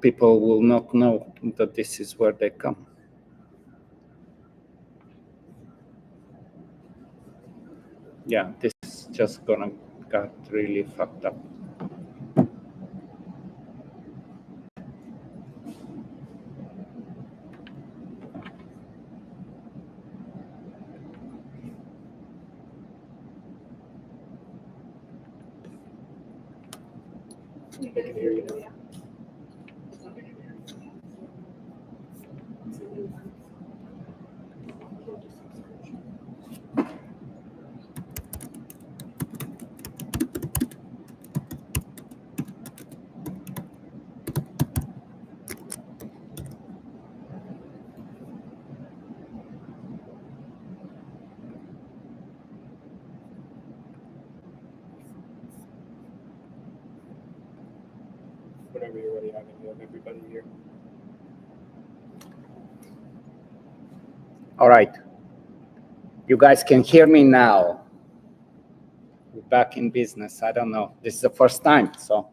people will not know that this is where they come. Yeah, this is just gonna get really fucked up. We can hear you now. Whenever you're ready, I can have everybody here. All right. You guys can hear me now. We're back in business. I don't know. This is the first time, so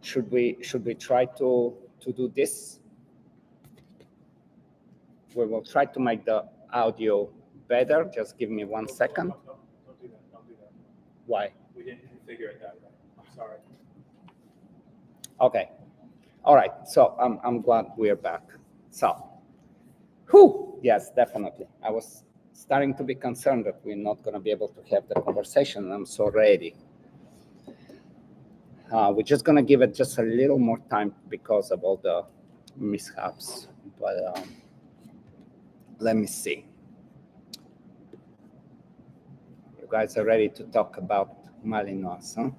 should we try to do this? We will try to make the audio better. Just give me 1 second. Don't do that. Don't do that. Why? We didn't configure it that way. I'm sorry. Okay. All right. So I'm glad we're back. So, whew, yes, definitely. I was starting to be concerned that we're not going to be able to have the conversation. I'm so ready. We're just going to give it just a little more time because of all the mishaps. But let me see. You guys are ready to talk about Malinois, huh?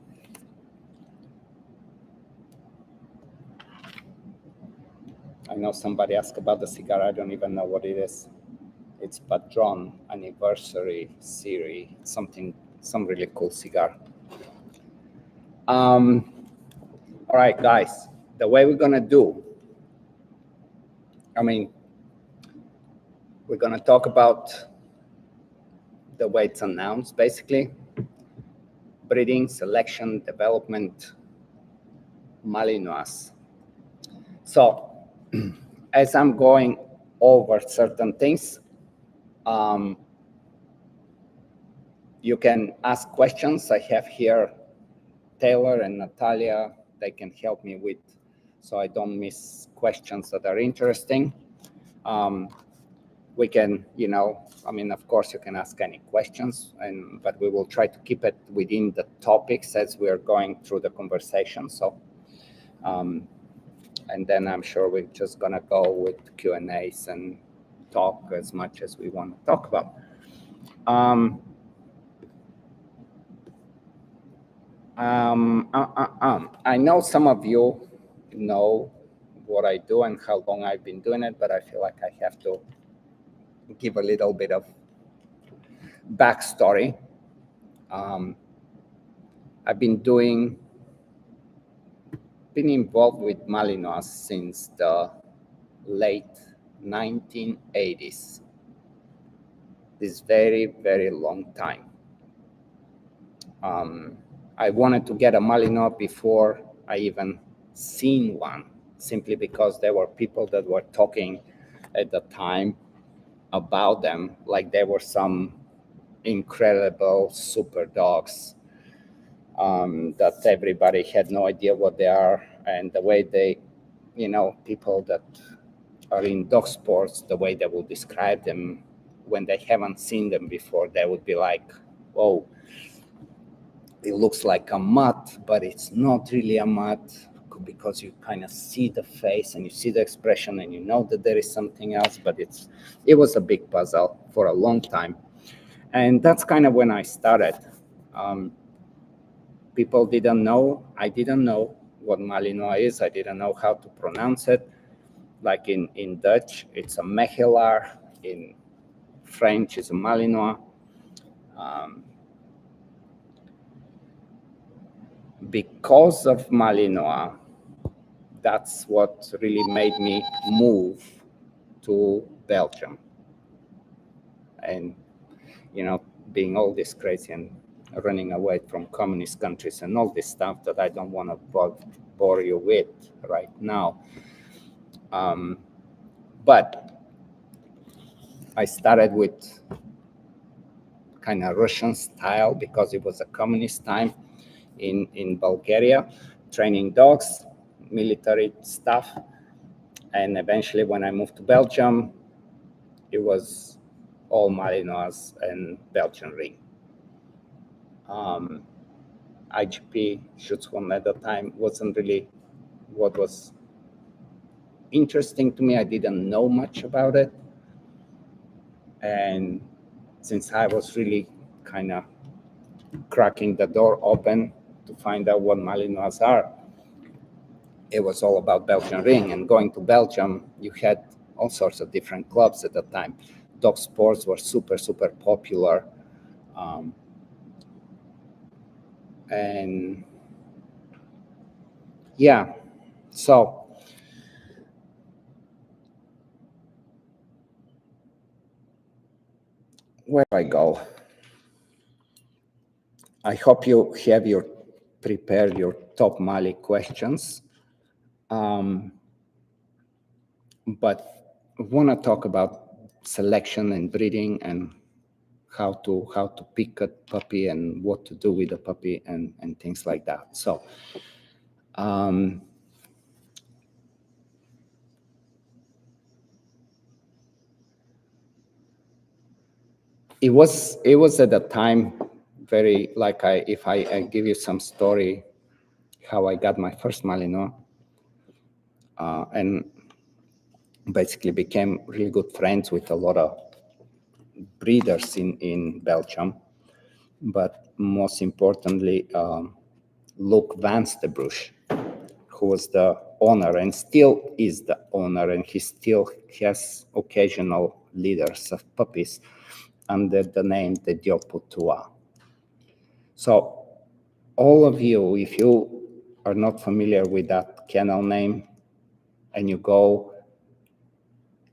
I know somebody asked about the cigar. I don't even know what it is. It's Padron Anniversary Series, some really cool cigar. All right, guys, the way we're gonna do, we're gonna talk about the way it's announced, basically. Breeding, selection, development, Malinois. So, as I'm going over certain things, you can ask questions. I have here Taylor and Natalia. They can help me with, so I don't miss questions that are interesting. We can, of course, you can ask any questions, but we will try to keep it within the topics as we're going through the conversation. So, and then I'm sure we're just gonna go with Q&As and talk as much as we want to talk about. I know some of you know what I do and how long I've been doing it, but I feel like I have to give a little bit of backstory. I've been involved with Malinois since the late 1980s. This very, very long time. I wanted to get a Malinois before I even seen one, simply because there were people that were talking at the time about them like they were some incredible super dogs that everybody had no idea what they are. And the way they, people that are in dog sports, the way they will describe them when they haven't seen them before, they would be like, whoa, it looks like a mutt, but it's not really a mutt, because you kind of see the face and you see the expression and you know that there is something else, but it was a big puzzle for a long time. And that's kind of when I started. People didn't know, I didn't know what Malinois is. I didn't know how to pronounce it. Like in Dutch, it's a Mechelaar. In French, it's a Malinois. Because of Malinois, that's what really made me move to Belgium. And, being all this crazy and running away from communist countries and all this stuff that I don't want to bore you with right now. But I started with kind of Russian style because it was a communist time in Bulgaria, training dogs, military stuff. And eventually when I moved to Belgium, it was all Malinois and Belgian ring. IGP Schutzhund at the time wasn't really what was interesting to me. I didn't know much about it. And since I was really kind of cracking the door open to find out what Malinois are, it was all about Belgian ring. And going to Belgium, you had all sorts of different clubs at the time. Dog sports were super, super popular. And yeah, so where do I go? I hope you have prepared your top Mali questions. But I want to talk about selection and breeding and how to pick a puppy and what to do with a puppy and things like that. So it was at the time very like if I give you some story how I got my first Malinois and basically became really good friends with a lot of breeders in Belgium, but most importantly, Luc Vanstebruch, who was the owner and still is the owner, and he still has occasional litters of puppies under the name de Dioputua. So all of you, if you are not familiar with that kennel name and you go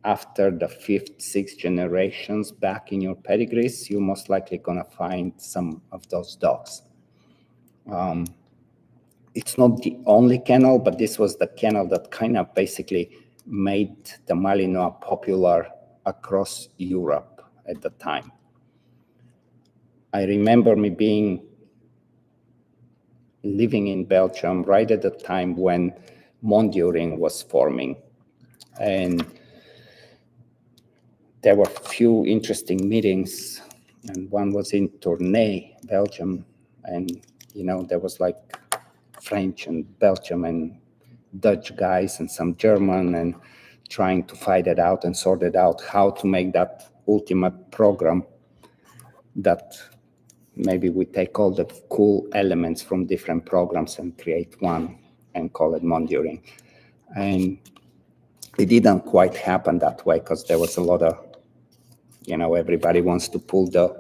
after the fifth, sixth generations back in your pedigrees, you're most likely going to find some of those dogs. It's not the only kennel, but this was the kennel that kind of basically made the Malinois popular across Europe at the time. I remember me living in Belgium right at the time when Mondiouring was forming. And there were a few interesting meetings, and one was in Tournai, Belgium. And, there was like French and Belgium and Dutch guys and some German and trying to fight it out and sort it out, how to make that ultimate program that maybe we take all the cool elements from different programs and create one and call it Mondiouring. And it didn't quite happen that way because there was a lot of, everybody wants to pull the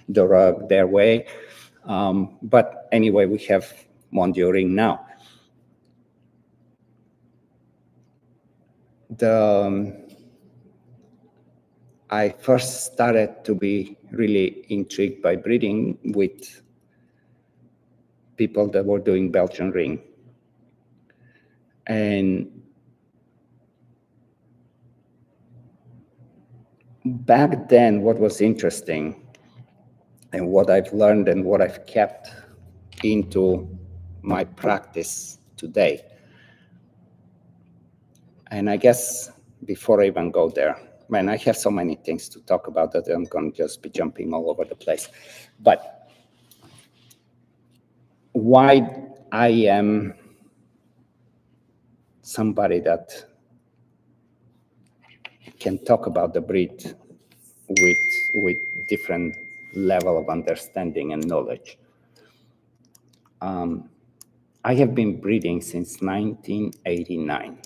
rug their way. But anyway, we have Mondiouring now. I first started to be really intrigued by breeding with people that were doing Belgian ring. And back then, what was interesting and what I've learned and what I've kept into my practice today, and I guess before I even go there, man, I have so many things to talk about that I'm going to just be jumping all over the place. But why I am somebody that can talk about the breed with different level of understanding and knowledge. I have been breeding since 1989.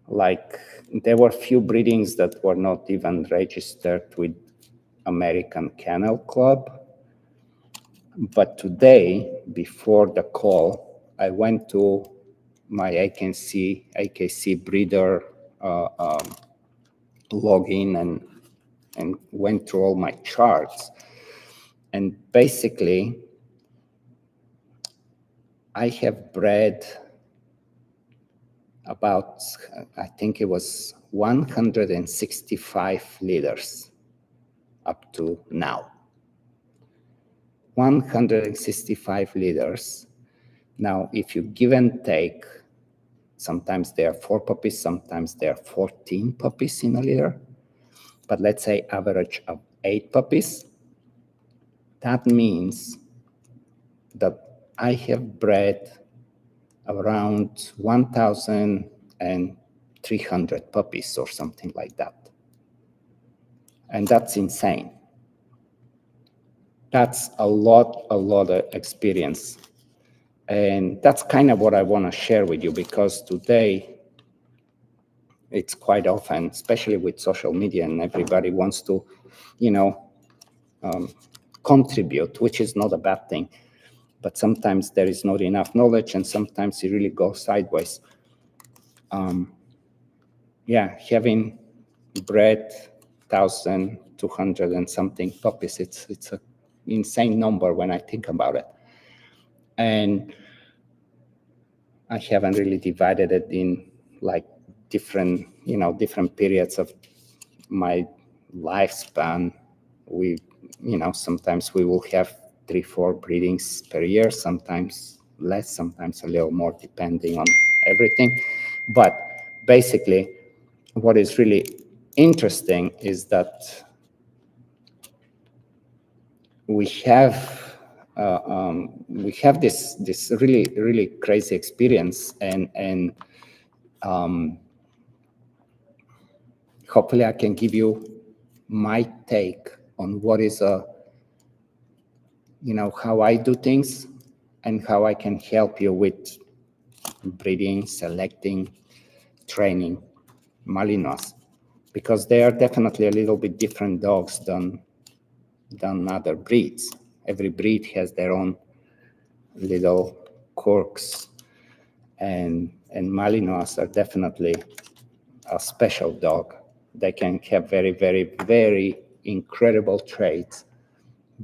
Like, there were few breedings that were not even registered with American Kennel Club. But today, before the call, I went to my AKC breeder login and went through all my charts. And basically, I have bred about, I think it was 165 litters up to now. 165 litters. Now, if you give and take, sometimes there are 4 puppies, sometimes there are 14 puppies in a litter, but let's say average of 8 puppies. That means that I have bred around 1,300 puppies or something like that. And that's insane. That's a lot of experience. And that's kind of what I want to share with you, because today it's quite often, especially with social media, and everybody wants to, contribute, which is not a bad thing. But sometimes there is not enough knowledge, and sometimes it really goes sideways. Having bred 1,200 and something puppies, it's an insane number when I think about it. And I haven't really divided it in like different periods of my lifespan. Sometimes we will have 3-4 breedings per year, sometimes less, sometimes a little more, depending on everything. But basically, what is really interesting is that we have this really crazy experience, and hopefully I can give you my take on what is how I do things and how I can help you with breeding, selecting, training Malinois, because they are definitely a little bit different dogs than other breeds. Every breed has their own little quirks, and Malinois are definitely a special dog. They can have very, very, very incredible traits,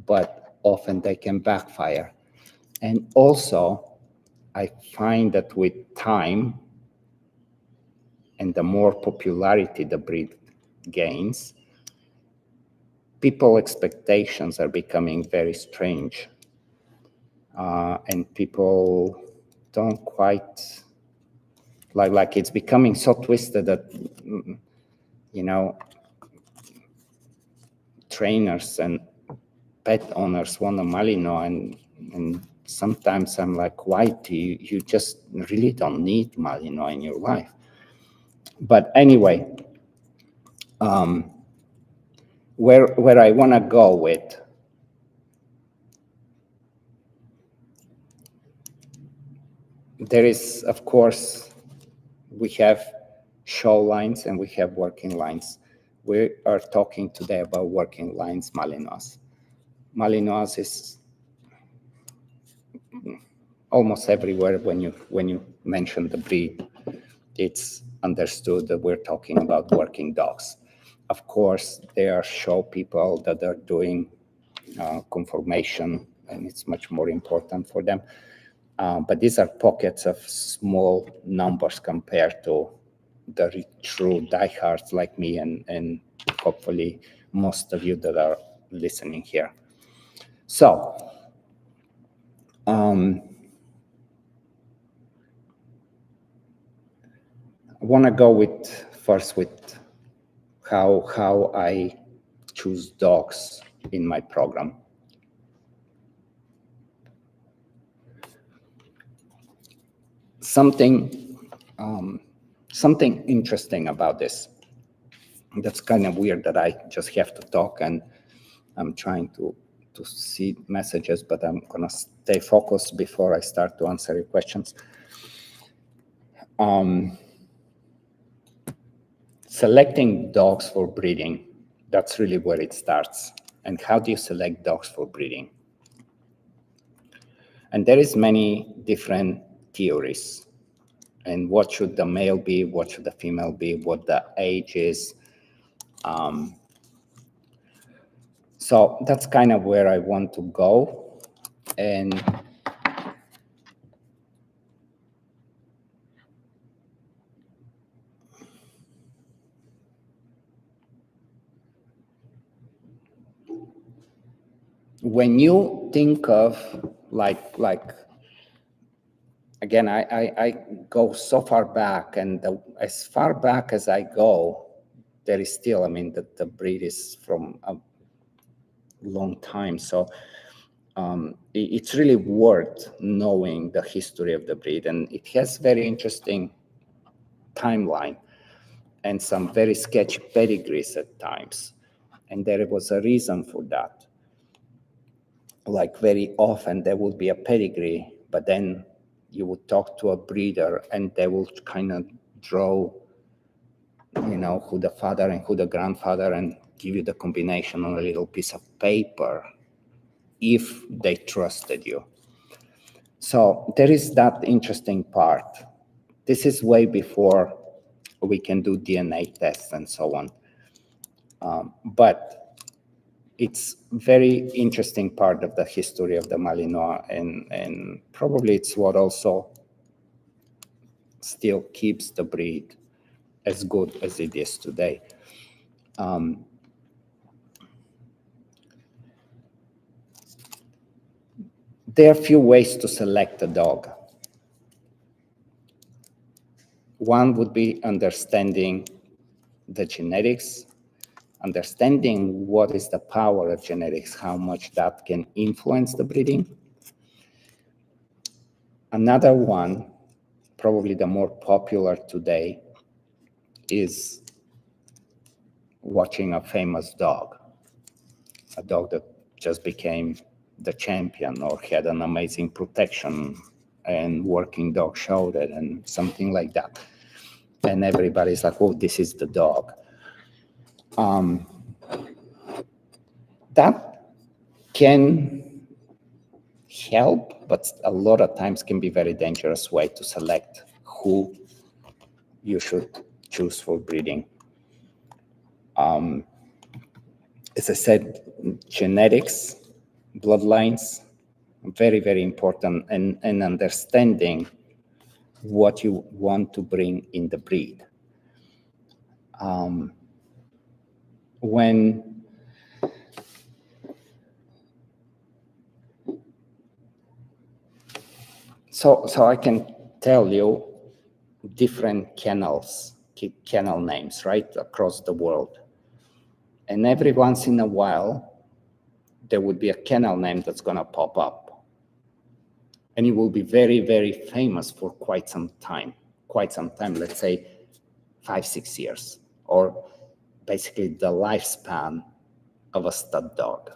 but often they can backfire. And also, I find that with time and the more popularity the breed gains, people expectations are becoming very strange. And people don't quite, like it's becoming so twisted that, trainers and pet owners want a Malinois, and sometimes I'm like, why do you just really don't need Malinois in your life? But anyway, where I want to go with, there is, of course, we have show lines and we have working lines. We are talking today about working lines Malinois. Malinois is almost everywhere when you mention the breed. It's understood that we're talking about working dogs. Of course, there are show people that are doing conformation, and it's much more important for them. But these are pockets of small numbers compared to the true diehards like me and hopefully most of you that are listening here. So, I want to go first with how I choose dogs in my program. Something interesting about this. That's kind of weird that I just have to talk, and I'm trying to see messages, but I'm gonna stay focused before I start to answer your questions. Selecting dogs for breeding, that's really where it starts. And how do you select dogs for breeding? And there is many different theories. And what should the male be? What should the female be? What the age is? So that's kind of where I want to go. And when you think of like again, I go so far back, and as far back as I go, there is still, I mean, the breed is from a long time. So it's really worth knowing the history of the breed, and it has very interesting timeline and some very sketchy pedigrees at times. And there was a reason for that. Like very often there would be a pedigree, but then you would talk to a breeder and they would kind of draw, who the father and who the grandfather, and give you the combination on a little piece of paper if they trusted you. So there is that interesting part. This is way before we can do DNA tests and so on. But it's very interesting part of the history of the Malinois, and probably it's what also still keeps the breed as good as it is today. There are a few ways to select a dog. One would be understanding the genetics, understanding what is the power of genetics, how much that can influence the breeding. Another one, probably the more popular today, is watching a famous dog, a dog that just became the champion or had an amazing protection and working dog showed it and something like that. And everybody's like, oh, this is the dog. That can help, but a lot of times can be very dangerous way to select who you should choose for breeding. As I said, genetics, bloodlines, very, very important, and understanding what you want to bring in the breed. So I can tell you different kennel names, right, across the world. And every once in a while, there would be a kennel name that's going to pop up. And it will be very, very famous for quite some time, let's say 5-6 years, or basically the lifespan of a stud dog.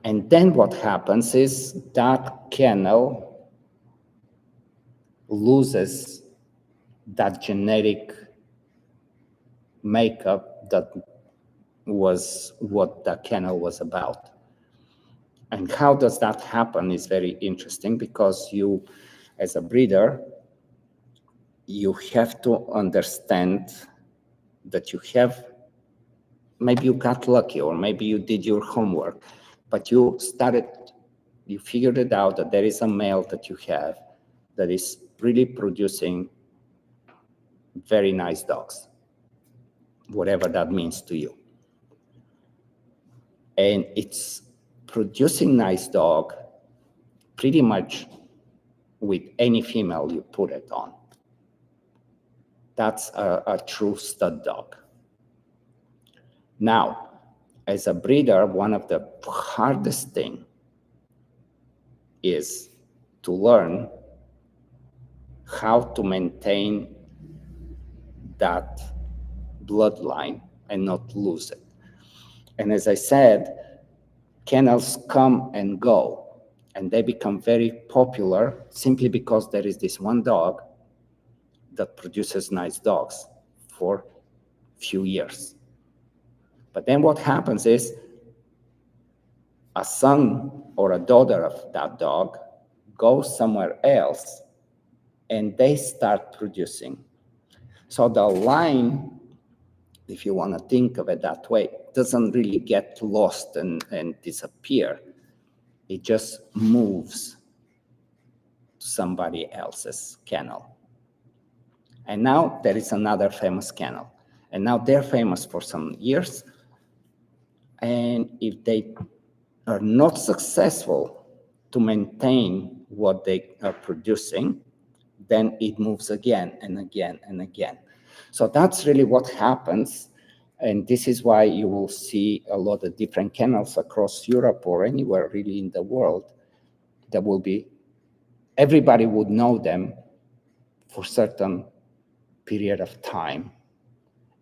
And then what happens is that kennel loses that genetic makeup that was what the kennel was about. And how does that happen is very interesting, because you, as a breeder, you have to understand that maybe you got lucky, or maybe you did your homework, but you figured it out that there is a male that you have that is really producing very nice dogs, whatever that means to you. And it's producing nice dog pretty much with any female you put it on. That's a true stud dog. Now, as a breeder, one of the hardest thing is to learn how to maintain that bloodline and not lose it. And as I said, kennels come and go, and they become very popular simply because there is this one dog that produces nice dogs for a few years. But then what happens is a son or a daughter of that dog goes somewhere else and they start producing. So the line if you want to think of it that way, doesn't really get lost and disappear. It just moves to somebody else's kennel. And now there is another famous kennel. And now they're famous for some years. And if they are not successful to maintain what they are producing, then it moves again and again and again. So that's really what happens. And this is why you will see a lot of different kennels across Europe or anywhere really in the world. There will be, everybody would know them for certain period of time,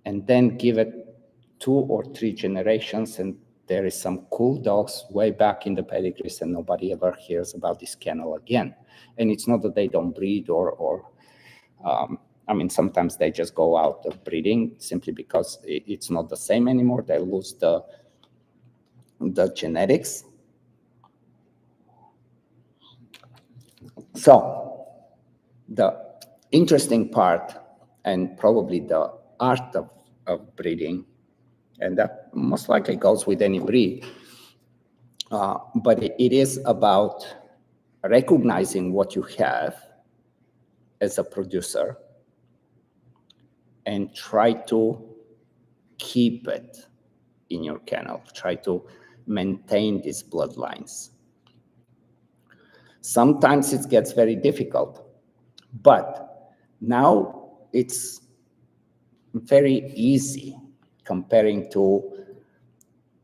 and then give it 2 or 3 generations, and there is some cool dogs way back in the pedigrees, and nobody ever hears about this kennel again. And it's not that they don't breed or I mean, sometimes they just go out of breeding simply because it's not the same anymore. They lose the genetics. So the interesting part, and probably the art of breeding, and that most likely goes with any breed, but it is about recognizing what you have as a producer and try to keep it in your kennel, try to maintain these bloodlines. Sometimes it gets very difficult, but now it's very easy comparing to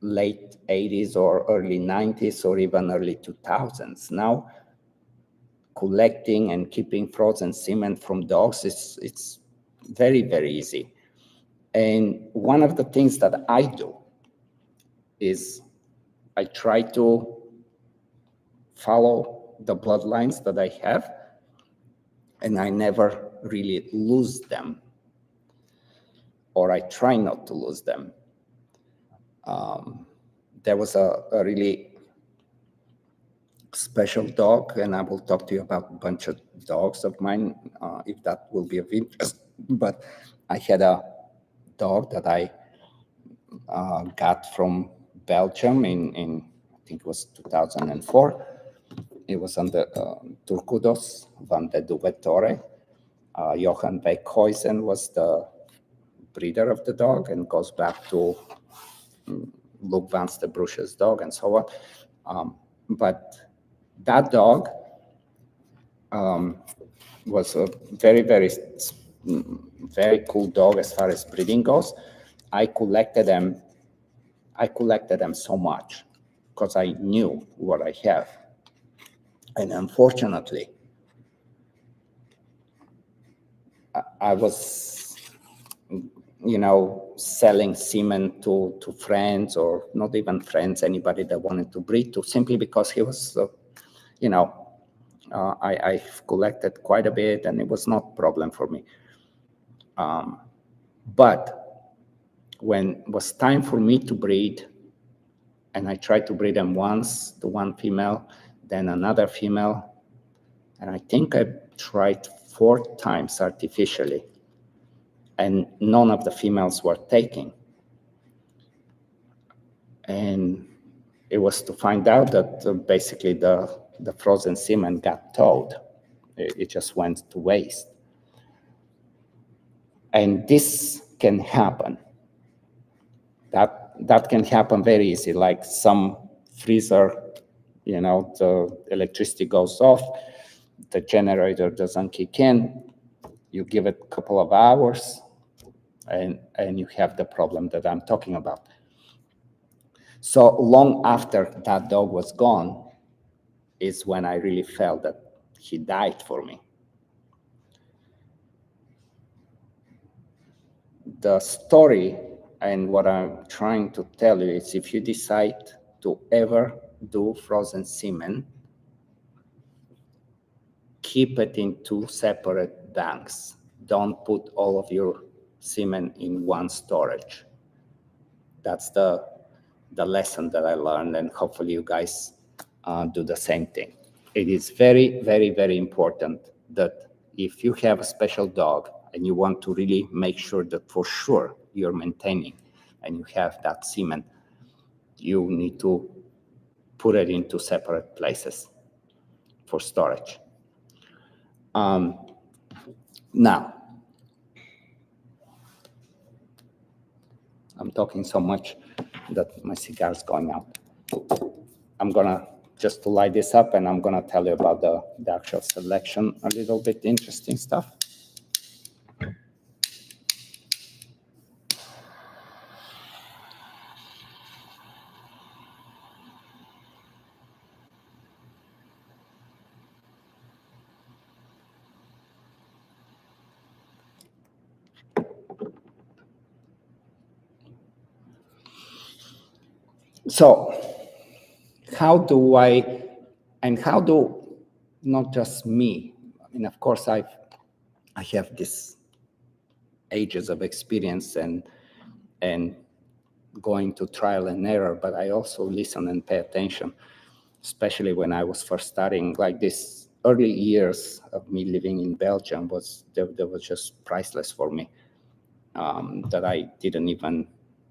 late 80s or early 90s or even early 2000s. Now, collecting and keeping frozen semen from dogs, it's very, very easy. And one of the things that I do is I try to follow the bloodlines that I have, and I never really lose them, or I try not to lose them. There was a really special dog, and I will talk to you about a bunch of dogs of mine, if that will be of interest. But I had a dog that I got from Belgium in I think it was 2004. It was under Turkudos van de Duvetore. Johan Beekhuizen was the breeder of the dog, and goes back to Luc van de Bruche's dog and so on. But that dog was a very, very, very cool dog as far as breeding goes. I collected them so much because I knew what I have. And unfortunately, I was, selling semen to friends, or not even friends, anybody that wanted to breed to, simply because he was, I've collected quite a bit, and it was not a problem for me. But when it was time for me to breed, and I tried to breed them once, the one female, then another female, and I think I tried 4 times artificially, and none of the females were taking. And it was to find out that basically the frozen semen got thawed. It just went to waste. And this can happen. That can happen very easy, like some freezer, the electricity goes off, the generator doesn't kick in, you give it a couple of hours, and you have the problem that I'm talking about. So long after that dog was gone is when I really felt that he died for me. The story and what I'm trying to tell you is, if you decide to ever do frozen semen, keep it in 2 separate banks. Don't put all of your semen in one storage. That's the lesson that I learned, and hopefully you guys do the same thing. It is very, very, very important that if you have a special dog and you want to really make sure that for sure you're maintaining and you have that semen, you need to put it into separate places for storage. Now, I'm talking so much that my cigar is going out. I'm gonna just to light this up, and I'm gonna tell you about the actual selection, a little bit interesting stuff. So how do not just me, I mean, of course, I have this ages of experience and going to trial and error, but I also listen and pay attention, especially when I was first starting. Like this early years of me living in Belgium was just priceless for me, that I didn't even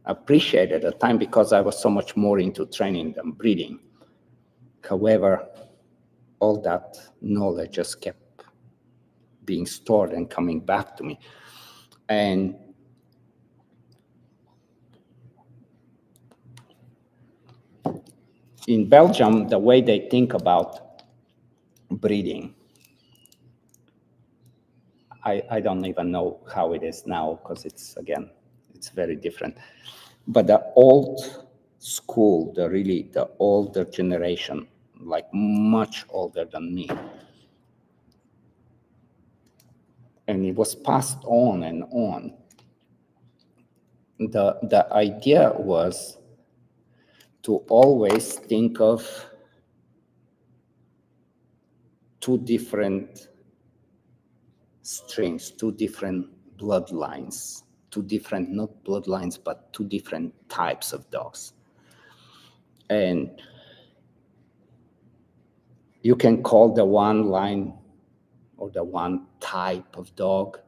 appreciate at the time because I was so much more into training than breeding. However, all that knowledge just kept being stored and coming back to me. And in Belgium, the way they think about breeding, I don't even know how it is now because it's very different. But the old school, the older generation, like much older than me, and it was passed on and on. The idea was to always think of two different strains, two different bloodlines, not bloodlines, but two different types of dogs. And you can call the one line or the one type of dog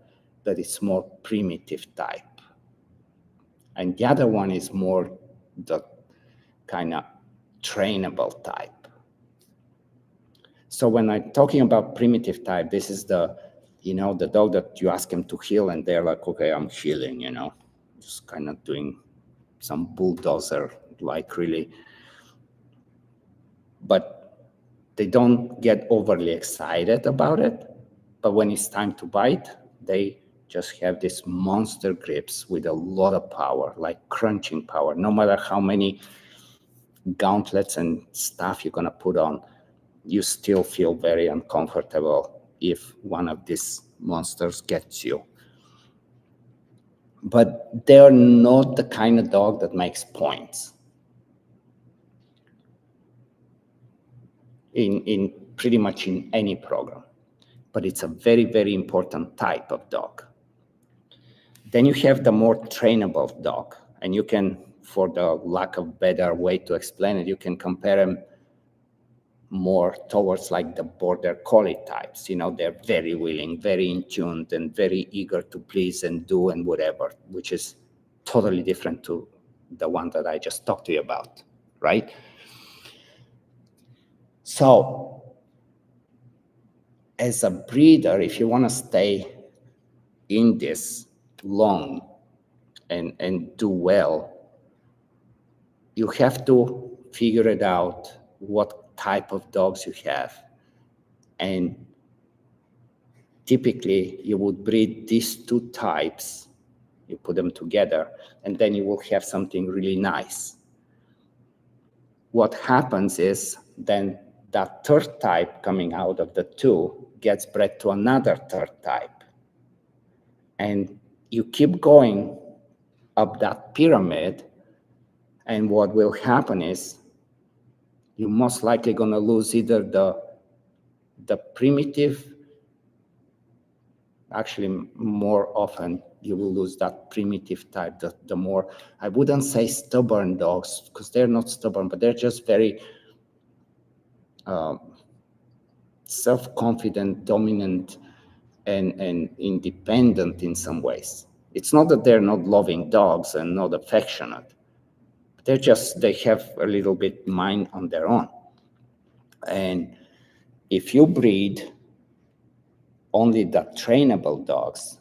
that is more primitive type. And the other one is more the kind of trainable type. So when I'm talking about primitive type, this is the dog that you ask him to heel and they're like, okay, I'm healing, just kind of doing some bulldozer, like really. But they don't get overly excited about it. But when it's time to bite, they just have these monster grips with a lot of power, like crunching power. No matter how many gauntlets and stuff you're going to put on, you still feel very uncomfortable if one of these monsters gets you. But they're not the kind of dog that makes points. In pretty much in any program. But it's a very, very important type of dog. Then you have the more trainable dog, and you can, for the lack of better way to explain it, you can compare them more towards like the border collie types. They're very willing, very in tune, and very eager to please and do and whatever, which is totally different to the one that I just talked to you about, right? So as a breeder, if you want to stay in this long and do well, you have to figure it out what type of dogs you have. And typically you would breed these two types, you put them together, and then you will have something really nice. What happens is then that third type coming out of the two gets bred to another third type. And you keep going up that pyramid, and what will happen is you're most likely going to lose either the primitive, actually more often you will lose that primitive type, the more, I wouldn't say stubborn dogs, because they're not stubborn, but they're just very self-confident, dominant, and independent in some ways. it's not that they're not loving dogs and not affectionate. They have a little bit mind on their own. And if you breed only the trainable dogs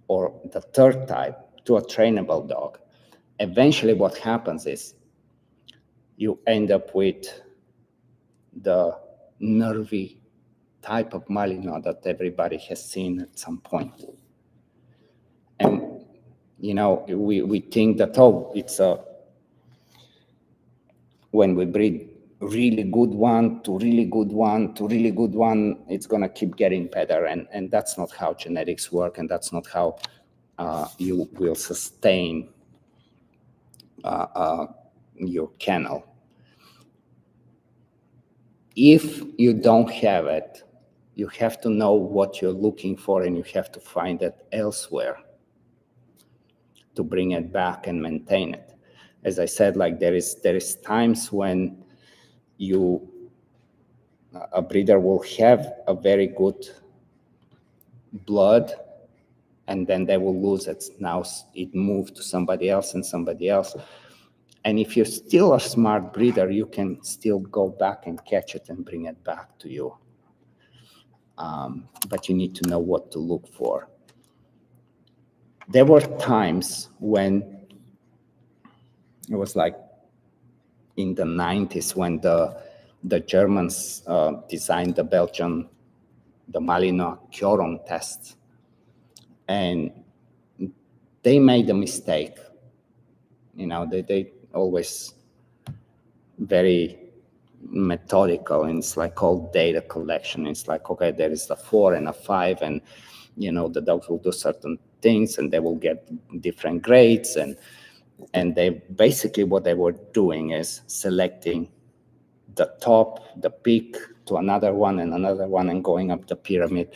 or the third type to a trainable dog, eventually what happens is you end up with the nervy type of Malinois that everybody has seen at some point. And, we think that, when we breed really good one to really good one to really good one, it's going to keep getting better. And that's not how genetics work, and that's not how you will sustain your kennel. If you don't have it, you have to know what you're looking for, and you have to find it elsewhere to bring it back and maintain it. As I said, like there is times when a breeder will have a very good blood, and then they will lose it. Now it moved to somebody else and somebody else. And if you're still a smart breeder, you can still go back and catch it and bring it back to you. But you need to know what to look for. There were times when it was like in the 90s when the Germans designed the Malinois Curon test. And they made a mistake. They always very methodical, and it's like all data collection. It's like, okay, there is a 4 and a 5, and the dogs will do certain things and they will get different grades, and they basically what they were doing is selecting the top, the peak, to another one and going up the pyramid,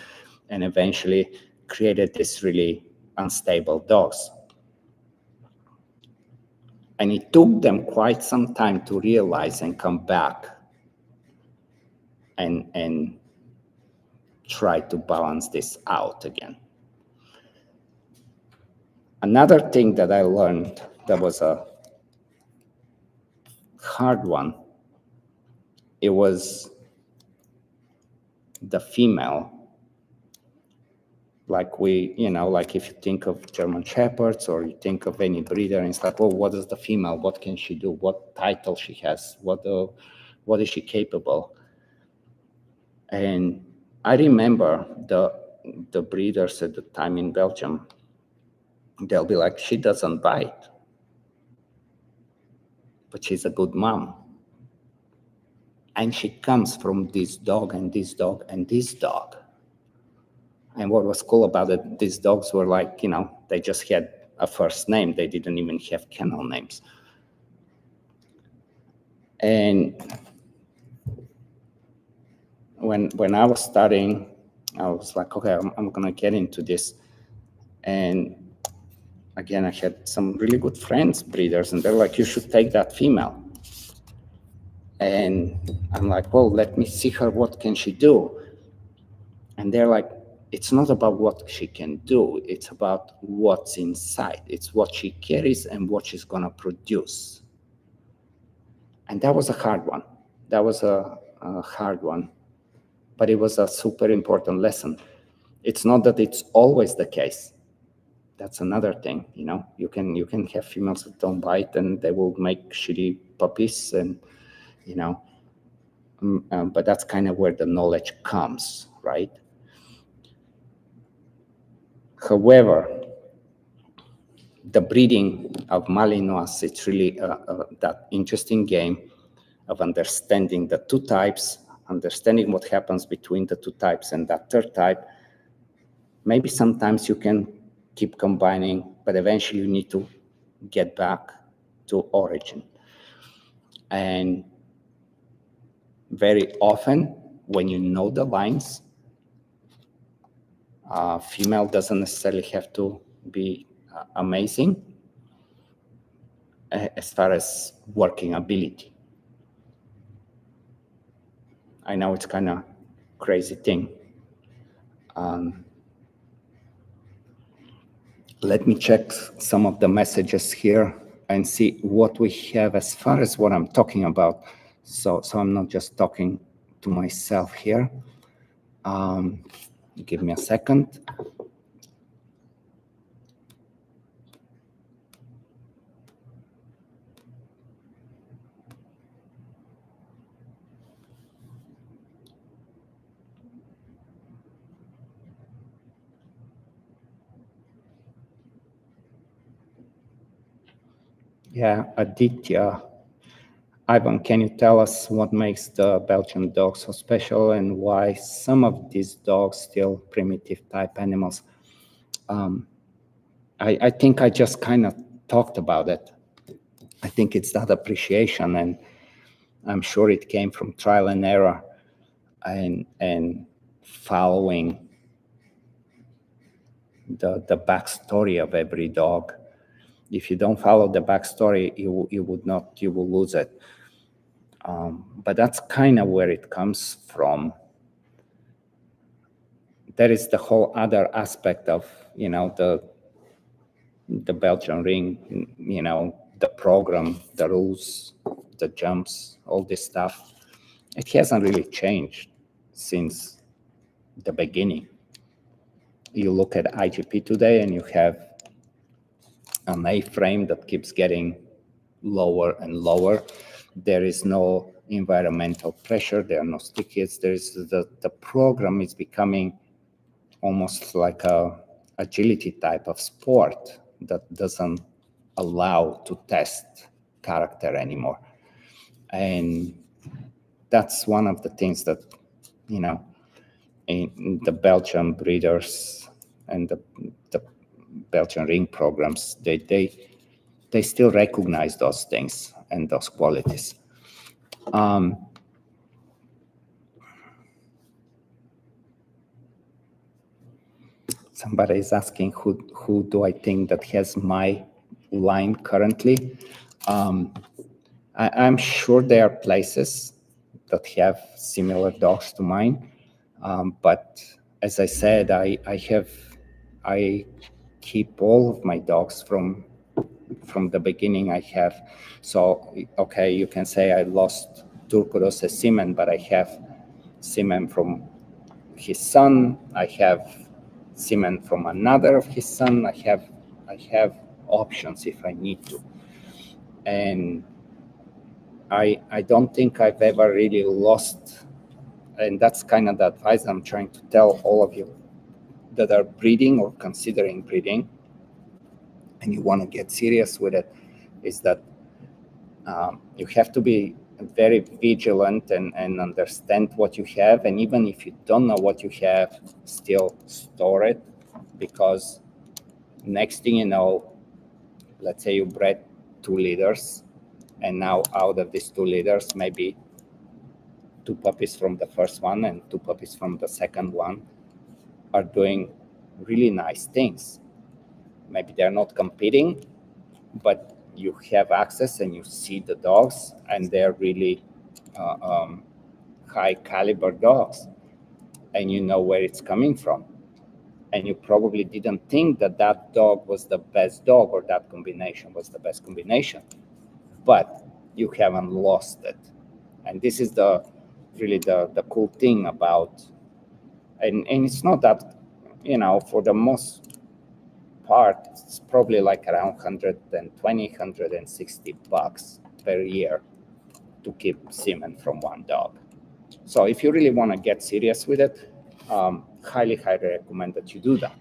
and eventually created this really unstable dogs. And it took them quite some time to realize and come back and try to balance this out again. Another thing that I learned that was a hard one, it was the female. Like like if you think of German Shepherds or you think of any breeder, and it's like, well, what is the female? What can she do? What title she has? What is she capable? And I remember the breeders at the time in Belgium, they'll be like, she doesn't bite, but she's a good mom. And she comes from this dog and this dog and this dog. And what was cool about it, these dogs were like, they just had a first name. They didn't even have kennel names. And when I was studying, I was like, okay, I'm going to get into this. And again, I had some really good friends, breeders, and they're like, you should take that female. And I'm like, well, let me see her. What can she do? And they're like, it's not about what she can do. It's about what's inside. It's what she carries and what she's going to produce. And that was a hard one. That was a hard one. But it was a super important lesson. It's not that it's always the case. That's another thing, You can have females that don't bite and they will make shitty puppies, and but that's kind of where the knowledge comes, right? However, the breeding of Malinois, it's really that interesting game of understanding the two types, understanding what happens between the two types and that third type. Maybe sometimes you can keep combining, but eventually you need to get back to origin. And very often, when you know the lines, female doesn't necessarily have to be amazing as far as working ability. I know it's kind of crazy thing. let me check some of the messages here and see what we have as far as what I'm talking about. So I'm not just talking to myself here. Give me a second. Yeah, Aditya. Ivan, can you tell us what makes the Belgian dog so special and why some of these dogs still primitive type animals? I think I just kind of talked about it. I think it's that appreciation, and I'm sure it came from trial and error and following the backstory of every dog. If you don't follow the backstory, you will lose it. But that's kind of where it comes from. There is the whole other aspect of, the Belgian ring, the program, the rules, the jumps, all this stuff. It hasn't really changed since the beginning. You look at IGP today and you have an A-frame that keeps getting lower and lower. There is no environmental pressure. There are no stickies. The program is becoming almost like a agility type of sport that doesn't allow to test character anymore. And that's one of the things that, in the Belgian breeders and the Belgian ring programs, they still recognize those things and those qualities. Somebody is asking who do I think that has my line currently. I'm sure there are places that have similar dogs to mine, but as I said, I keep all of my dogs from the beginning. I have, so okay, you can say I lost Turcos as semen, but I have semen from his son. I have semen from another of his son. I have options if I need to, and I don't think I've ever really lost, and that's kind of the advice I'm trying to tell all of you that are breeding or considering breeding, and you want to get serious with it, is that you have to be very vigilant and understand what you have, and even if you don't know what you have, still store it, because next thing you know, let's say you bred 2 litters, and now out of these 2 litters, maybe 2 puppies from the first one and 2 puppies from the second one are doing really nice things. Maybe they're not competing, but you have access and you see the dogs, and they're really high caliber dogs, and you know where it's coming from. And you probably didn't think that that dog was the best dog or that combination was the best combination, but you haven't lost it. And this is really the cool thing about, and it's not that, for the most part, it's probably like around 120, 160 bucks per year to keep semen from one dog. So if you really want to get serious with it, highly recommend that you do that.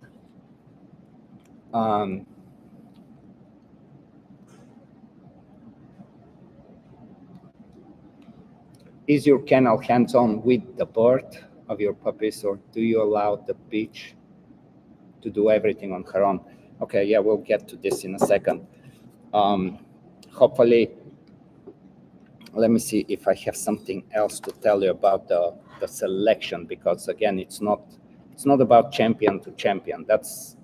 Is your kennel hands-on with the birth of your puppies, or do you allow the bitch to do everything on her own? Okay, yeah, we'll get to this in a second. Hopefully, let me see if I have something else to tell you about the selection, because again, it's not about champion to champion. That's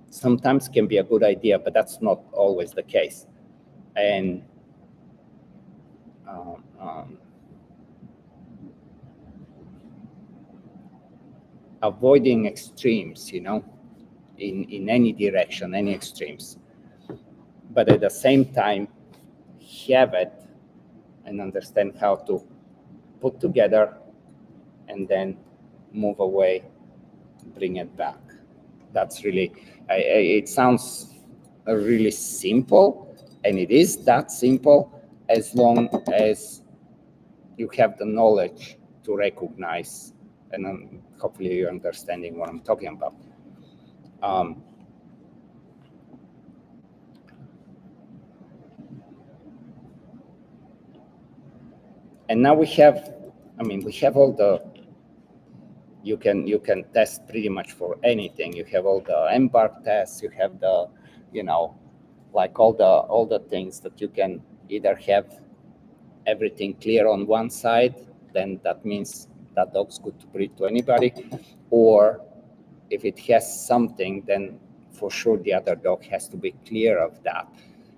sometimes can be a good idea, but that's not always the case. And avoiding extremes, in any direction, any extremes. But at the same time, have it and understand how to put together and then move away, bring it back. That's really, it sounds really simple, and it is that simple as long as you have the knowledge to recognize, and hopefully you're understanding what I'm talking about. And now we have, we have all the, you can test pretty much for anything. You have all the embark tests, you have the, like all the things that you can either have everything clear on one side, then that means that dog's good to breed to anybody, or if it has something, then for sure the other dog has to be clear of that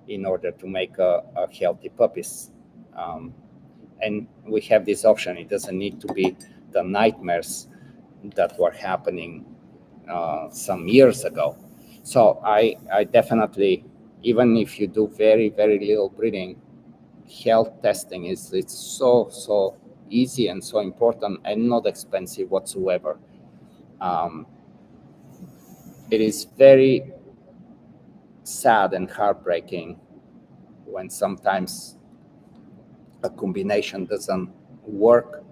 in order to make a healthy puppies. And we have this option. It doesn't need to be the nightmares that were happening some years ago. So I definitely, even if you do very, very little breeding, health testing it's so easy and so important and not expensive whatsoever. It is very sad and heartbreaking when sometimes a combination doesn't work,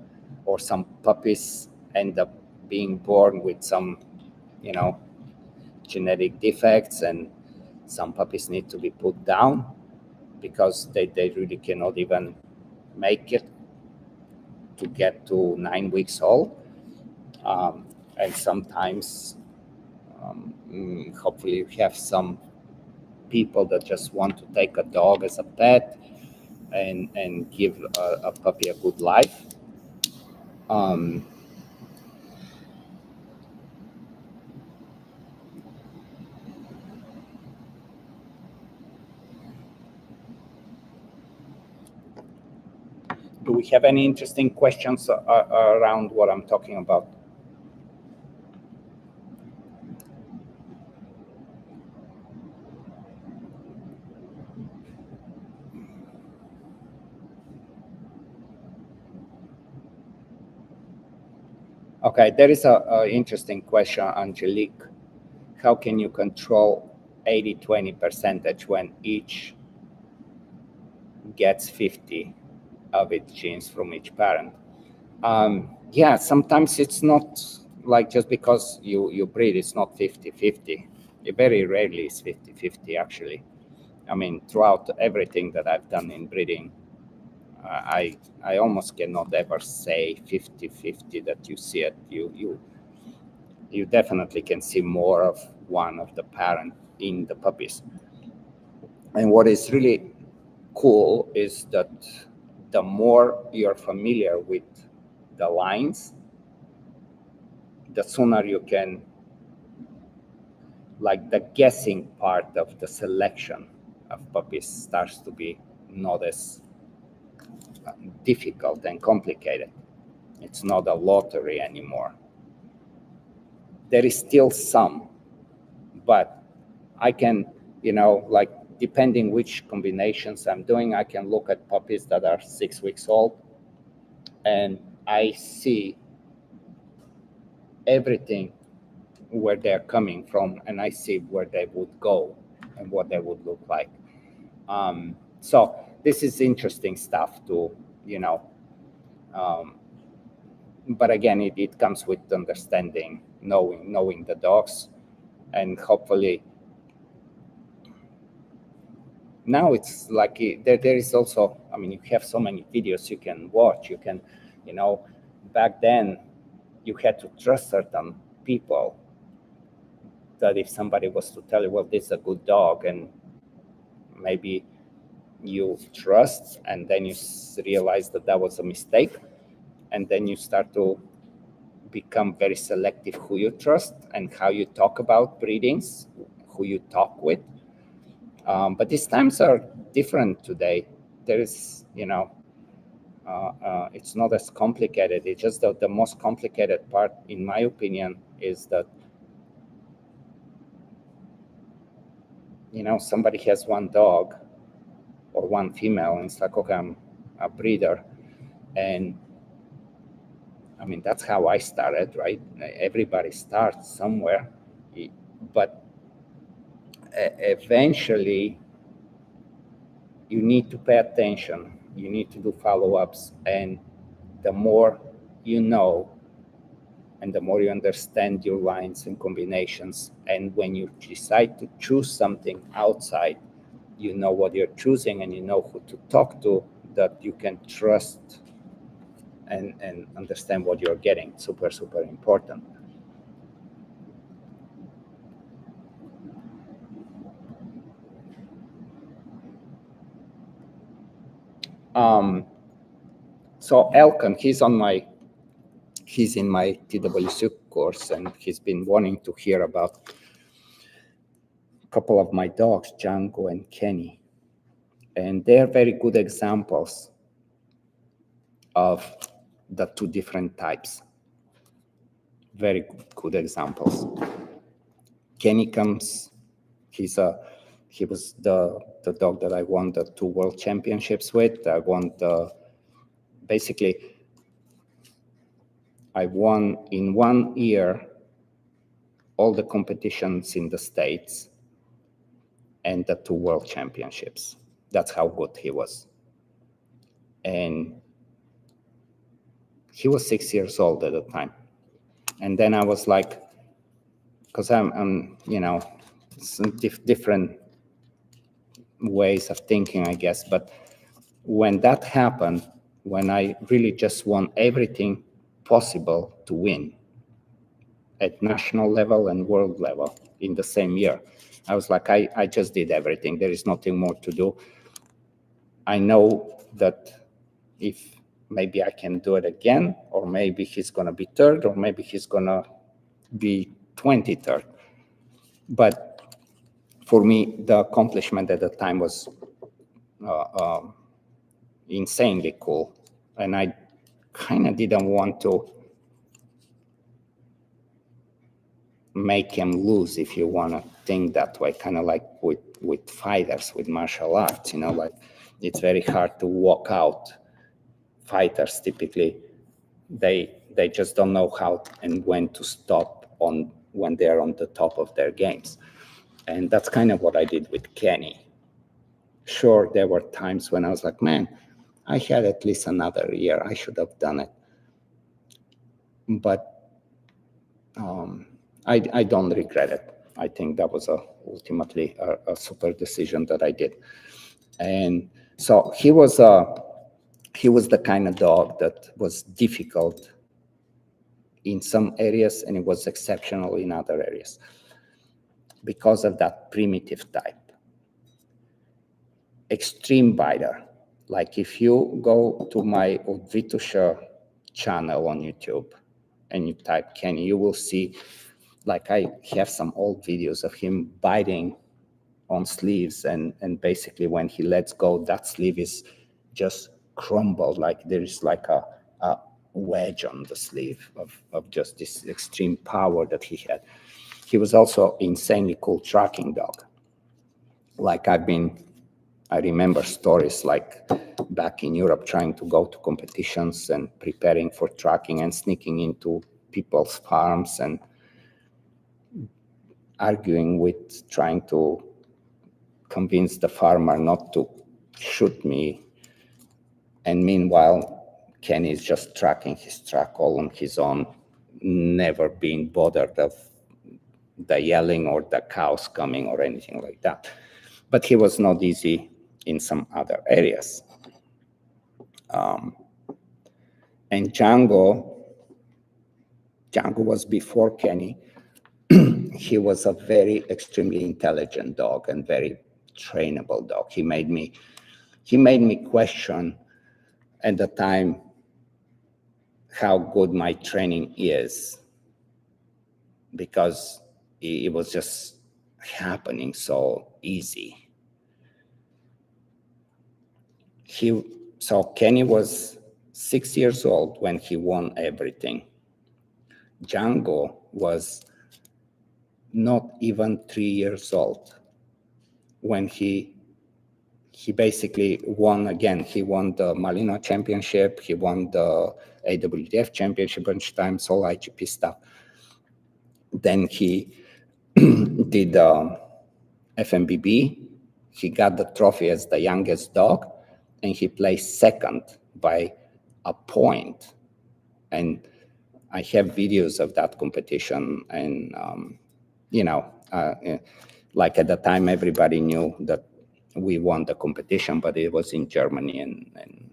or some puppies end up being born with some, genetic defects, and some puppies need to be put down because they really cannot even make it to get to 9 weeks old. And sometimes, hopefully, you have some people that just want to take a dog as a pet and give a puppy a good life. Do we have any interesting questions around what I'm talking about? Okay, there is a interesting question, Angelique. How can you control 80-20 percentage when each gets 50 of its genes from each parent? Yeah, sometimes it's not like just because you breed, it's not 50-50. It very rarely is 50-50, actually. Throughout everything that I've done in breeding, I almost cannot ever say 50-50 that you see it. You definitely can see more of one of the parent in the puppies. And what is really cool is that the more you're familiar with the lines, the sooner you can, like, the guessing part of the selection of puppies starts to be not as difficult and complicated. It's not a lottery anymore. There is still some, but I can, like, depending which combinations I'm doing, I can look at puppies that are 6 weeks old, and I see everything where they're coming from, and I see where they would go and what they would look like. So this is interesting stuff to, but again, it comes with understanding, knowing the dogs, and hopefully now it's like there is also, you have so many videos you can watch. You can, back then you had to trust certain people, that if somebody was to tell you, well, this is a good dog, and maybe you trust, and then you realize that was a mistake, and then you start to become very selective who you trust and how you talk about breedings, who you talk with. But these times are different today. There is, it's not as complicated. It's just the most complicated part, in my opinion, is that somebody has one dog or one female, and it's like, okay, I'm a breeder. And I mean, that's how I started, right? Everybody starts somewhere. But eventually, you need to pay attention. You need to do follow-ups. And the more you know, and the more you understand your lines and combinations, and when you decide to choose something outside, you know what you're choosing and you know who to talk to, that you can trust and understand what you're getting. Super, super important. So Elkan, he's in my TWC course, and he's been wanting to hear about a couple of my dogs, Django and Kenny. And they're very good examples of the two different types. Very good examples. Kenny comes, he was the dog that I won the 2 world championships with. Basically, I won in 1 year all the competitions in the States and the 2 world championships. That's how good he was. And he was 6 years old at the time. And then I was like, because I'm some different ways of thinking, I guess. But when that happened, when I really just won everything possible to win at national level and world level in the same year, I was like, I just did everything. There is nothing more to do. I know that if maybe I can do it again, or maybe he's going to be third, or maybe he's going to be 23rd. But for me, the accomplishment at the time was insanely cool. And I kind of didn't want to make him lose, if you want to think that way, kind of like with fighters, with martial arts, like it's very hard to walk out. Fighters typically, they just don't know how and when to stop when they're on the top of their games. And that's kind of what I did with Kenny. Sure, there were times when I was like, man, I had at least another year. I should have done it. But I don't regret it. I think that was ultimately a super decision that I did. And so he was the kind of dog that was difficult in some areas, and it was exceptional in other areas because of that primitive type. Extreme biter. Like if you go to my Vitusha channel on YouTube and you type Kenny, you will see, like I have some old videos of him biting on sleeves, and basically when he lets go, that sleeve is just crumbled, like there is like a wedge on the sleeve of just this extreme power that he had. He was also insanely cool tracking dog. Like I remember stories like back in Europe trying to go to competitions and preparing for tracking and sneaking into people's farms and arguing with trying to convince the farmer not to shoot me. And meanwhile, Kenny is just tracking his track all on his own, never being bothered of the yelling or the cows coming or anything like that. But he was not easy in some other areas. And Django was before Kenny. He was a very extremely intelligent dog and very trainable dog. He made me question at the time how good my training is, because it was just happening so easy. So Kenny was 6 years old when he won everything. Django was not even 3 years old when he basically won again. He won the Malinois championship. He won the AWDF championship a bunch of times, all IGP stuff. Then he did FMBB. He got the trophy as the youngest dog, and he placed second by a point. And I have videos of that competition, and like at the time, everybody knew that we won the competition, but it was in Germany, and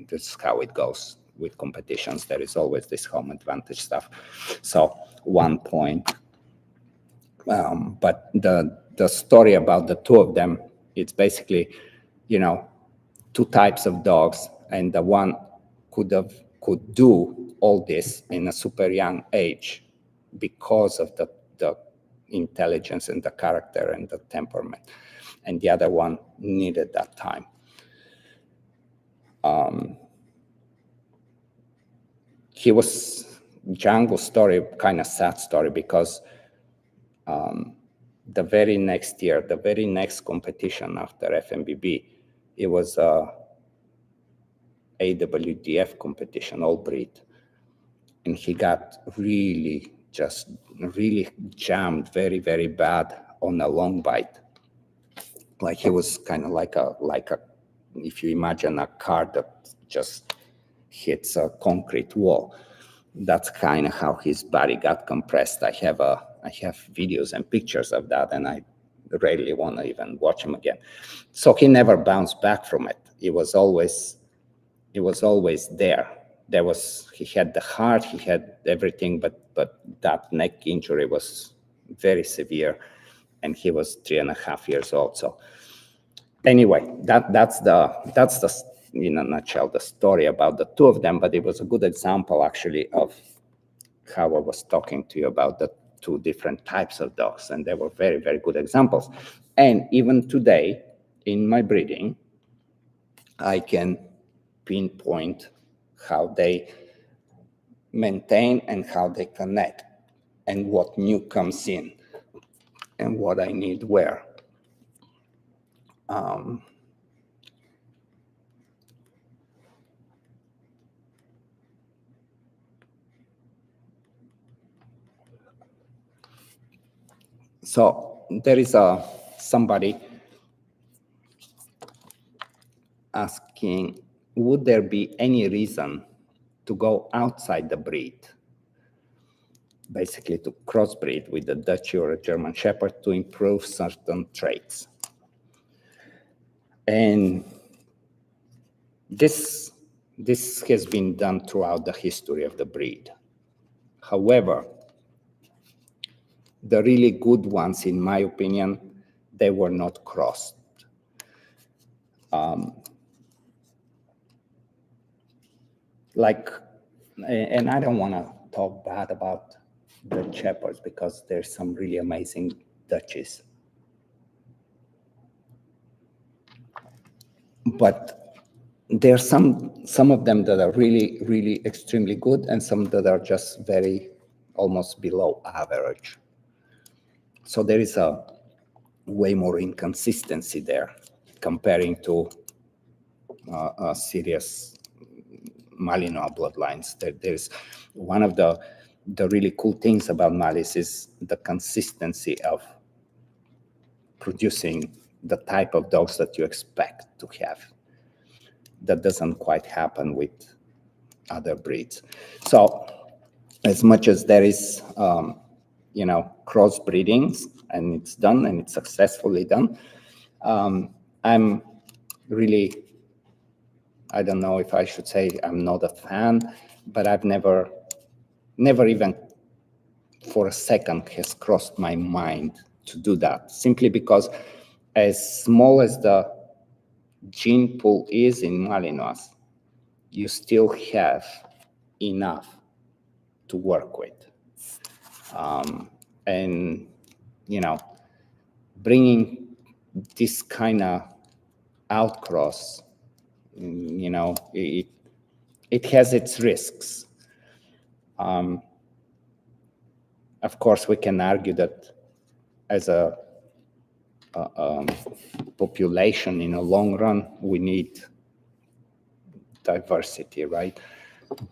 this is how it goes with competitions. There is always this home advantage stuff. So 1 point. But the story about the two of them, it's basically, two types of dogs, and the one could do all this in a super young age because of the intelligence and the character and the temperament, and the other one needed that time. He was Django's story, kind of sad story, because the very next year, the very next competition after FMBB, it was a AWDF competition, all breed. And he got really jammed very, very bad on a long bite. Like he was kind of like a, if you imagine a car that just hits a concrete wall. That's kind of how his body got compressed. I have videos and pictures of that, and I rarely want to even watch him again. So he never bounced back from it. It was always there. He had the heart, he had everything, but that neck injury was very severe, and he was 3.5 years old. So anyway, that's the in a nutshell the story about the two of them. But it was a good example actually of how I was talking to you about the two different types of dogs, and they were very, very good examples. And even today in my breeding, I can pinpoint how they maintain and how they connect, and what new comes in and what I need where. So there is somebody asking, would there be any reason to go outside the breed, basically to crossbreed with a Dutch or a German Shepherd to improve certain traits? And this has been done throughout the history of the breed. However, the really good ones, in my opinion, they were not crossed. And I don't want to talk bad about the shepherds, because there's some really amazing Dutches. But there are some of them that are really, really extremely good, and some that are just very almost below average. So there is a way more inconsistency there comparing to serious Malinois bloodlines. There's one of the really cool things about Malis is the consistency of producing the type of dogs that you expect to have. That doesn't quite happen with other breeds. So as much as there is, crossbreedings, and it's done, and it's successfully done, I'm really, I don't know if I should say I'm not a fan, but I've never even for a second has crossed my mind to do that, simply because as small as the gene pool is in Malinois, you still have enough to work with. And, bringing this kind of outcross, it has its risks. Of course, we can argue that as a population in a long run, we need diversity, right?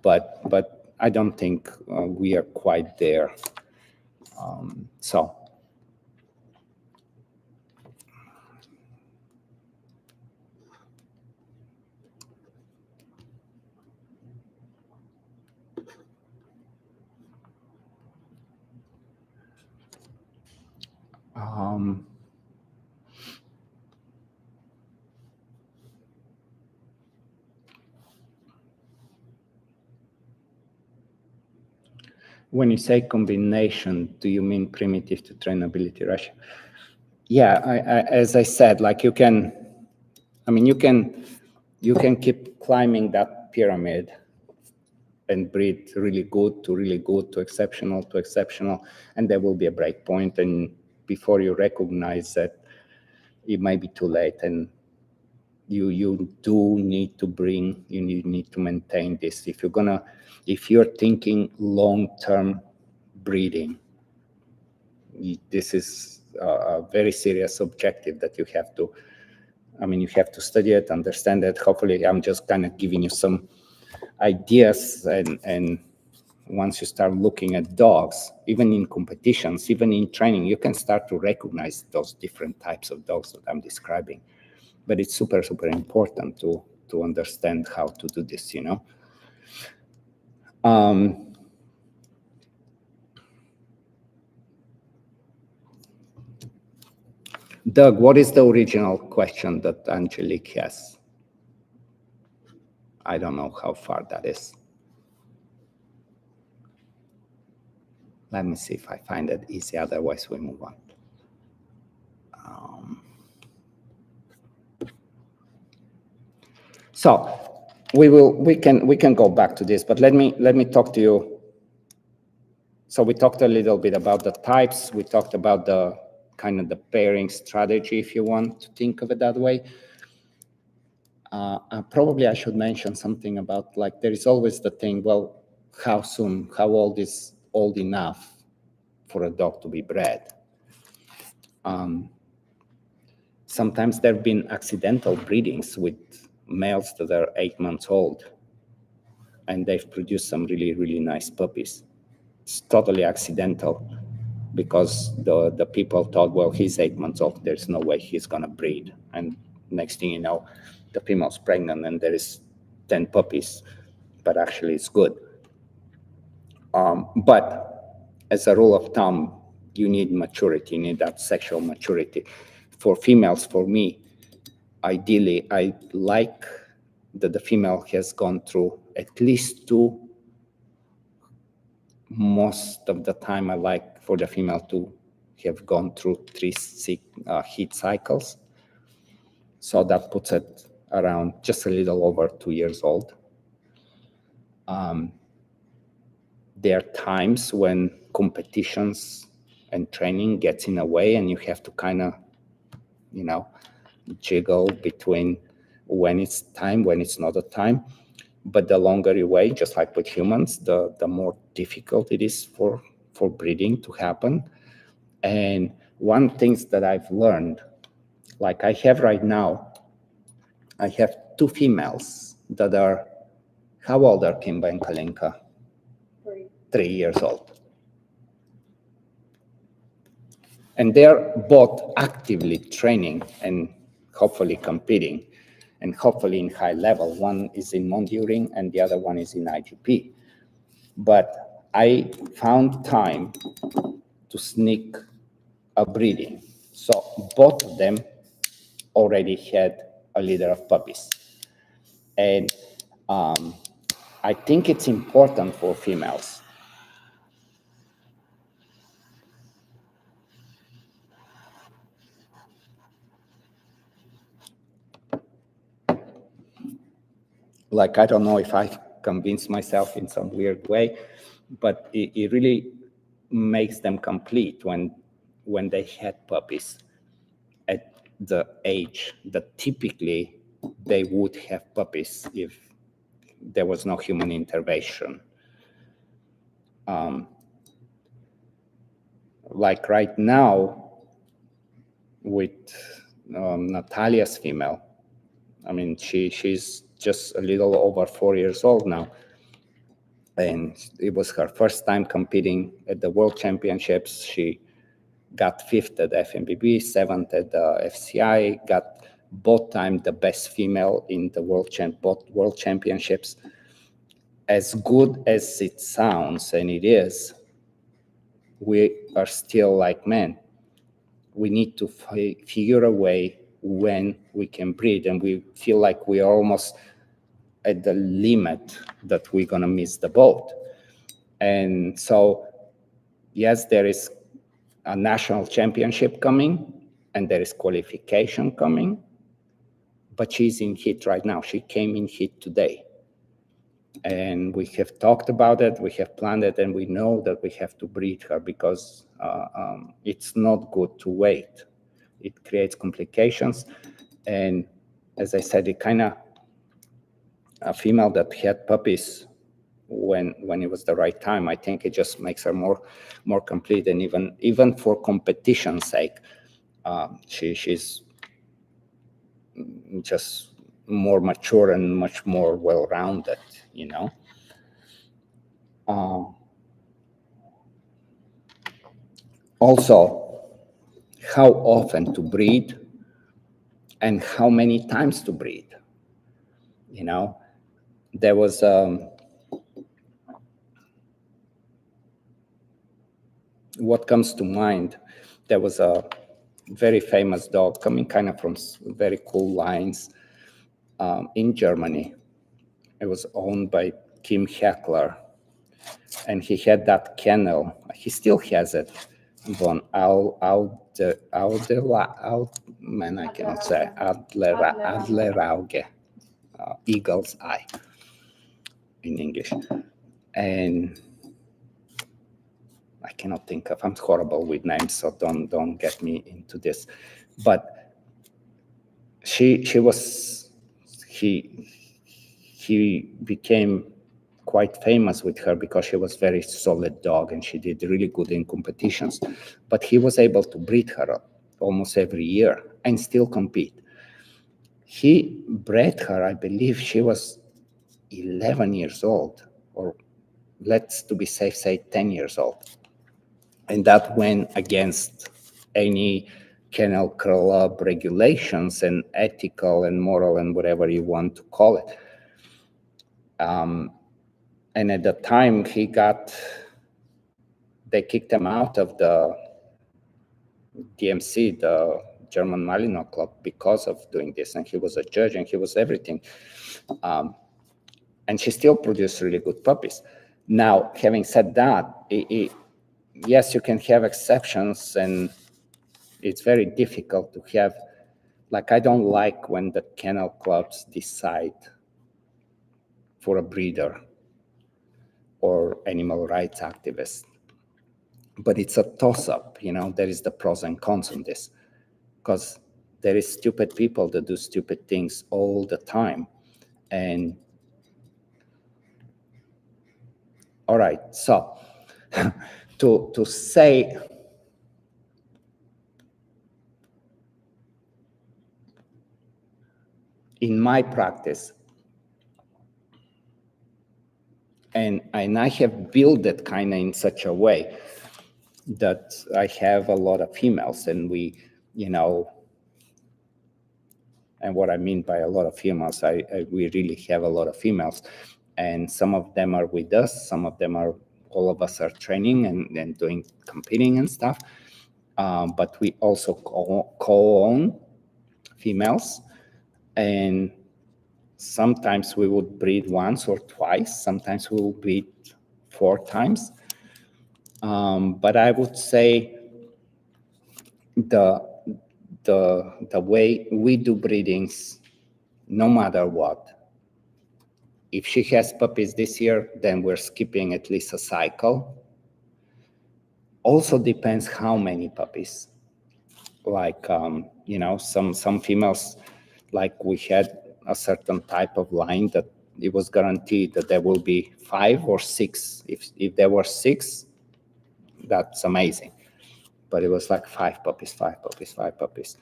But I don't think we are quite there. So. When you say combination, do you mean primitive to trainability ratio? Yeah, as I said, like you can keep climbing that pyramid and breed really good to exceptional, and there will be a break point, and before you recognize that, it might be too late, and you do need to need to maintain this. If you're thinking long-term breeding, this is a very serious objective that you have to, you have to study it, understand it. Hopefully, I'm just kind of giving you some ideas, and once you start looking at dogs, even in competitions, even in training, you can start to recognize those different types of dogs that I'm describing. But it's super, super important to understand how to do this, Doug, what is the original question that Angelique has? I don't know how far that is. Let me see if I find it easy, otherwise we move on. So we can go back to this, but let me talk to you. So we talked a little bit about the types. We talked about the kind of the pairing strategy, if you want to think of it that way. Probably I should mention something about, like, there is always the thing, well, how soon, how old is old enough for a dog to be bred? Sometimes there have been accidental breedings with males that are 8 months old, and they've produced some really, really nice puppies. It's totally accidental, because the people thought, well, he's 8 months old, there's no way he's gonna breed. And next thing you know, the female's pregnant and there is 10 puppies, but actually it's good. But as a rule of thumb, you need maturity, you need that sexual maturity. For females, for me, ideally, I like that the female has gone through at least 2. Most of the time, I like for the female to have gone through 3 heat cycles. So that puts it around just a little over 2 years old. There are times when competitions and training gets in a way, and you have to kind of, jiggle between when it's time, when it's not a time. But the longer you wait, just like with humans, the more difficult it is for breeding to happen. And one thing that I've learned, like I have right now, I have 2 females that are, how old are Kimba and Kalinka? 3 years old. And they're both actively training and hopefully competing, and hopefully in high level. One is in Monduring and the other one is in IGP. But I found time to sneak a breeding. So both of them already had a litter of puppies. And I think it's important for females. Like, I don't know if I convinced myself in some weird way, but it really makes them complete when they had puppies at the age that typically they would have puppies if there was no human intervention. Like right now, with Natalia's female. I mean, she's just a little over 4 years old now. And it was her first time competing at the World Championships. She got fifth at FMBB, seventh at the FCI, got both times the best female in the both World Championships. As good as it sounds, and it is, we are still like, man, we need to figure a way when we can breed, and we feel like we are almost at the limit that we're gonna miss the boat. And so, yes, there is a national championship coming, and there is qualification coming, but she's in heat right now. She came in heat today. And we have talked about it, we have planned it, and we know that we have to breed her because it's not good to wait. It creates complications. And as I said, it kind of, a female that had puppies when it was the right time, I think it just makes her more complete. And even for competition's sake, she's just more mature and much more well-rounded, you know. Also, how often to breed and how many times to breed. You know, there was what comes to mind, there was a very famous dog coming kind of from very cool lines in Germany. It was owned by Kim Heckler, and he had that kennel. He still has it. Von man, I cannot say Adlerauge, eagle's eye in English. And I cannot think of. I'm horrible with names, so don't get me into this. But he became quite famous with her because she was very solid dog and she did really good in competitions. But he was able to breed her almost every year and still compete. He bred her, I believe she was 11 years old, or let's, to be safe, say 10 years old. And that went against any kennel club regulations and ethical and moral and whatever you want to call it. And at the time they kicked him out of the DMC, the German Malinois Club, because of doing this. And he was a judge and he was everything. And she still produced really good puppies. Now, having said that, yes, you can have exceptions, and it's very difficult to have, like, I don't like when the kennel clubs decide for a breeder or animal rights activist. But it's a toss-up, you know, there is the pros and cons on this, because there is stupid people that do stupid things all the time. And all right, so to say in my practice, and I have built it kind of in such a way that I have a lot of females, and we, you know, and what I mean by a lot of females, we really have a lot of females, and some of them are with us, some of them are, all of us are training and doing competing and stuff, but we also co-own females, and sometimes we would breed once or twice, sometimes we will breed 4 times. But I would say the way we do breedings, no matter what, if she has puppies this year, then we're skipping at least a cycle. Also depends how many puppies. Like, you know, some females, like we had a certain type of line that it was guaranteed that there will be 5 or 6. If there were 6, that's amazing. but it was like 5 puppies, 5 puppies, 5 puppies.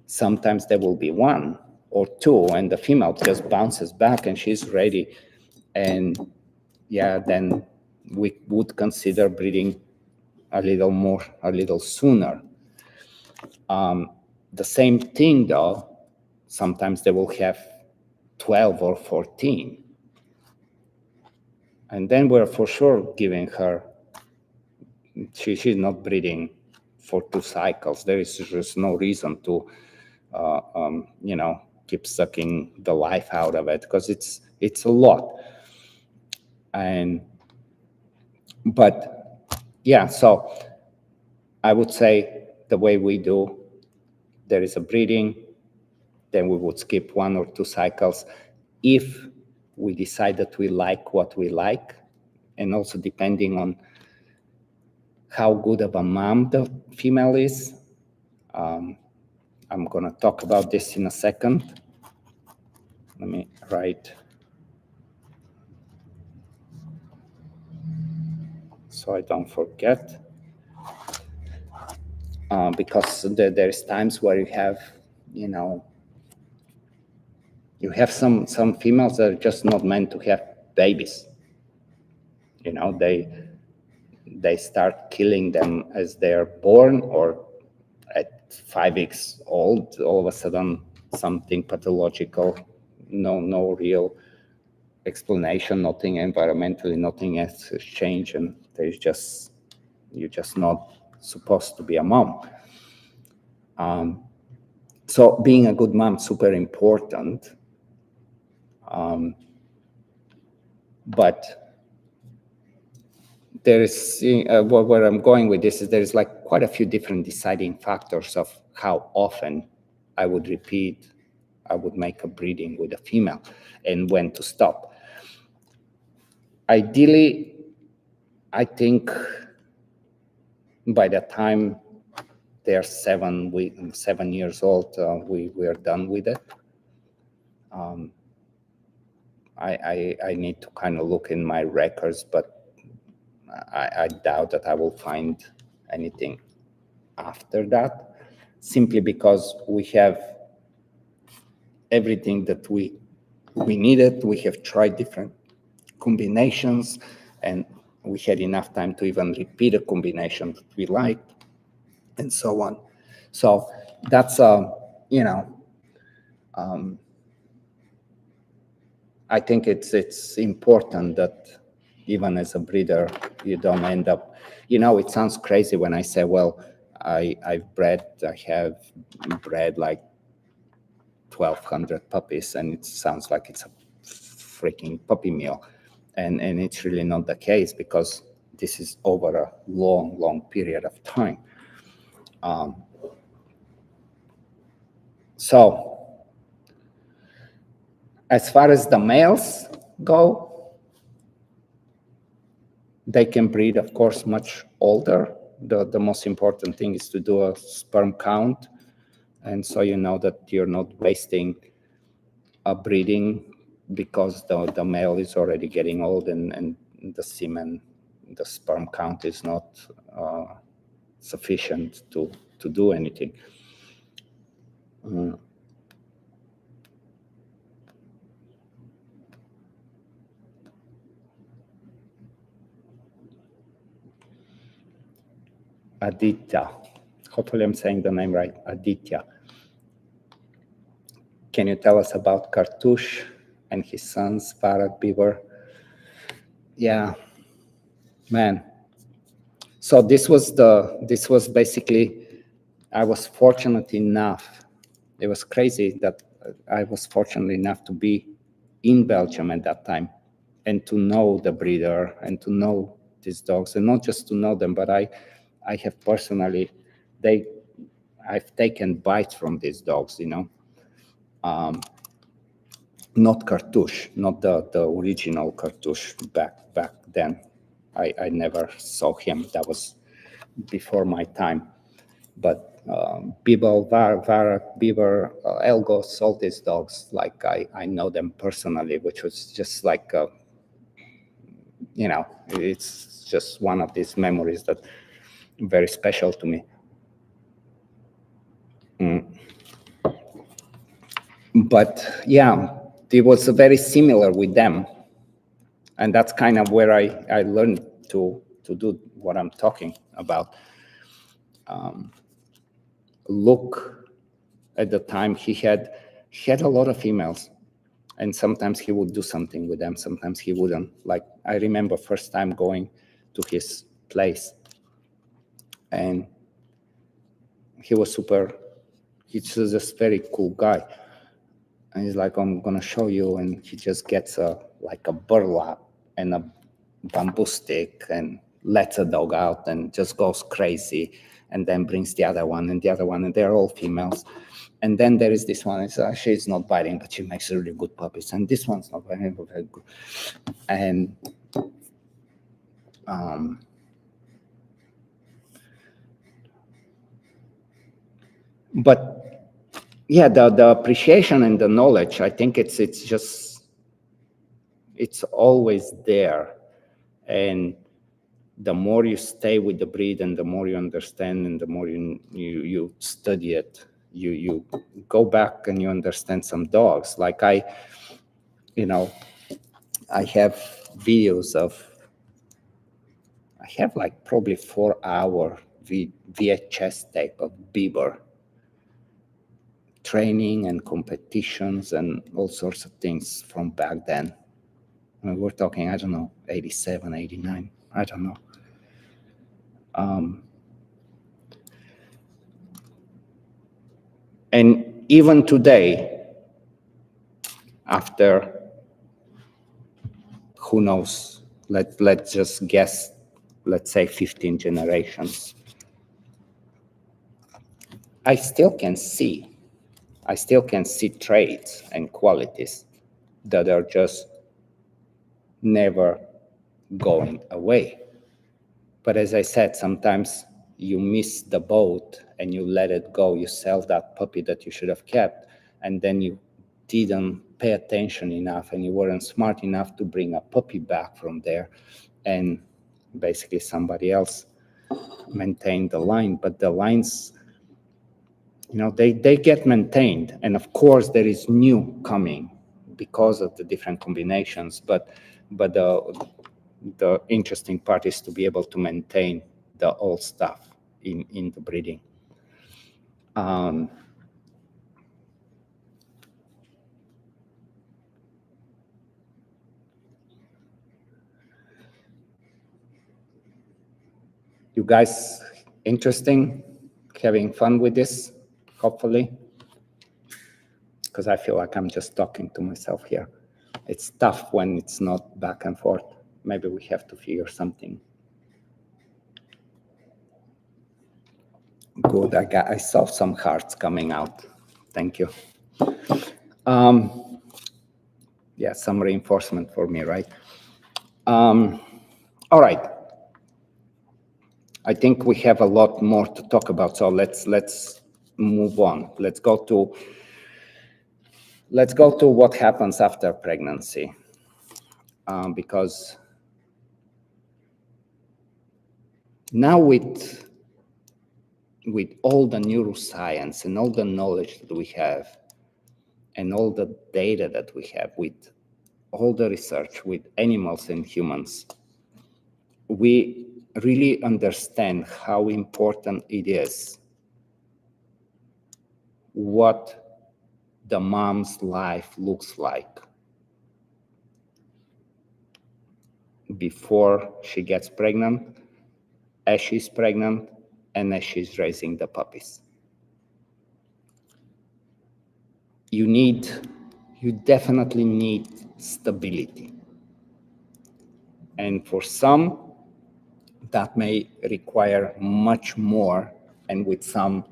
Sometimes there will be 1 or 2, and the female just bounces back and she's ready. And yeah, then we would consider breeding a little sooner. The same thing though, sometimes they will have 12 or 14. And then we're for sure giving her, she's not breeding for 2 cycles. There is just no reason to, keep sucking the life out of it, because it's a lot. But yeah, so I would say the way we do, there is a breeding, then we would skip 1 or 2 cycles if we decide that we like what we like, and also depending on how good of a mom the female is. I'm going to talk about this in a second. Let me write so I don't forget. Because there's times where you have, some females that are just not meant to have babies. They start killing them as they're born, or at 5 weeks old, all of a sudden something pathological, no real explanation, nothing environmentally, nothing has changed, and you're just not supposed to be a mom. So being a good mom, super important. But there is, where I'm going with this is there is like quite a few different deciding factors of how often I would make a breeding with a female and when to stop. Ideally, I think by the time they're 7 years old, we are done with it. I need to kind of look in my records, but I doubt that I will find anything after that, simply because we have everything that we needed. We have tried different combinations, and we had enough time to even repeat a combination that we liked, and so on. So that's I think it's important that even as a breeder, you don't end up, it sounds crazy when I say, well, I have bred like 1,200 puppies, and it sounds like it's a freaking puppy mill. And it's really not the case, because this is over a long period of time. So as far as the males go, they can breed, of course, much older. The most important thing is to do a sperm count, and so you know that you're not wasting a breeding because the male is already getting old, and the semen, the sperm count is not sufficient to do anything. Aditya, hopefully I'm saying the name right, Aditya. Can you tell us about Cartouche and his sons, Parrot Beaver? Yeah, man. So this was basically, I was fortunate enough. It was crazy that I was fortunate enough to be in Belgium at that time and to know the breeder and to know these dogs, and not just to know them, but I have personally, I've taken bites from these dogs, not Cartouche, not the original Cartouche back then. I never saw him. That was before my time. But Bibel, Varak, Beaver, Elgos, all these dogs, like I know them personally, which was just like, it's just one of these memories that very special to me. But yeah, it was very similar with them. And that's kind of where I learned to do what I'm talking about. Look, at the time he had a lot of females, and sometimes he would do something with them, sometimes he wouldn't. Like I remember first time going to his place, and he was he's just very cool guy. And he's like, I'm gonna show you, and he just gets a burlap and a bamboo stick and lets a dog out and just goes crazy, and then brings the other one and the other one, and they're all females. And then there is this one. She's not biting, but she makes really good puppies. And this one's not biting, but very good. And but yeah, the appreciation and the knowledge, I think it's always there. And the more you stay with the breed and the more you understand and the more you study it, you go back and you understand some dogs. Like I have videos of, I have like probably 4-hour VHS tape of Bieber training and competitions and all sorts of things from back then. I mean, we're talking, I don't know, 87, 89, I don't know. And even today, after, who knows, let's just guess, let's say 15 generations, I still can see traits and qualities that are just never going away. But as I said, sometimes you miss the boat and you let it go. You sell that puppy that you should have kept, and then you didn't pay attention enough and you weren't smart enough to bring a puppy back from there, and basically somebody else maintained the line. But the lines, they get maintained, and of course there is new coming because of the different combinations, but the interesting part is to be able to maintain the old stuff in the breeding. You guys interesting, having fun with this, hopefully? Because I feel like I'm just talking to myself here. It's tough when it's not back and forth. Maybe we have to figure something. Good, I saw some hearts coming out. Thank you. Yeah, some reinforcement for me, right? All right. I think we have a lot more to talk about, so let's move on. Let's go to what happens after pregnancy, because now with all the neuroscience and all the knowledge that we have and all the data that we have, with all the research with animals and humans, we really understand how important it is what the mom's life looks like before she gets pregnant, as she's pregnant, and as she's raising the puppies. You definitely need stability. And for some, that may require much more, and with some,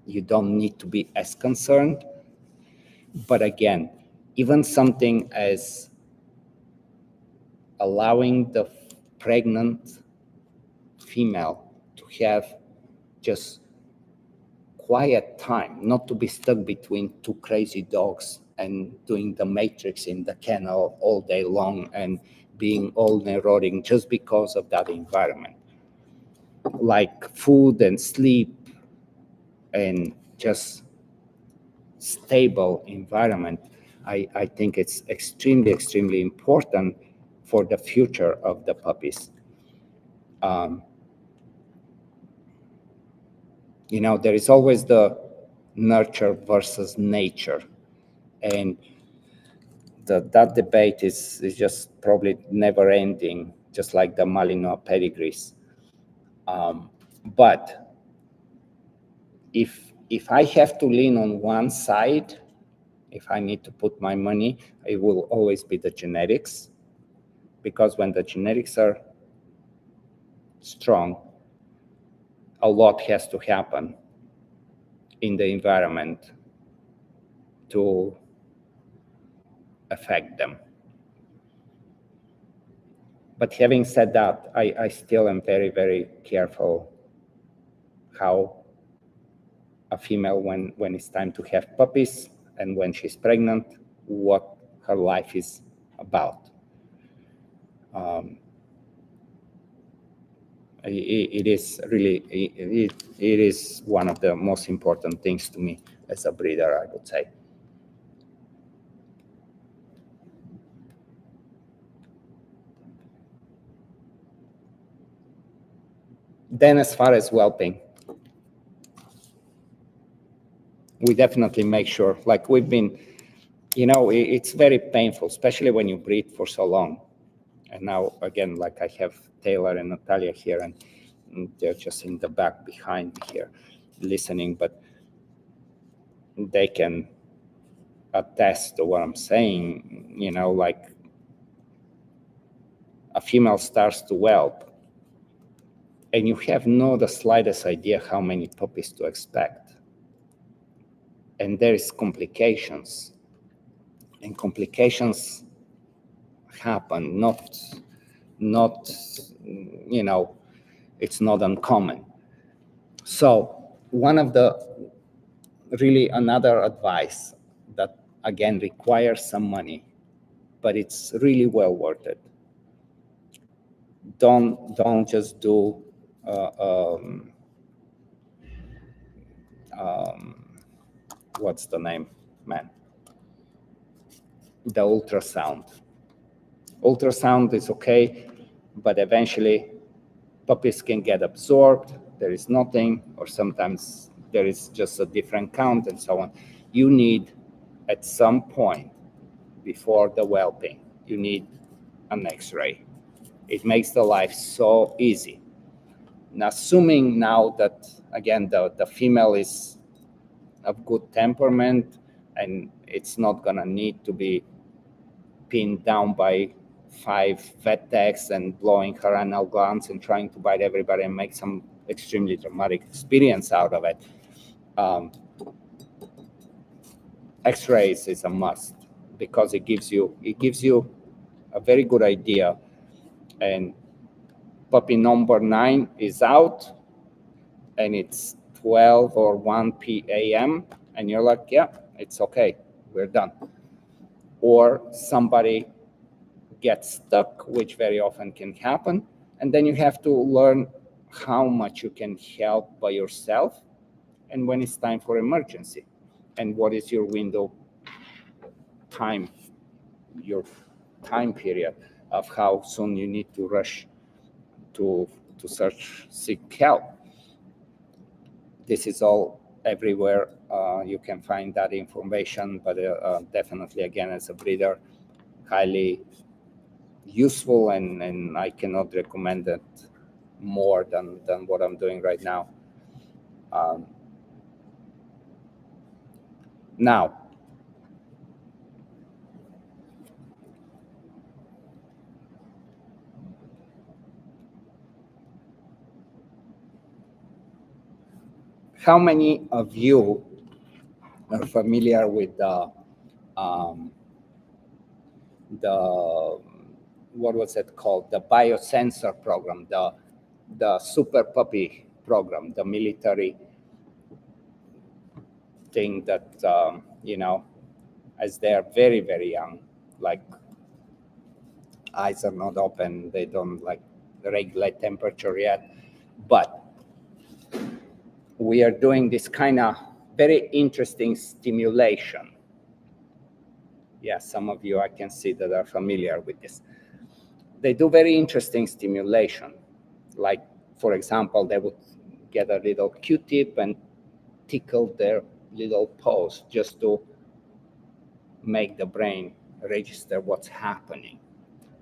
you don't need to be as concerned. But again, even something as allowing the pregnant female to have just quiet time, not to be stuck between two crazy dogs and doing the matrix in the kennel all day long and being all neurotic just because of that environment. like food and sleep and just stable environment, I think it's extremely important for the future of the puppies. There is always the nurture versus nature, and that debate is just probably never ending, just like the Malinois pedigrees. But if I have to lean on one side, if I need to put my money, it will always be the genetics, because when the genetics are strong, a lot has to happen in the environment to affect them. But having said that, I still am very careful how a female, when it's time to have puppies and when she's pregnant, what her life is about. It is really, it is one of the most important things to me as a breeder, I would say. Then as far as whelping, we definitely make sure, like we've been, it's very painful, especially when you breed for so long. And now, again, like I have Taylor and Natalia here, and they're just in the back behind me here listening, but they can attest to what I'm saying. Like a female starts to whelp, and you have no the slightest idea how many puppies to expect. And there is complications. And complications happen, not it's not uncommon. So one of the really another advice that again requires some money, but it's really well worth it. Don't just do what's the name, man? The ultrasound. Ultrasound is okay, but eventually puppies can get absorbed. There is nothing, or sometimes there is just a different count and so on. You need, at some point before the whelping, you need an X-ray. It makes the life so easy. Now, assuming now that, again, the female is of good temperament and it's not gonna need to be pinned down by 5 vet techs and blowing her anal glands and trying to bite everybody and make some extremely dramatic experience out of it. X-rays is a must, because it gives you a very good idea. And puppy number 9 is out, and it's 12 or 1 p.m. and you're like, yeah, it's okay, we're done. Or somebody gets stuck, which very often can happen, and then you have to learn how much you can help by yourself and when it's time for emergency, and what is your window time, your time period of how soon you need to rush to seek help. This is all everywhere. You can find that information, but definitely, again, as a breeder, highly useful, and I cannot recommend it more than what I'm doing right now. Now, how many of you are familiar with the what was it called? The biosensor program, the super puppy program, the military thing that, as they are very young, like eyes are not open, they don't like regulate temperature yet, But we are doing this kind of very interesting stimulation. Yeah, some of you I can see that are familiar with this. They do very interesting stimulation. Like, for example, they would get a little Q-tip and tickle their little paws just to make the brain register what's happening.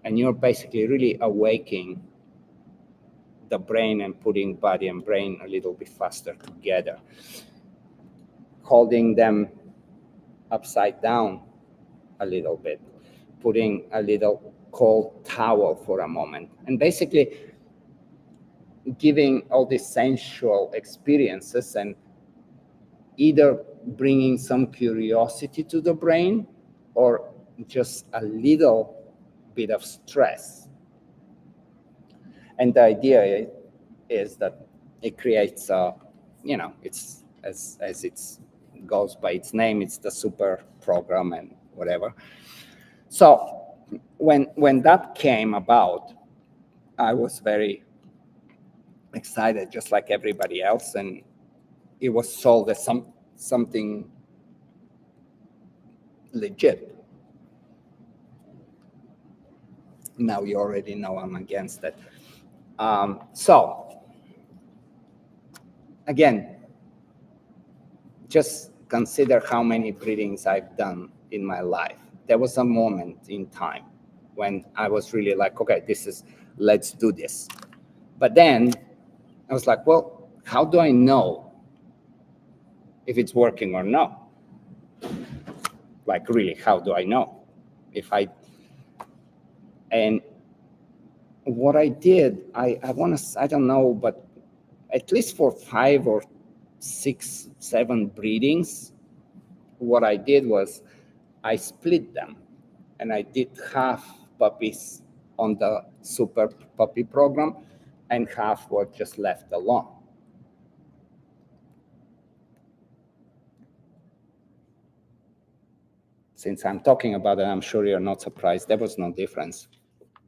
And you're basically really awakening the brain and putting body and brain a little bit faster together. Holding them upside down a little bit, putting a little cold towel for a moment, and basically giving all these sensual experiences and either bringing some curiosity to the brain or just a little bit of stress. And the idea is that it creates it's as it goes by its name, it's the super program and whatever. So when that came about, I was very excited, just like everybody else, and it was sold as something legit. Now you already know I'm against it. So again, just consider how many breedings I've done in my life. There was a moment in time when I was really like, okay, let's do this. But then I was like, well, how do I know if it's working or not? Like, really, how do I know? And what I did, I don't know, but at least for 5 or 6, 7 breedings, what I did was I split them, and I did half puppies on the super puppy program, and half were just left alone. Since I'm talking about it, I'm sure you're not surprised. There was no difference.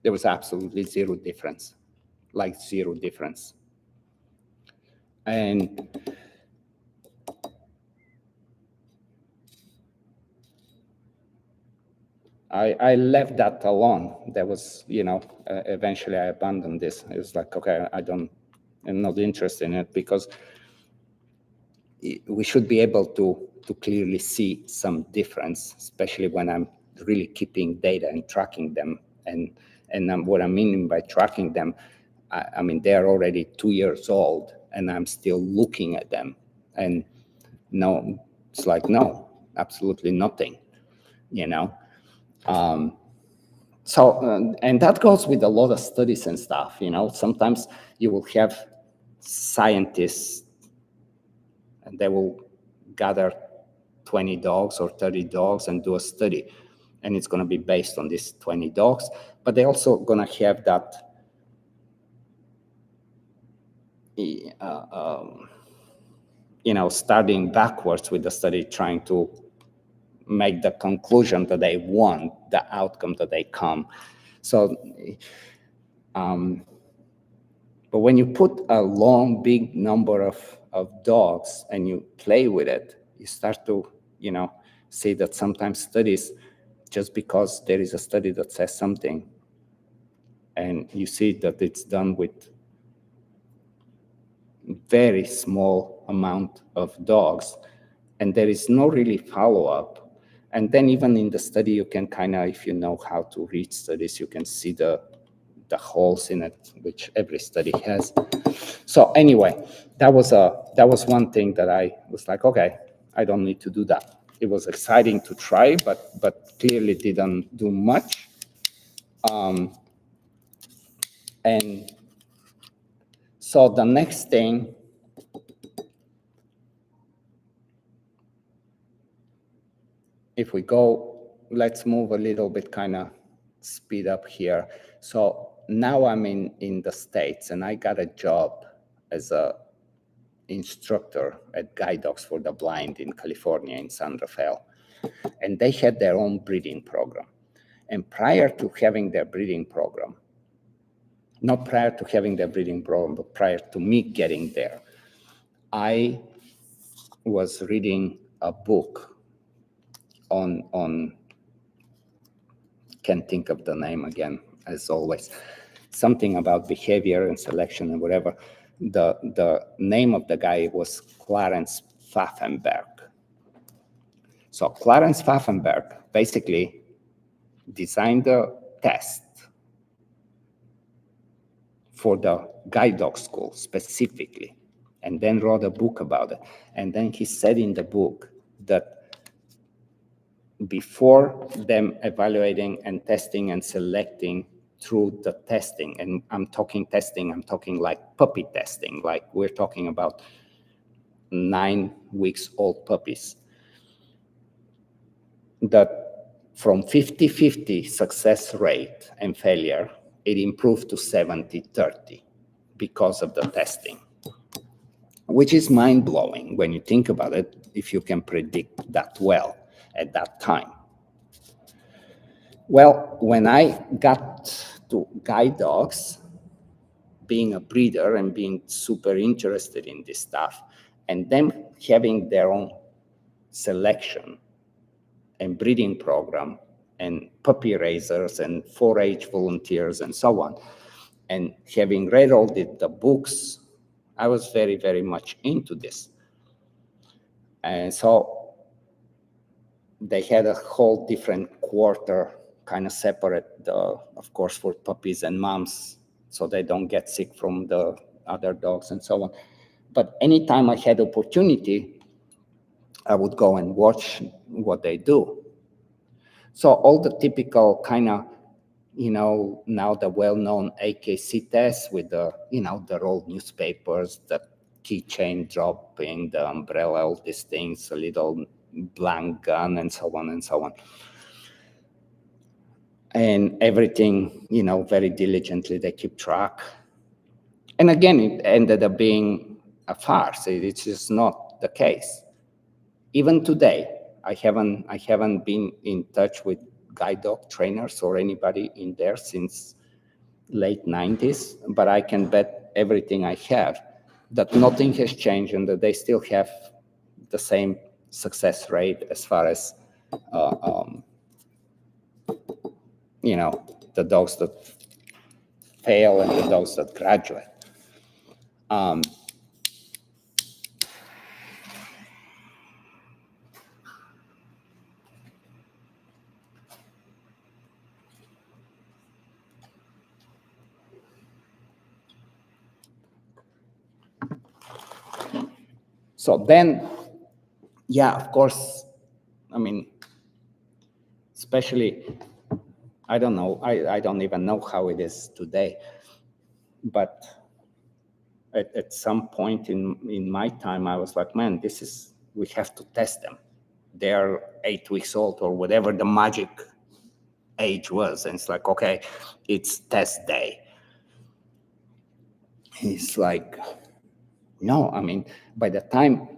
There was absolutely zero difference, like zero difference. And I left that alone. There was, eventually I abandoned this. It was like, okay, I'm not interested in it, because we should be able to clearly see some difference, especially when I'm really keeping data and tracking them. And what I mean by tracking them, I mean, they're already 2 years old, and I'm still looking at them. And no, it's like, no, absolutely nothing, So, and that goes with a lot of studies and stuff, Sometimes you will have scientists, and they will gather 20 dogs or 30 dogs and do a study. And it's going to be based on these 20 dogs. But they're also going to have that starting backwards with the study, trying to make the conclusion that they want, the outcome that they come. So, but when you put a long, big number of dogs and you play with it, you start to, see that sometimes studies, just because there is a study that says something, and you see that it's done with very small amount of dogs, and there is no really follow-up. And then even in the study, you can kind of, if you know how to read studies, you can see the holes in it, which every study has. So anyway, that was one thing that I was like, okay, I don't need to do that. It was exciting to try, but clearly didn't do much. And so the next thing, if we go, let's move a little bit, kind of speed up here. So now I'm in the States, and I got a job as a instructor at Guide Dogs for the Blind in California, in San Rafael. And they had their own breeding program. And prior to having their breeding program, not prior to having the breeding program, but prior to me getting there, I was reading a book on can't think of the name again, as always, something about behavior and selection and whatever. The name of the guy was Clarence Pfaffenberg. So Clarence Pfaffenberg basically designed the test for the guide dog school specifically, and then wrote a book about it. And then he said in the book that before them evaluating and testing and selecting through the testing, and I'm talking like puppy testing, like we're talking about 9 weeks old puppies, that from 50-50 success rate and failure, it improved to 70-30 because of the testing, which is mind-blowing when you think about it, if you can predict that well at that time. Well, when I got to guide dogs, being a breeder and being super interested in this stuff, and them having their own selection and breeding program and puppy raisers and 4-H volunteers and so on, and having read all the books, I was very, very much into this. And so they had a whole different quarter, kind of separate, of course, for puppies and moms, so they don't get sick from the other dogs and so on. But anytime I had opportunity, I would go and watch what they do. So all the typical kind of, now the well-known AKC tests with the, the rolled newspapers, the keychain dropping, the umbrella, all these things, a little blank gun, and so on and so on. And everything, very diligently, they keep track. And again, it ended up being a farce. It's just not the case. Even today, I haven't been in touch with guide dog trainers or anybody in there since late 90s, but I can bet everything I have that nothing has changed and that they still have the same success rate as far as the dogs that fail and the dogs that graduate. So then, yeah, of course, I mean, especially, I don't know, I don't even know how it is today, but at some point in my time, I was like, man, we have to test them. They're 8 weeks old or whatever the magic age was. And it's like, okay, it's test day. It's like, no, I mean,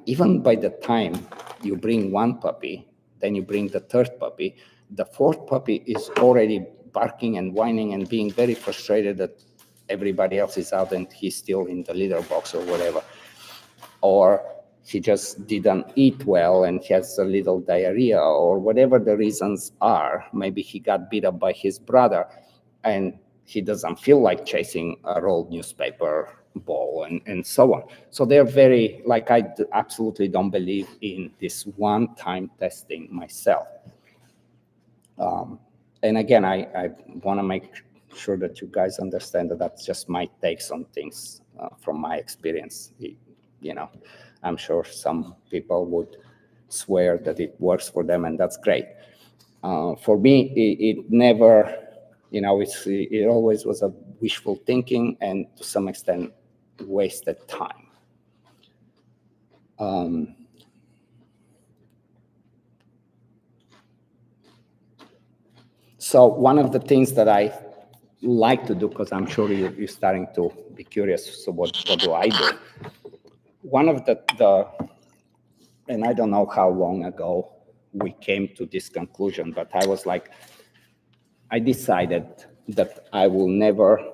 even by the time you bring one puppy, then you bring the third puppy, the fourth puppy is already barking and whining and being very frustrated that everybody else is out and he's still in the litter box or whatever. Or he just didn't eat well and has a little diarrhea or whatever the reasons are. Maybe he got beat up by his brother and he doesn't feel like chasing a rolled newspaper ball and so on. So they're very, like, I absolutely don't believe in this one-time testing myself. And again, I want to make sure that you guys understand that that's just my takes on things from my experience. I'm sure some people would swear that it works for them, and that's great. For me, it never, it always was a wishful thinking and to some extent wasted time. So one of the things that I like to do, because I'm sure you're starting to be curious, so what do I do? One of the and I don't know how long ago we came to this conclusion, but I decided that I will never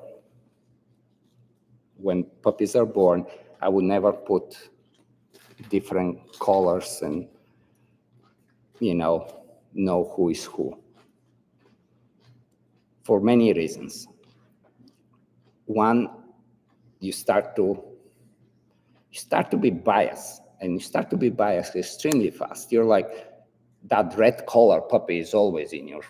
when puppies are born, I would never put different colors and, know who is who. For many reasons. One, you start to be biased, and you start to be biased extremely fast. You're like, that red collar puppy is always in your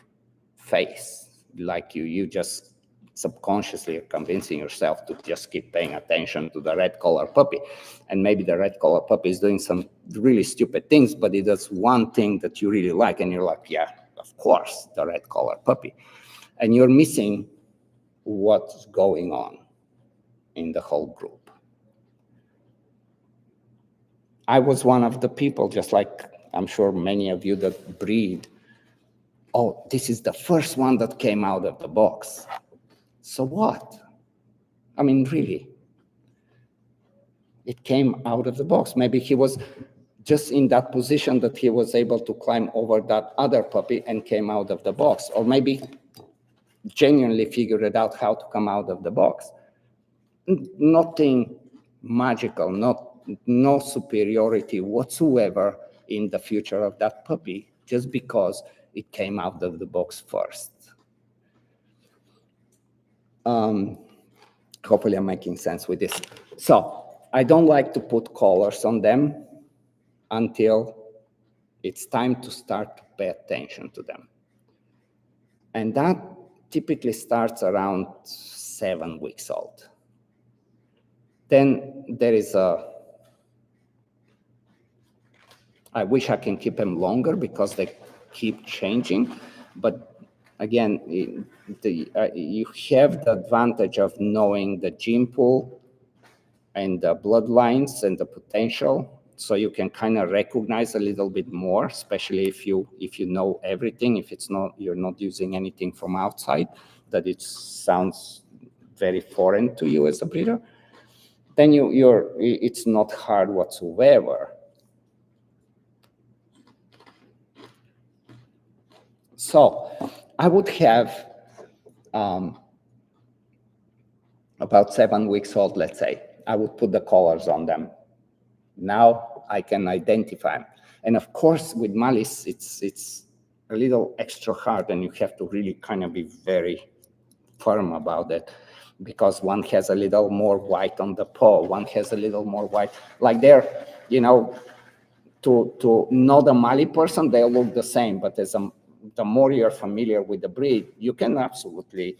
face. Like you just subconsciously are convincing yourself to just keep paying attention to the red collar puppy. And maybe the red collar puppy is doing some really stupid things, but it does one thing that you really like, and you're like, yeah, of course, the red collar puppy. And you're missing what's going on in the whole group. I was one of the people, just like I'm sure many of you that breed, oh, this is the first one that came out of the box. So what? I mean, really, it came out of the box. Maybe he was just in that position that he was able to climb over that other puppy and came out of the box. Or maybe genuinely figured out how to come out of the box. Nothing magical, no superiority whatsoever in the future of that puppy, just because it came out of the box first. Hopefully I'm making sense with this. So I don't like to put colors on them until it's time to start to pay attention to them. And that typically starts around 7 weeks old. Then there is I wish I can keep them longer because they keep changing. But again, you have the advantage of knowing the gene pool and the bloodlines and the potential. So you can kind of recognize a little bit more, especially if you know everything, if you're not using anything from outside, that it sounds very foreign to you as a breeder. Then it's not hard whatsoever. So I would have about 7 weeks old, let's say. I would put the collars on them. Now I can identify them. And of course, with Mallis, it's a little extra hard, and you have to really kind of be very firm about it, because one has a little more white on the paw, one has a little more white. Like they're, to know the Mali person, they look the same, but the more you're familiar with the breed, you can absolutely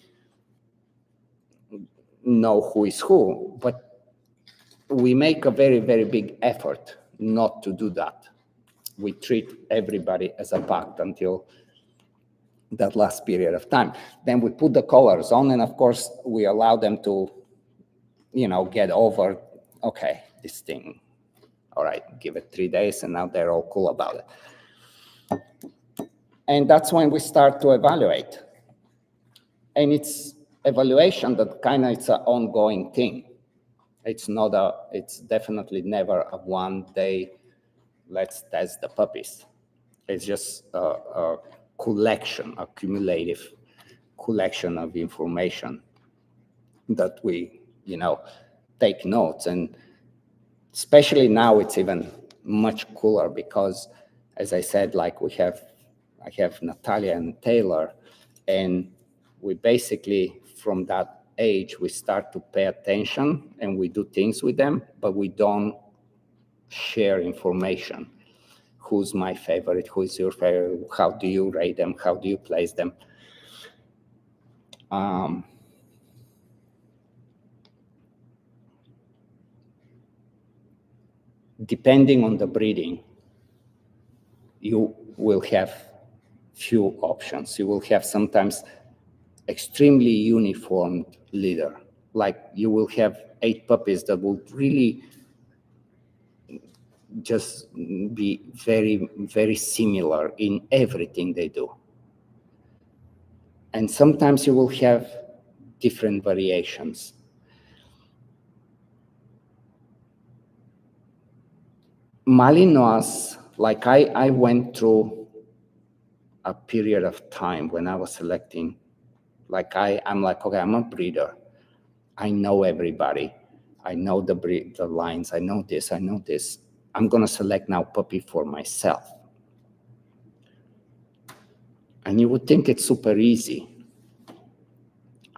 know who is who. But we make a very, very big effort not to do that. We treat everybody as a pack until that last period of time. Then we put the collars on, and of course, we allow them to, get over, okay, this thing. All right, give it 3 days, and now they're all cool about it. And that's when we start to evaluate. And it's evaluation that kind of, it's an ongoing thing. It's definitely never a 1 day, let's test the puppies. It's just a cumulative collection of information that we, take notes. And especially now, it's even much cooler because, as I said, like I have Natalia and Taylor, and we basically, from that age, we start to pay attention and we do things with them, but we don't share information. Who's my favorite? Who is your favorite? How do you rate them? How do you place them? Depending on the breeding, you will have few options. You will have sometimes extremely uniform litter. Like you will have 8 puppies that will really just be very, very similar in everything they do. And sometimes you will have different variations. Malinois, like I went through a period of time when I was selecting, like I'm like, okay, I'm a breeder. I know everybody. I know the breed, the lines, I know this, I'm gonna select now puppy for myself. And you would think it's super easy.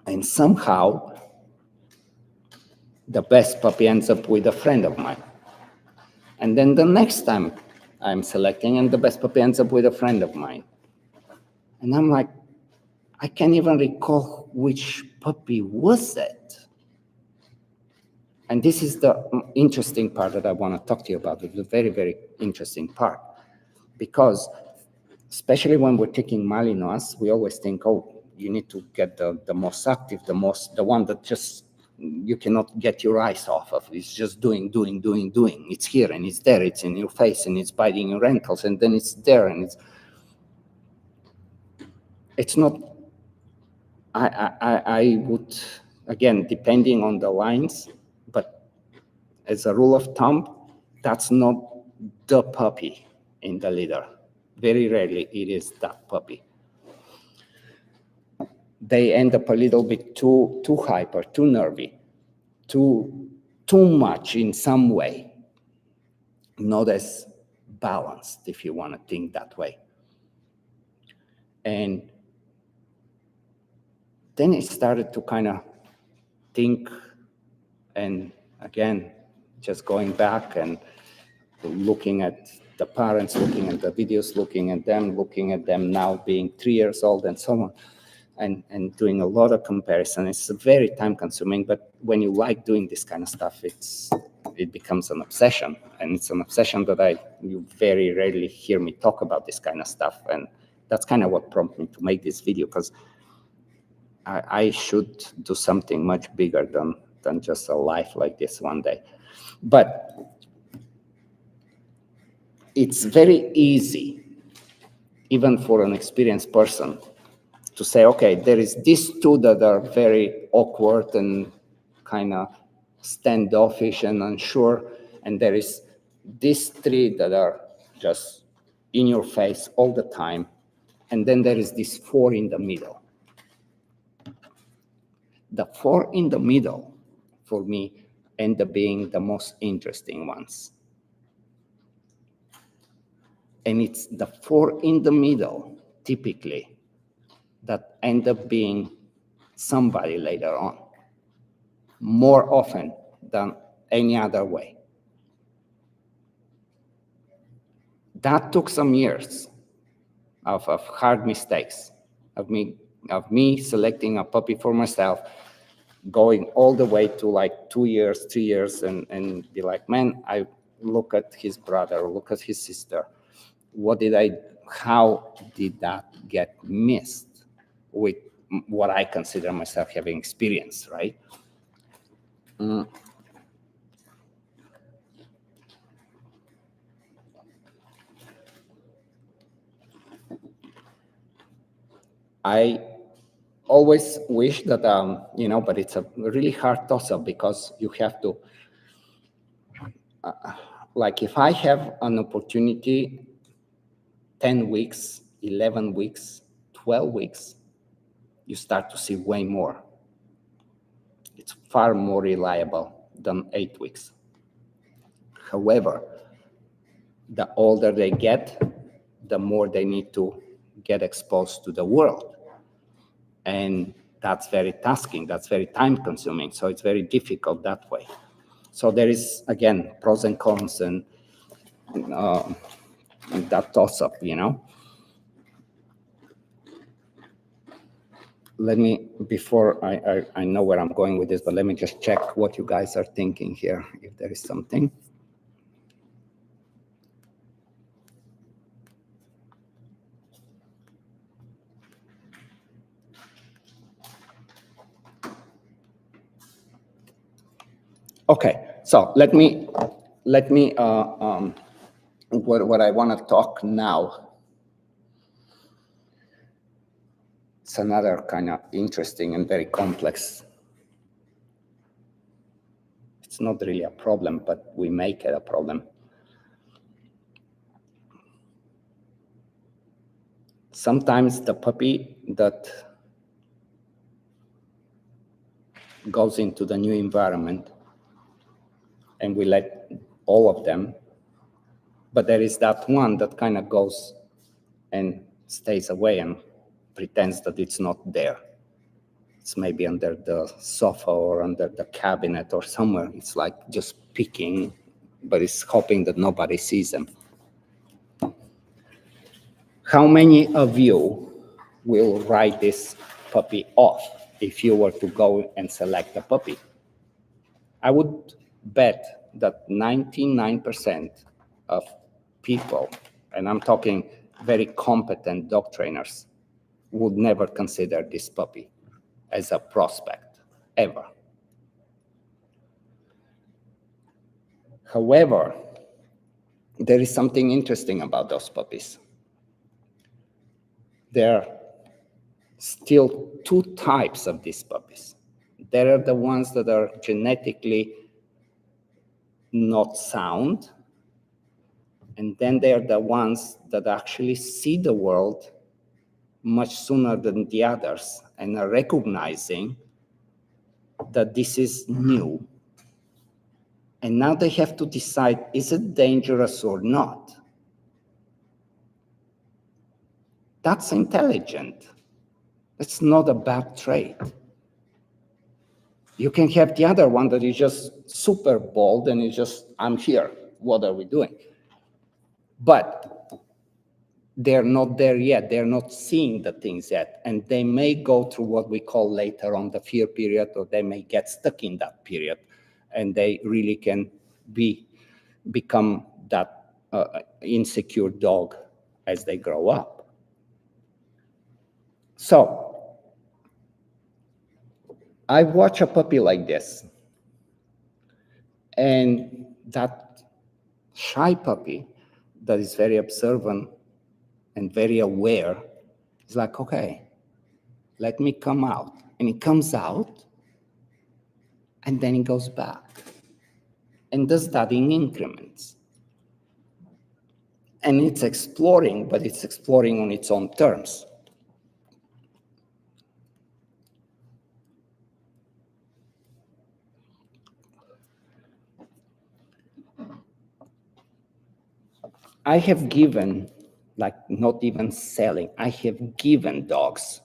And somehow, the best puppy ends up with a friend of mine. And then the next time I'm selecting, and the best puppy ends up with a friend of mine. And I'm like, I can't even recall which puppy was it. And this is the interesting part that I want to talk to you about. It's a very, very interesting part. Because especially when we're taking Malinois, we always think, oh, you need to get the most active, the one that just you cannot get your eyes off of. It's just doing. It's here and it's there, it's in your face and it's biting your ankles and then it's there and it's not, I would, again, depending on the lines, but as a rule of thumb, that's not the puppy in the litter. Very rarely it is that puppy. They end up a little bit too hyper, too nervy, too much in some way, not as balanced, if you want to think that way. And then I started to kind of think, and again, just going back and looking at the parents, looking at the videos, looking at them now being 3 years old and so on, and doing a lot of comparison. It's very time consuming, but when you like doing this kind of stuff, it becomes an obsession. And it's an obsession that you very rarely hear me talk about this kind of stuff. And that's kind of what prompted me to make this video, because I should do something much bigger than just a life like this one day. But it's very easy, even for an experienced person, to say, okay, there is these two that are very awkward and kind of standoffish and unsure, and there is these three that are just in your face all the time, and then there is this four in the middle. The four in the middle, for me, end up being the most interesting ones. And it's the four in the middle, typically, that end up being somebody later on, more often than any other way. That took some years of hard mistakes, of me selecting a puppy for myself, going all the way to like 2 years, 3 years, and be like, man, I look at his brother, look at his sister. How did that get missed with what I consider myself having experienced, right? I always wish that, but it's a really hard toss-up, because you have to, like if I have an opportunity, 10 weeks, 11 weeks, 12 weeks, you start to see way more. It's far more reliable than 8 weeks. However, the older they get, the more they need to get exposed to the world. And that's very tasking, that's very time consuming. So it's very difficult that way. So there is, again, pros and cons and that toss-up, Let me, before I know where I'm going with this, but let me just check what you guys are thinking here, if there is something. Okay, so let me what I want to talk now. It's another kind of interesting and very complex. It's not really a problem, but we make it a problem. Sometimes the puppy that goes into the new environment and we let all of them. But there is that one that kind of goes and stays away and pretends that it's not there. It's maybe under the sofa or under the cabinet or somewhere. It's like just peeking, but it's hoping that nobody sees them. How many of you will write this puppy off if you were to go and select a puppy? I would bet that 99% of people, and I'm talking very competent dog trainers, would never consider this puppy as a prospect, ever. However, there is something interesting about those puppies. There are still two types of these puppies. There are the ones that are genetically not sound, and then there are the ones that actually see the world much sooner than the others and are recognizing that this is new. And now they have to decide, is it dangerous or not? That's intelligent. It's not a bad trait. You can have the other one that is just super bold and is just, I'm here, what are we doing? But they're not there yet. They're not seeing the things yet. And they may go through what we call later on the fear period, or they may get stuck in that period. And they really can become that insecure dog as they grow up. So I watch a puppy like this, and that shy puppy that is very observant and very aware is like, okay, let me come out. And he comes out, and then he goes back and does that in increments. And it's exploring, but it's exploring on its own terms. I have given, like not even selling, I have given dogs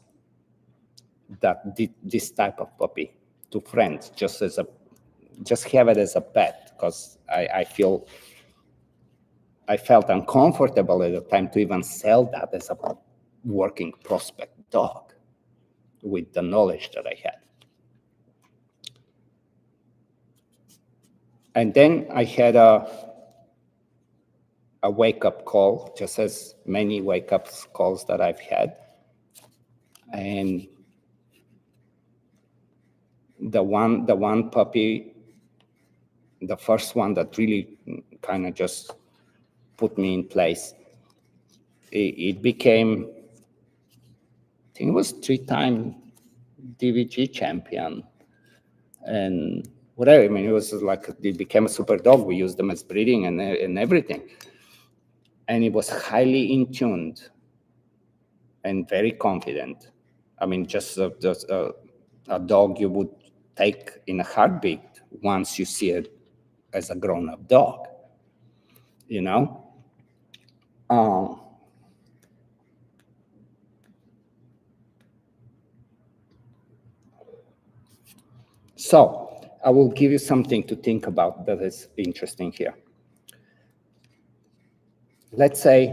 that did this type of puppy to friends, just have it as a pet, because I felt uncomfortable at the time to even sell that as a working prospect dog with the knowledge that I had. And then I had a wake-up call, just as many wake-up calls that I've had. And the one puppy, the first one that really kind of just put me in place, it became, I think it was 3-time DVG champion and whatever. I mean, it was like, it became a super dog. We used them as breeding and everything. And it was highly in tuned and very confident. I mean, just a dog you would take in a heartbeat once you see it as a grown-up dog, you know? So I will give you something to think about that is interesting here. Let's take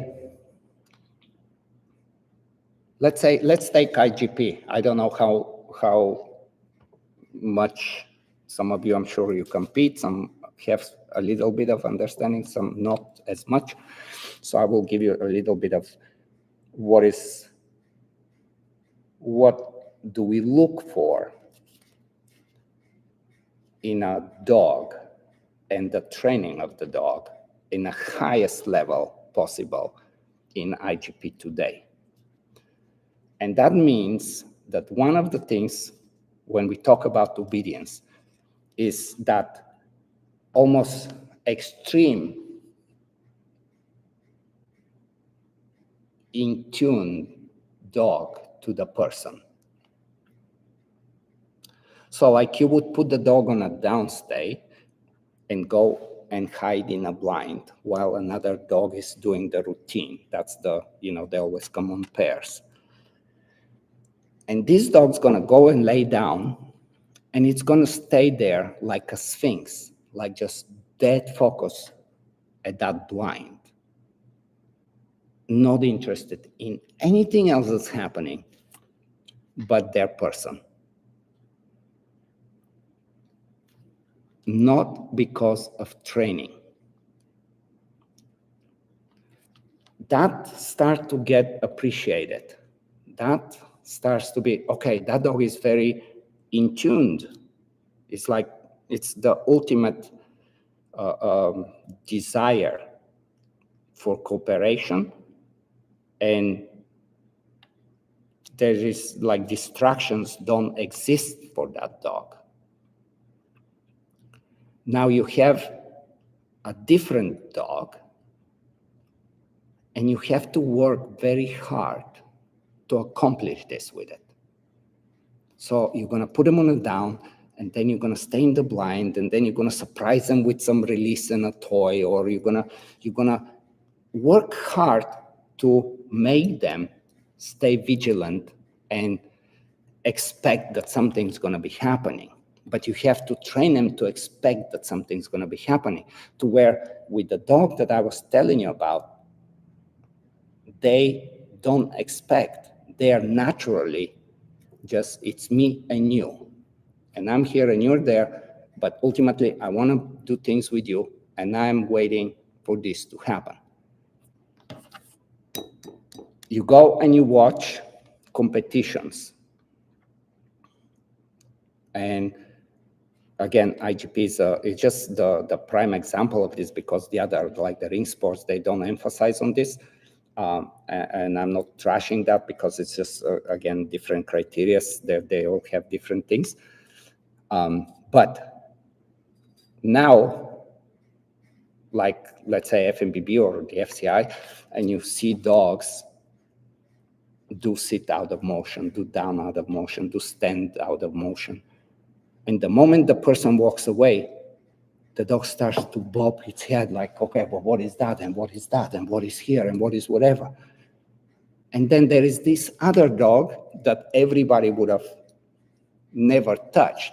IGP. I don't know how much, some of you, I'm sure you compete, some have a little bit of understanding, some not as much. So I will give you a little bit of what do we look for in a dog and the training of the dog in the highest level possible in IGP today. And that means that one of the things when we talk about obedience is that almost extreme in tune dog to the person. So like you would put the dog on a down stay and go and hide in a blind while another dog is doing the routine. That's they always come on pairs. And this dog's gonna go and lay down, and it's gonna stay there like a sphinx, like just dead focus at that blind, not interested in anything else that's happening but their person. Not because of training. That starts to get appreciated. That starts to be, okay, that dog is very in tuned. It's like, it's the ultimate desire for cooperation, and there is like distractions don't exist for that dog. Now you have a different dog, and you have to work very hard to accomplish this with it. So you're gonna put them on a down, and then you're gonna stay in the blind, and then you're gonna surprise them with some release and a toy, or you're gonna work hard to make them stay vigilant and expect that something's gonna be happening. But you have to train them to expect that something's gonna be happening, to where with the dog that I was telling you about, they don't expect. They are naturally just, it's me and you. And I'm here and you're there, but ultimately I want to do things with you, and I'm waiting for this to happen. You go and you watch competitions. And again, IGP is just the prime example of this, because the other, like the ring sports, they don't emphasize on this. And I'm not trashing that, because it's just, again, different criteria. They all have different things. But now, like, let's say FMBB or the FCI, and you see dogs do sit out of motion, do down out of motion, do stand out of motion. And the moment the person walks away, the dog starts to bob its head like, okay, well, what is that? And what is that? And what is here? And what is whatever? And then there is this other dog that everybody would have never touched.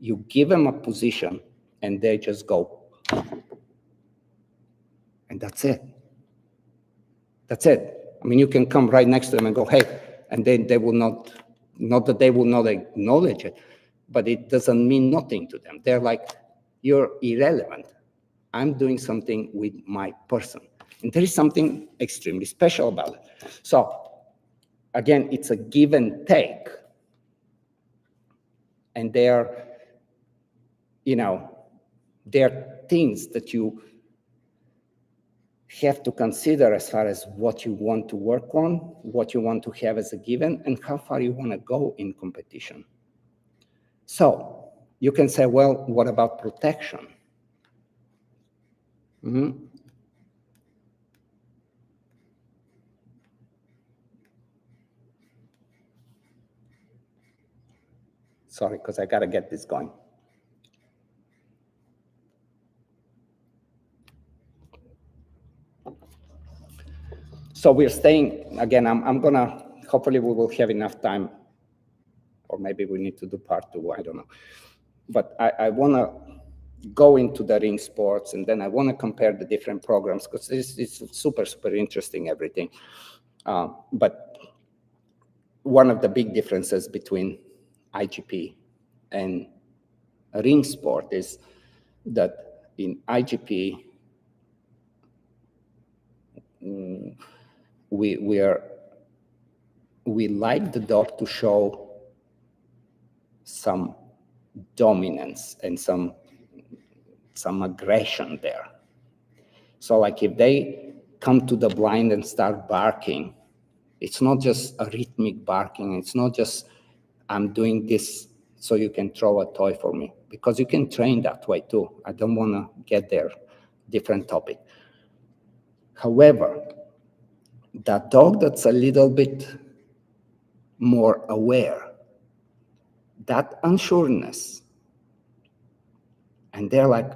You give them a position, and they just go. And that's it. That's it. I mean, you can come right next to them and go, hey, and then they will not that they will not acknowledge it, but it doesn't mean nothing to them. They're like, you're irrelevant. I'm doing something with my person. And there is something extremely special about it. So again, it's a give and take. And there are things that you have to consider as far as what you want to work on, what you want to have as a given, and how far you want to go in competition. So you can say, well, what about protection? Mm-hmm. Sorry, because I got to get this going. So we're staying, again, I'm going to, hopefully we will have enough time, or maybe we need to do part 2, I don't know. But I want to go into the ring sports, and then I want to compare the different programs, because it's super, super interesting, everything. But one of the big differences between IGP and a ring sport is that in IGP, we like the dog to show some dominance and some aggression there. So like if they come to the blind and start barking, it's not just a rhythmic barking. It's not just, I'm doing this so you can throw a toy for me, because you can train that way too. I don't want to get there, different topic. However, that dog that's a little bit more aware, that unsureness, and they're like,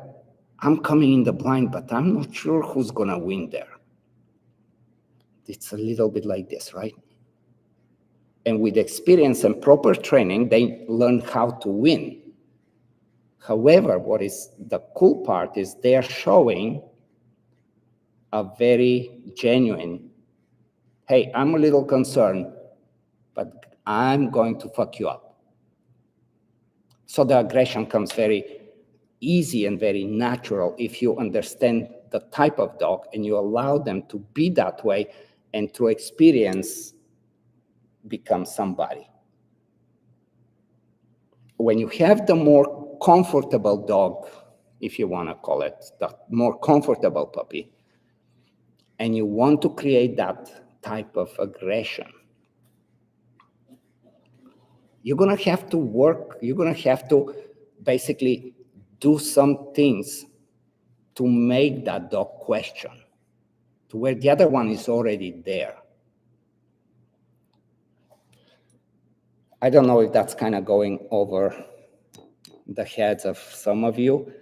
I'm coming in the blind, but I'm not sure who's going to win there. It's a little bit like this, right? And with experience and proper training, they learn how to win. However, what is the cool part is they're showing a very genuine, hey, I'm a little concerned, but I'm going to fuck you up. So the aggression comes very easy and very natural if you understand the type of dog and you allow them to be that way and through experience become somebody. When you have the more comfortable dog, if you want to call it, the more comfortable puppy, and you want to create that type of aggression, you're going to have to work, you're going to have to basically do some things to make that dog question, to where the other one is already there. I don't know if that's kind of going over the heads of some of you.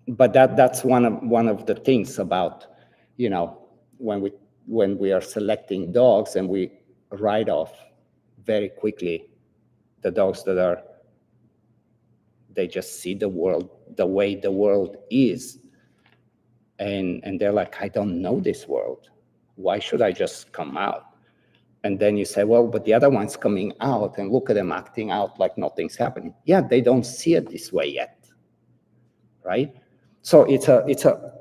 But that's one of the things about, you know, when we are selecting dogs and we write off very quickly the dogs that are, they just see the world the way the world is, and they're like, I don't know this world. Why should I just come out? And then you say, well, but the other one's coming out, and look at them acting out like nothing's happening. Yeah, they don't see it this way yet, right? So it's a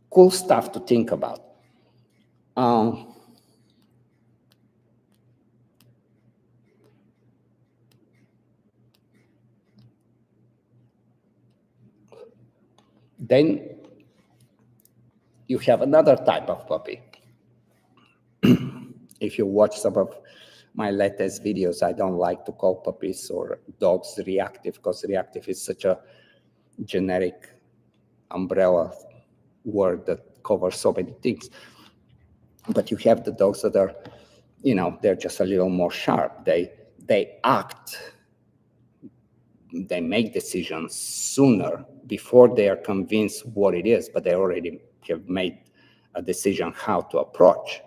cool stuff to think about. Then you have another type of puppy. If you watch some of my latest videos, I don't like to call puppies or dogs reactive, because reactive is such a generic umbrella word that covers so many things. But you have the dogs that are, you know, they're just a little more sharp. They act, they make decisions sooner before they are convinced what it is, but they already have made a decision how to approach.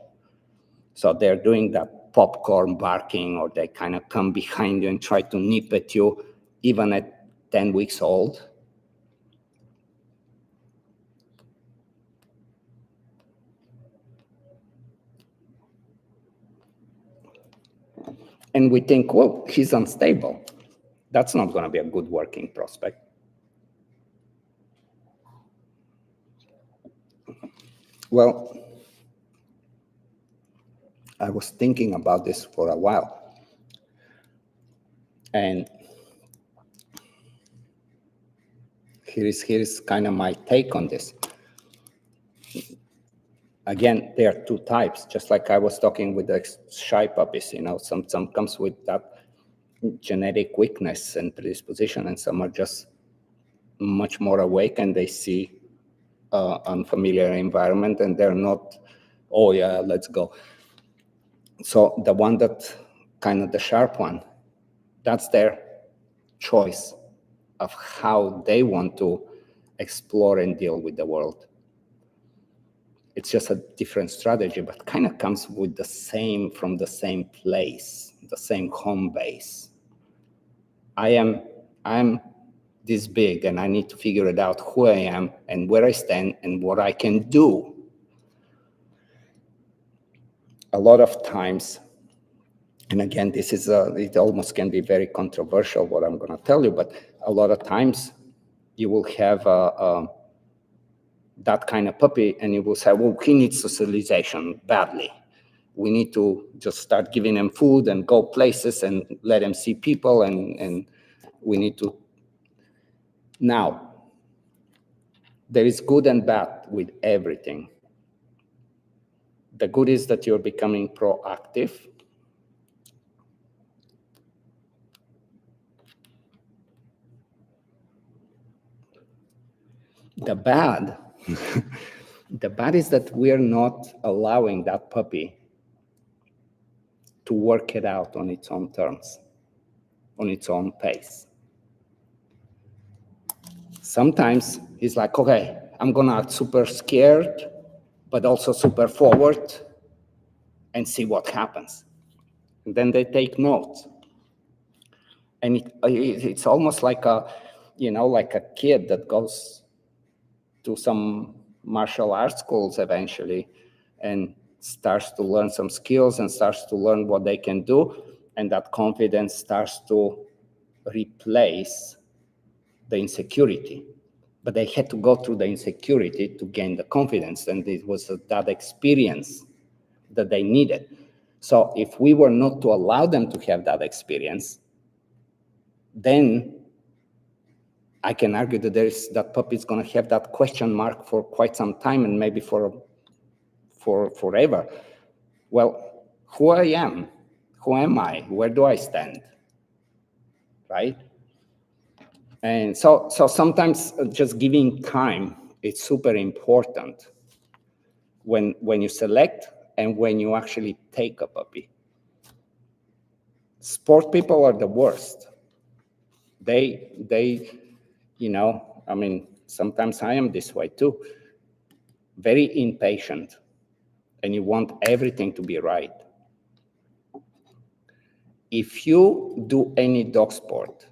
So they're doing that popcorn barking, or they kind of come behind you and try to nip at you, even at 10 weeks old. And we think, well, he's unstable. That's not going to be a good working prospect. Well, I was thinking about this for a while. And here is kind of my take on this. Again, there are two types, just like I was talking with the shy puppies, you know, some comes with that genetic weakness and predisposition, and some are just much more awake and they see unfamiliar environment and they're not, oh yeah, let's go. So the one that kind of the sharp one, that's their choice of how they want to explore and deal with the world. It's just a different strategy, but kind of comes with the same, from the same place, the same home base. I'm this big and I need to figure it out who I am and where I stand and what I can do. A lot of times, and again, this is it almost can be very controversial what I'm going to tell you, but a lot of times you will have that kind of puppy and you will say, well, he needs socialization badly. We need to just start giving him food and go places and let him see people, and we need to. Now, there is good and bad with everything. The good is that you're becoming proactive. The bad, the bad is that we're not allowing that puppy to work it out on its own terms, on its own pace. Sometimes he's like, okay, I'm gonna act super scared, but also super forward and see what happens. And then they take notes. And it's almost like like a kid that goes to some martial arts schools eventually and starts to learn some skills and starts to learn what they can do. And that confidence starts to replace the insecurity. But they had to go through the insecurity to gain the confidence. And it was that experience that they needed. So if we were not to allow them to have that experience, then I can argue that that puppy is going to have that question mark for quite some time and maybe for forever. Well, who I am, who am I, where do I stand, right? And so sometimes just giving time is super important when you select and when you actually take a puppy. Sport people are the worst. They I mean, sometimes I am this way too. Very impatient, and you want everything to be right. If you do any dog sport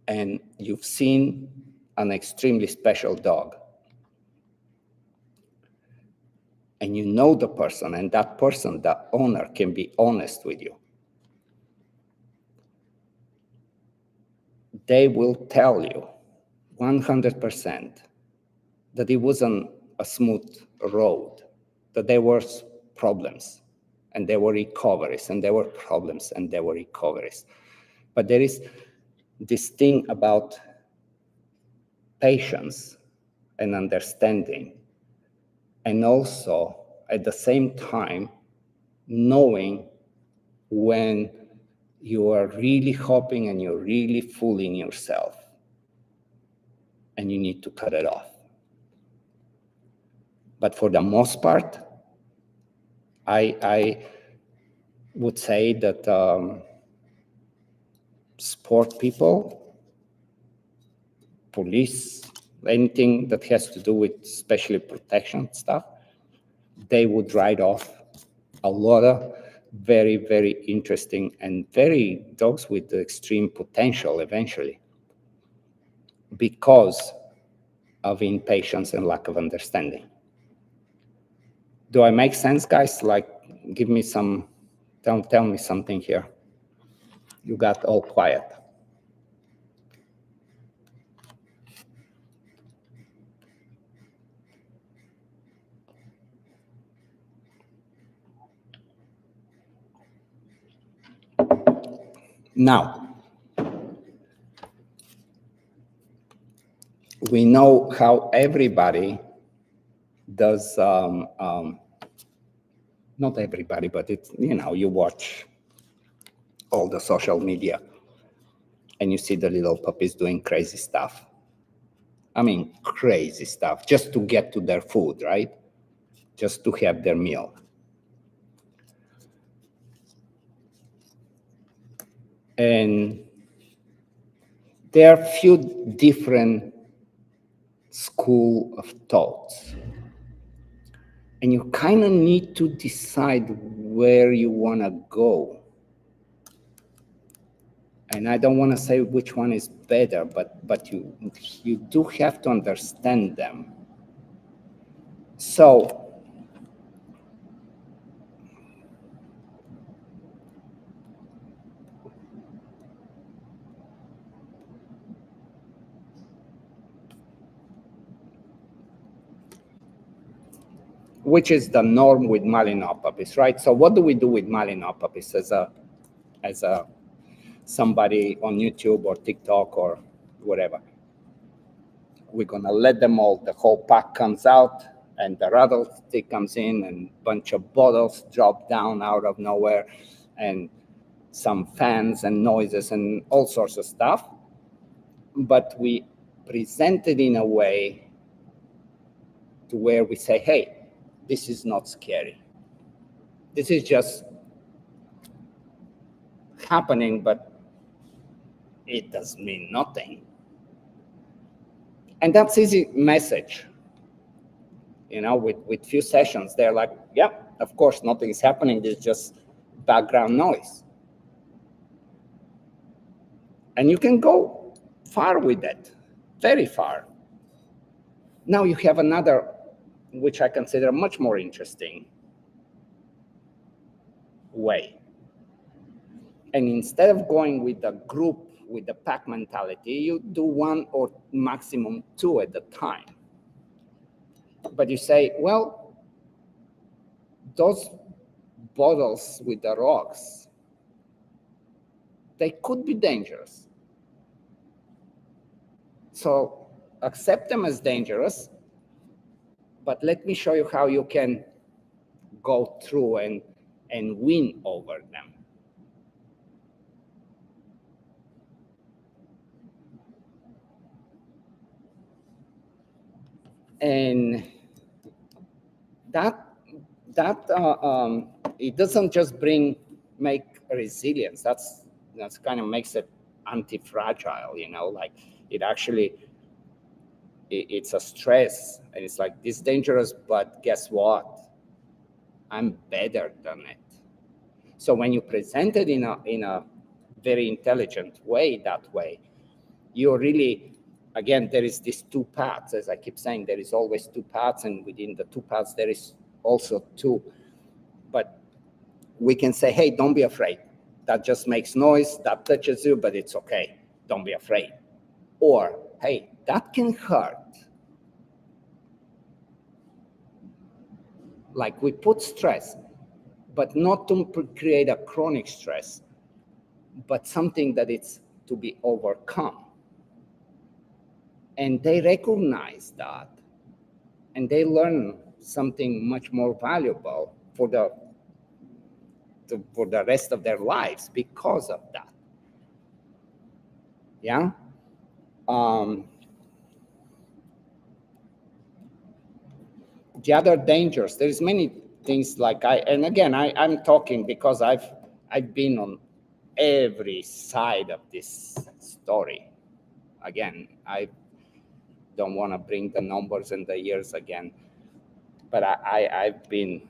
and you've seen an extremely special dog, and you know the person, and that person, the owner, can be honest with you, they will tell you 100% that it wasn't a smooth road, that there were problems, and there were recoveries, and there were problems, and there were recoveries. But there is this thing about patience and understanding, and also at the same time knowing when you are really hoping and you're really fooling yourself and you need to cut it off. But for the most part, I would say that sport people, police, anything that has to do with especially protection stuff, they would write off a lot of very, very interesting and very dogs with extreme potential eventually because of impatience and lack of understanding. Do I make sense, guys? Like, give me some, tell me something here. You got all quiet. Now, we know how everybody does, not everybody, but it's, you watch all the social media and you see the little puppies doing crazy stuff. I mean, crazy stuff, just to get to their food, right? Just to have their meal. And there are a few different school of thoughts. And you kind of need to decide where you want to go. And I don't want to say which one is better, but you do have to understand them. So which is the norm with Malinois puppies, right? So what do we do with Malinois puppies as a somebody on YouTube or TikTok or whatever? We're gonna let them all, the whole pack comes out and the rattlesnake comes in and a bunch of bottles drop down out of nowhere and some fans and noises and all sorts of stuff. But we present it in a way to where we say, hey, this is not scary. This is just happening, but it does mean nothing. And that's easy message. With few sessions, they're like, yeah, of course, nothing is happening. There's just background noise. And you can go far with that, very far. Now you have another, which I consider much more interesting way. And instead of going with the group, with the pack mentality, you do one or maximum two at a time. But you say, well, those bottles with the rocks, they could be dangerous. So accept them as dangerous, but let me show you how you can go through and win over them. And that it doesn't just make resilience. That's kind of makes it anti-fragile, like it actually, it's a stress, and it's like, this dangerous, but guess what? I'm better than it. So when you present it in a very intelligent way, that way, you really, again, there is these two paths. As I keep saying, there is always two paths, and within the two paths, there is also two. But we can say, hey, don't be afraid. That just makes noise, that touches you, but it's okay. Don't be afraid. Or, hey, that can hurt. Like, we put stress, but not to create a chronic stress, but something that it's to be overcome. And they recognize that, and they learn something much more valuable for the rest of their lives because of that. Yeah. The other dangers, there's many things like I'm talking because I've been on every side of this story. Again, I don't want to bring the numbers and the years again, but I've been,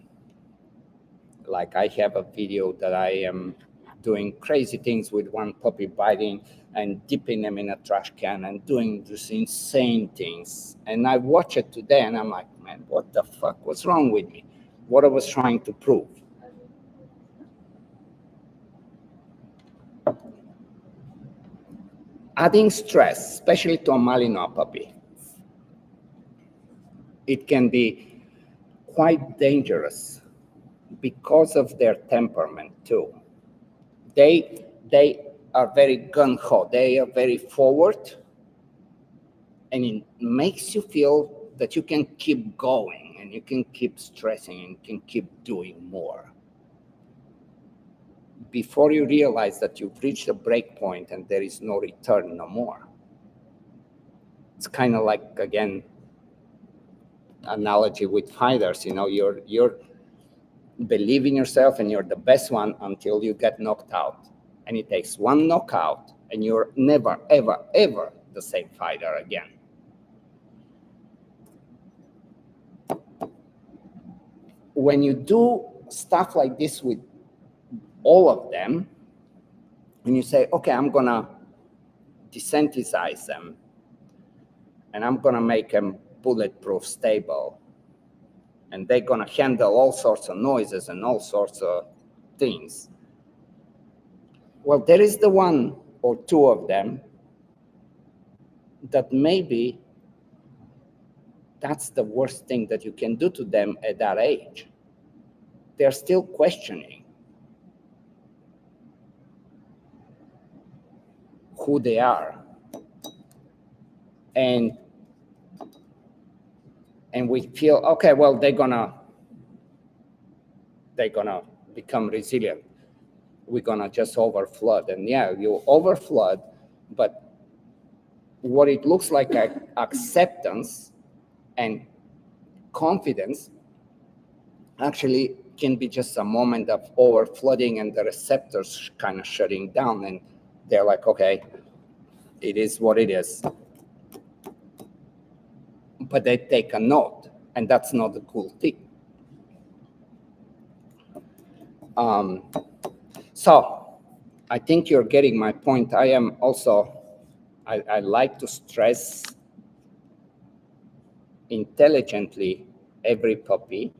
like, I have a video that I am doing crazy things with one puppy, biting and dipping them in a trash can and doing these insane things. And I watch it today and I'm like, man, what the fuck was wrong with me? What I was trying to prove. Adding stress, especially to a Malinois puppy, it can be quite dangerous because of their temperament too. They are very gung-ho, they are very forward, and it makes you feel that you can keep going and you can keep stressing and can keep doing more. Before you realize that you've reached a break point and there is no return no more. It's kind of like, again, analogy with fighters, you're believe in yourself and you're the best one until you get knocked out. And it takes one knockout and you're never, ever, ever the same fighter again. When you do stuff like this with all of them, and you say, okay, I'm gonna desensitize them and I'm gonna make them bulletproof, stable, and they're gonna handle all sorts of noises and all sorts of things. Well, there is the one or two of them that maybe that's the worst thing that you can do to them at that age. They're still questioning who they are. And we feel, okay, well, they're gonna become resilient. We're gonna just overflood. And yeah, you overflood, but what it looks like acceptance and confidence, actually can be just a moment of overflooding and the receptors kind of shutting down, and they're like, okay, it is what it is. But they take a note, and that's not a cool thing. So I think you're getting my point. I am also, I like to stress intelligently every puppy,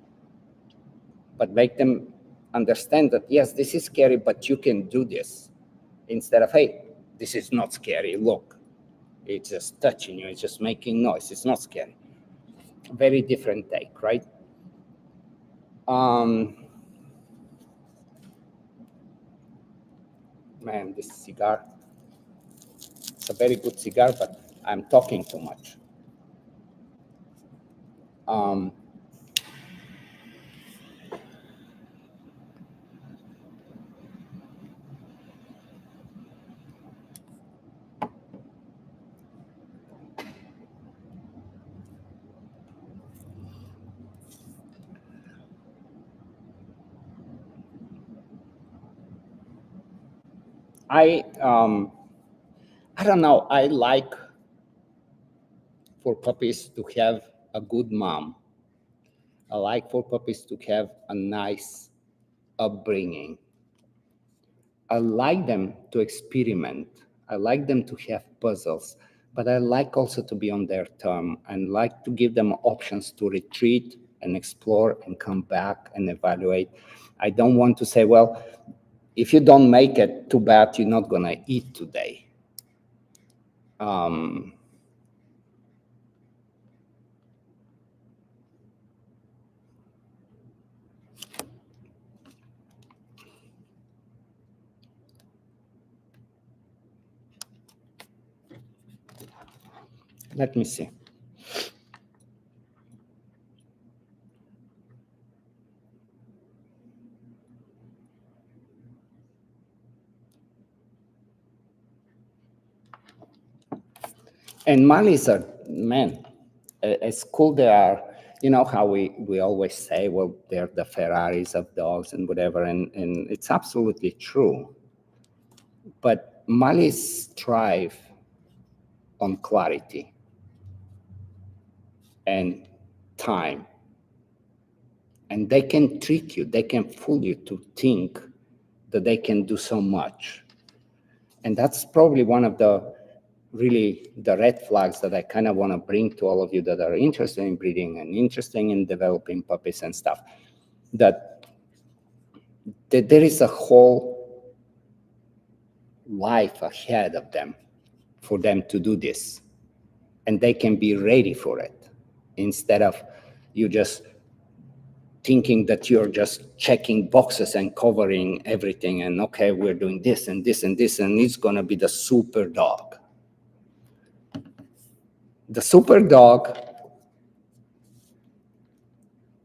but make them understand that, yes, this is scary, but you can do this. Instead of, hey, this is not scary, look, it's just touching you, it's just making noise, it's not scary. Very different take, right? Man, this cigar, it's a very good cigar, but I'm talking too much. I don't know, I like for puppies to have a good mom. I like for puppies to have a nice upbringing. I like them to experiment. I like them to have puzzles, but I like also to be on their term and like to give them options to retreat and explore and come back and evaluate. I don't want to say, well, if you don't make it, too bad, you're not gonna eat today. Let me see. And Malis are, man, as cool they are. You know how we always say, well, they're the Ferraris of dogs and whatever, and it's absolutely true. But Malis thrive on clarity and time. And they can trick you, they can fool you to think that they can do so much. And that's probably one of the really the red flags that I kind of want to bring to all of you that are interested in breeding and interested in developing puppies and stuff, that there is a whole life ahead of them for them to do this. And they can be ready for it instead of you just thinking that you're just checking boxes and covering everything and okay, we're doing this and this and this, and it's going to be the super dog. The super dog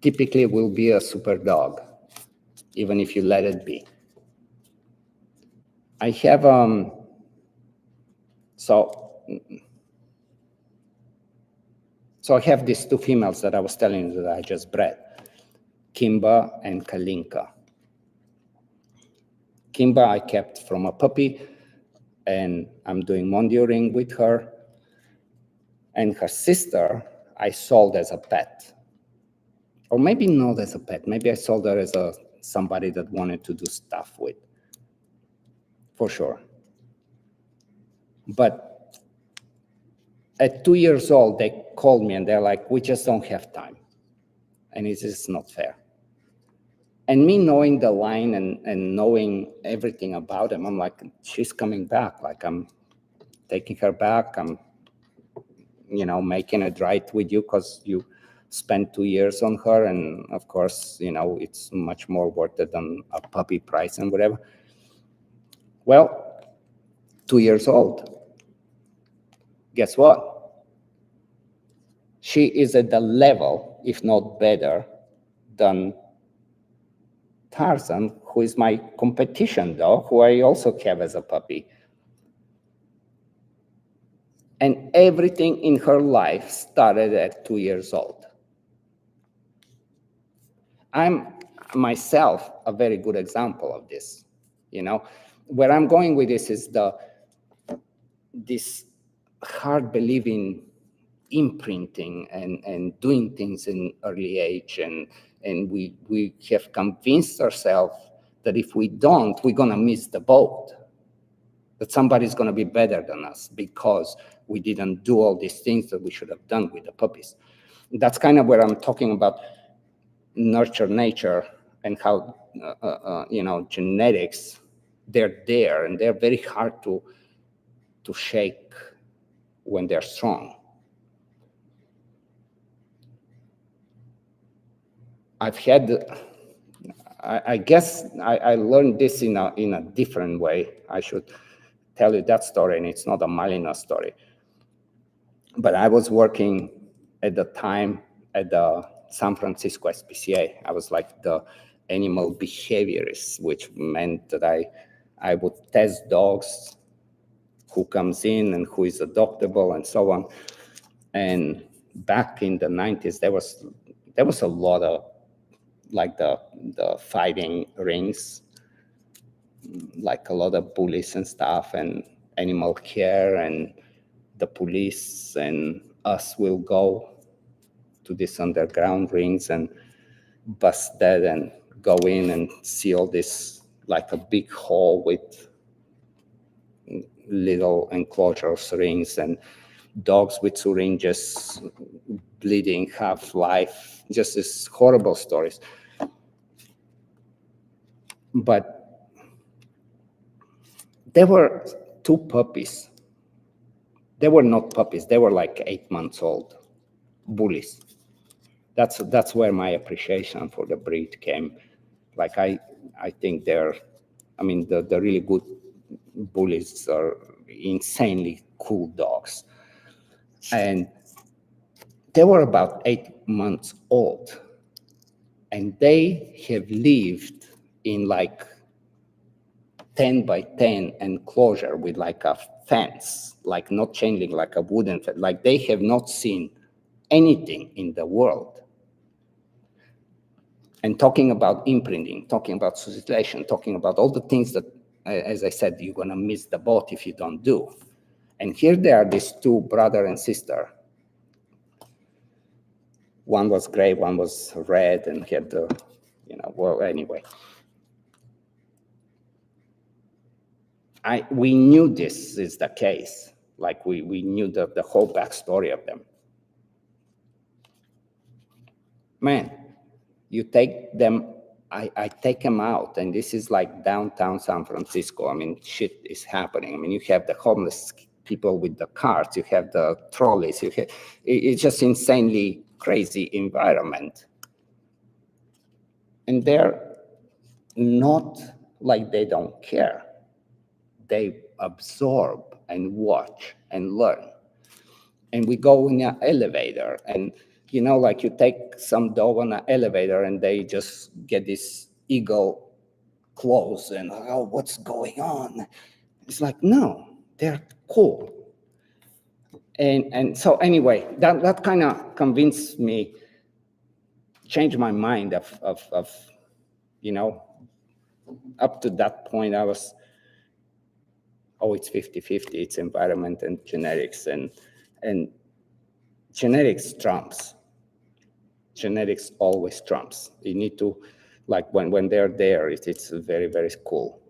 typically will be a super dog, even if you let it be. I have so I have these two females that I was telling you that I just bred, Kimba and Kalinka. Kimba I kept from a puppy, and I'm doing mondioring with her. And her sister I sold as a pet. Or maybe not as a pet. Maybe I sold her as somebody that wanted to do stuff with, for sure. But at 2 years old, they called me and they're like, we just don't have time. And it's just not fair. And me knowing the line and knowing everything about him, I'm like, she's coming back. Like, I'm taking her back. I'm, making it right with you because you spent 2 years on her. And of course, it's much more worth it than a puppy price and whatever. Well, 2 years old. Guess what? She is at the level, if not better, than Tarzan, who is my competition dog, who I also have as a puppy. And everything in her life started at 2 years old. myself a very good example of this. You know, where I'm going with this is this hard believing imprinting and doing things in early age, and we have convinced ourselves that if we don't, we're gonna miss the boat, that somebody's gonna be better than us because we didn't do all these things that we should have done with the puppies. That's kind of where I'm talking about nurture nature and how genetics, they're there and they're very hard to shake when they're strong. I've had, I guess I learned this in a different way. I should tell you that story, and it's not a Malinois story. But I was working at the time at the San Francisco SPCA. I was like the animal behaviorist, which meant that I would test dogs, who comes in and who is adoptable and so on. And back in the 90s, there was a lot of like the fighting rings, like a lot of bullies and stuff, and animal care, and the police and us will go to these underground rings and bust that and go in and see all this, like a big hall with little enclosures, rings, and dogs with syringes, bleeding, half-life, just these horrible stories. But there were two puppies. They were not puppies. They were like 8 months old, bullies. That's where my appreciation for the breed came. Like I think the really good bullies are insanely cool dogs. And they were about 8 months old. And they have lived in like 10 by 10 enclosure with like a fence, like not chain link, like a wooden fence. Like they have not seen anything in the world. And talking about imprinting, talking about socialization, talking about all the things that, as I said, you're gonna miss the boat if you don't do. And here they are, these two brother and sister. One was gray, one was red, and had the, well, anyway. We knew this is the case. Like we knew the whole backstory of them. Man, you take them, I take them out, and this is like downtown San Francisco. I mean, shit is happening. I mean, you have the homeless people with the carts, you have the trolleys, it's just insanely crazy environment. And they're not like they don't care. They absorb and watch and learn. And we go in an elevator, and like you take some dog on an elevator and they just get this eagle close and, oh, what's going on? It's like, no, they're cool. And so anyway, that kind of convinced me, changed my mind of up to that point I was, it's 50-50, it's environment and genetics, and genetics trumps. Genetics always trumps. You need to, like when they're there, it's very, very cool.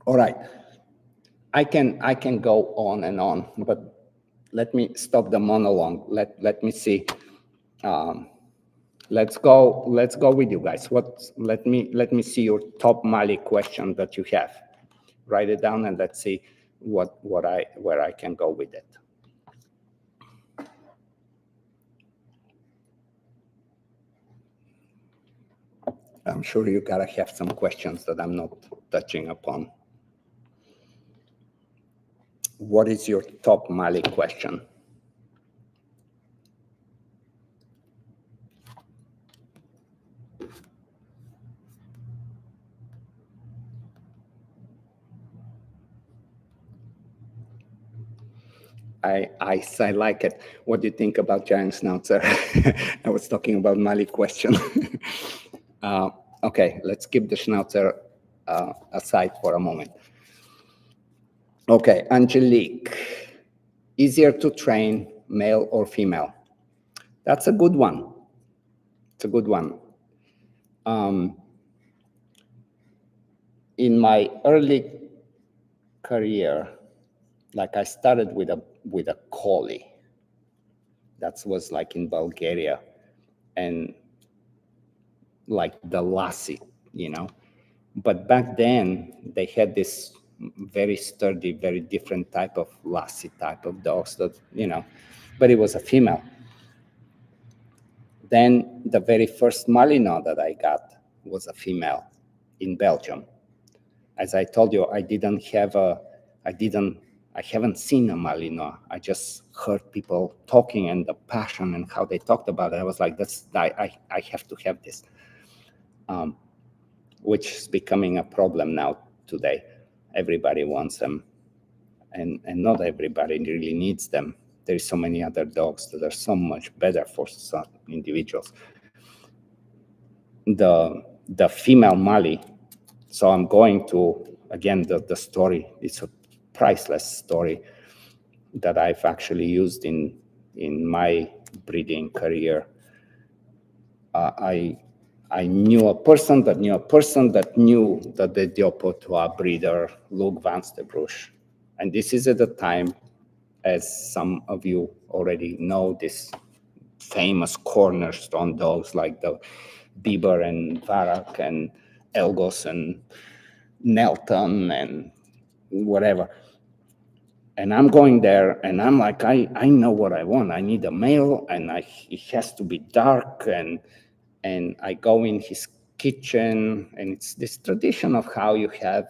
All right, I can go on and on, but let me stop the monologue. Let me see. Let's go with you guys. Let me see your top Mali question that you have. Write it down and let's see where I can go with it. I'm sure you gotta have some questions that I'm not touching upon. What is your top Mali question? I like it. What do you think about giant schnauzer? I was talking about Mali question. Okay, let's keep the schnauzer aside for a moment. Okay, Angelique, easier to train, male or female? That's a good one. It's a good one. In my early career, like I started with a collie. That was like in Bulgaria, and like the lassie, you know. But back then they had this very sturdy, very different type of lassie type of dogs that, you know, but it was a female. Then the very first Malinois that I got was a female in Belgium. As I told you, I haven't seen a Malinois. I just heard people talking and the passion and how they talked about it. I was like, I have to have this, which is becoming a problem now today. Everybody wants them, and not everybody really needs them. There's so many other dogs that are so much better for some individuals. The female Mali, so I'm going to, again, the story, it's a priceless story that I've actually used in my breeding career. I knew a person that knew a person that knew that the Diopotois breeder, Luc Van Stebruch. And this is at the time, as some of you already know, this famous cornerstone dogs like the Bieber and Varak and Elgos and Nelton and whatever. And I'm going there and I'm like, I know what I want. I need a male, and it has to be dark. And I go in his kitchen, and it's this tradition of how you have,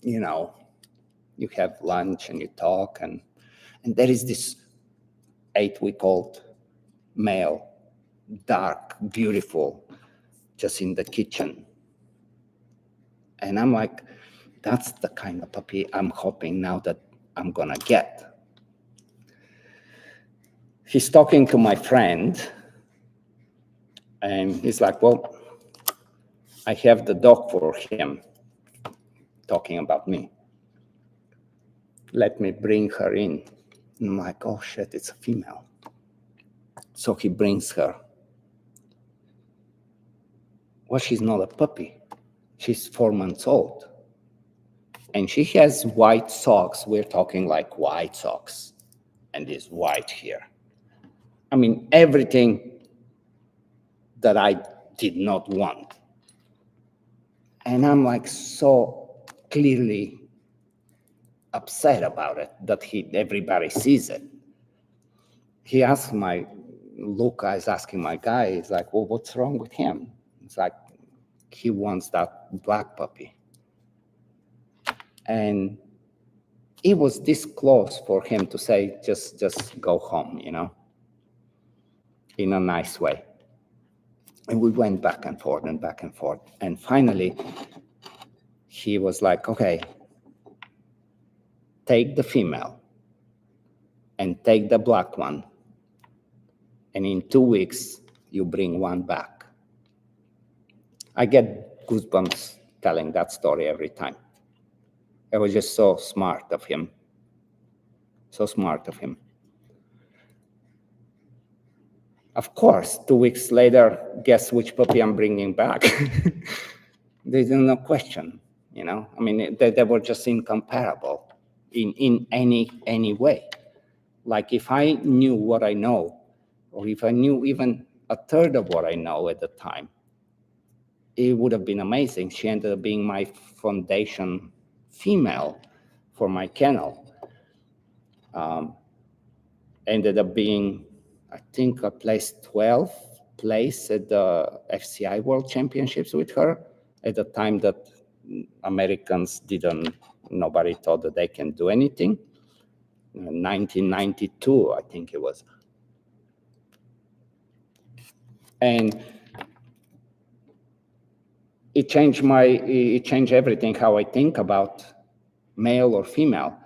you know, you have lunch and you talk, and there is this 8-week-old male, dark, beautiful, just in the kitchen. And I'm like, that's the kind of puppy I'm hoping now that I'm gonna get. He's talking to my friend, and he's like, well, I have the dog for him, talking about me. Let me bring her in. And I'm like, oh shit, it's a female. So he brings her. Well, she's not a puppy. She's 4 months old. And she has white socks. We're talking like white socks. And this white here. I mean, everything that I did not want. And I'm like so clearly upset about it that everybody sees it. He asked Luca is asking my guy, he's like, well, what's wrong with him? It's like, he wants that black puppy. And it was this close for him to say, just go home, you know, in a nice way. And we went back and forth and back and forth. And finally, he was like, okay, take the female and take the black one. And in 2 weeks, you bring one back. I get goosebumps telling that story every time. It was just so smart of him. So smart of him. Of course, 2 weeks later, guess which puppy I'm bringing back? There's no question, you know? I mean, they were just incomparable in any way. Like if I knew what I know, or if I knew even a third of what I know at the time, it would have been amazing. She ended up being my foundation female for my kennel. Ended up being, I think, I placed 12th place at the FCI World Championships with her at the time that Americans nobody thought that they can do anything. 1992, I think it was. And it changed everything, how I think about male or female.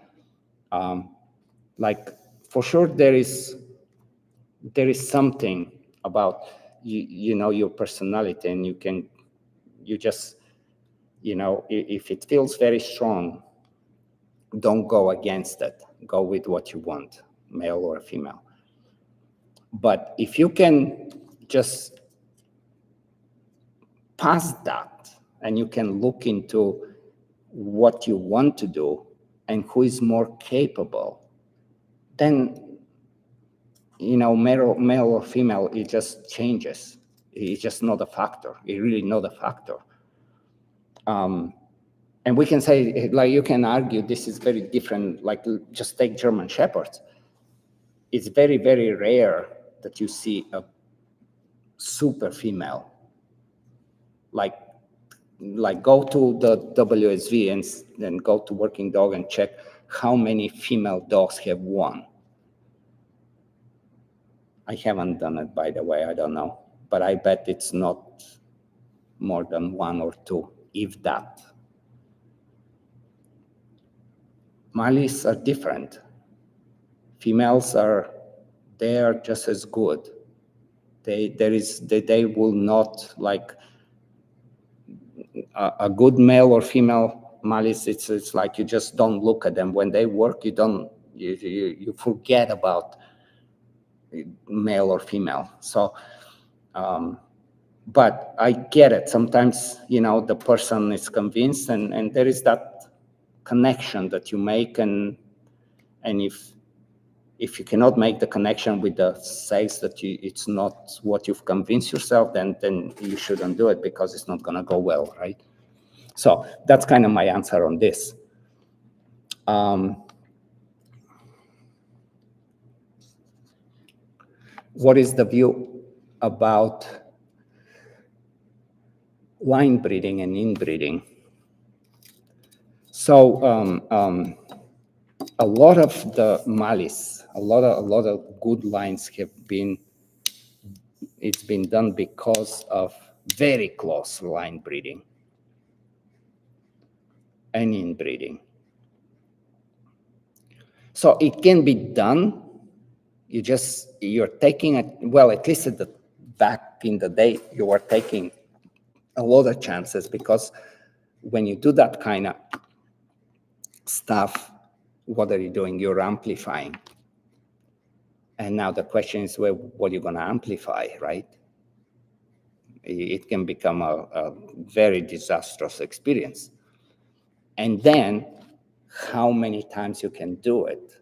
Like, for sure, there is something about your personality, and you just, if it feels very strong, don't go against it. Go with what you want, male or female. But if you can just pass that, and you can look into what you want to do and who is more capable, then, male or female, it just changes. It's just not a factor. It's really not a factor. And we can say, like, you can argue this is very different. Like, just take German Shepherds. It's very, very rare that you see a super female. Like go to the WSV and then go to Working Dog and check how many female dogs have won. I haven't done it, by the way, I don't know. But I bet it's not more than one or two, if that. Malis are different. Females they are just as good. They will not, like, a good male or female Malis. It's like you just don't look at them when they work. You forget about male or female. So, but I get it. Sometimes, the person is convinced, and there is that connection that you make, and if you cannot make the connection with the sales, that it's not what you've convinced yourself, then you shouldn't do it, because it's not going to go well, right? So that's kind of my answer on this. What is the view about line breeding and inbreeding? So a lot of the Malis, a lot of good lines it's been done because of very close line breeding and inbreeding. So it can be done. You're taking it, well, at least back in the day, you were taking a lot of chances, because when you do that kind of stuff, what are you doing? You're amplifying. And now the question is, well, what are you going to amplify, right? It can become a very disastrous experience. And then how many times you can do it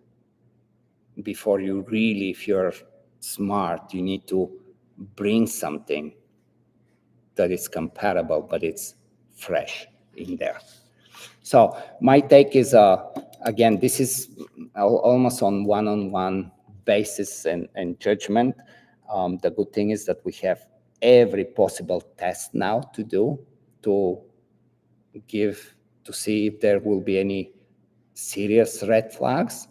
before you really, if you're smart, you need to bring something that is compatible, but it's fresh in there. So my take is, again, this is almost on one-on-one basis and judgment. The good thing is that we have every possible test now to do to see if there will be any serious red flags,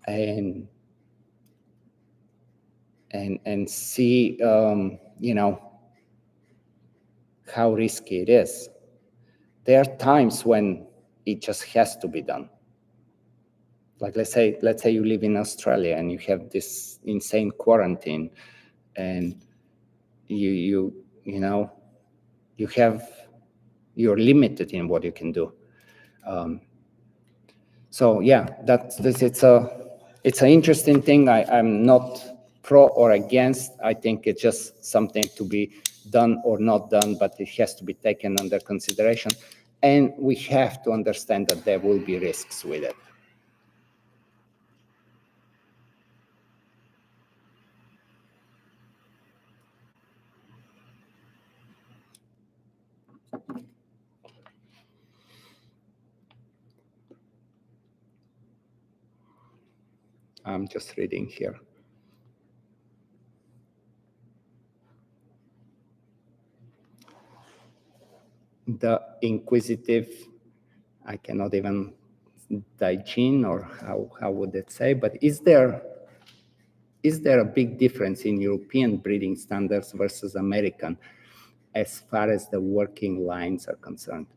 and see, how risky it is. There are times when it just has to be done. Like, let's say you live in Australia and you have this insane quarantine, and you're limited in what you can do. So yeah, it's an interesting thing. I'm not pro or against. I think it's just something to be done or not done, but it has to be taken under consideration. And we have to understand that there will be risks with it. I'm just reading here. The inquisitive, I cannot even Daijin, or how would it say, but is there a big difference in European breeding standards versus American as far as the working lines are concerned?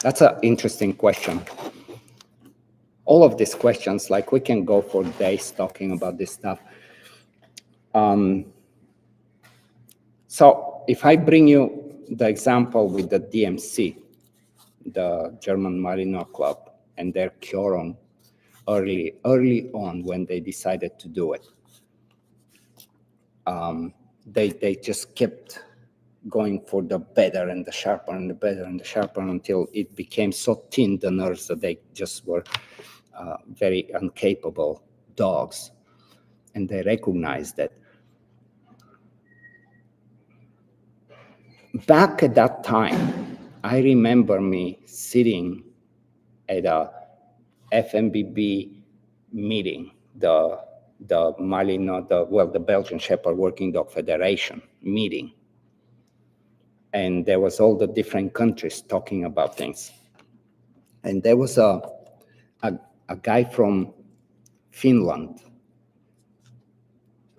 That's an interesting question. All of these questions, like we can go for days talking about this stuff. So if I bring you the example with the DMC, the German Malinois Club, and their Kioron early on when they decided to do it, they just kept going for the better and the sharper and the better and the sharper until it became so thin, the nerves, that they just were very incapable dogs. And they recognized that. Back at that time, I remember me sitting at a FMBB meeting, the Malinois, the Belgian Shepherd Working Dog Federation meeting. And there was all the different countries talking about things. And there was a guy from Finland.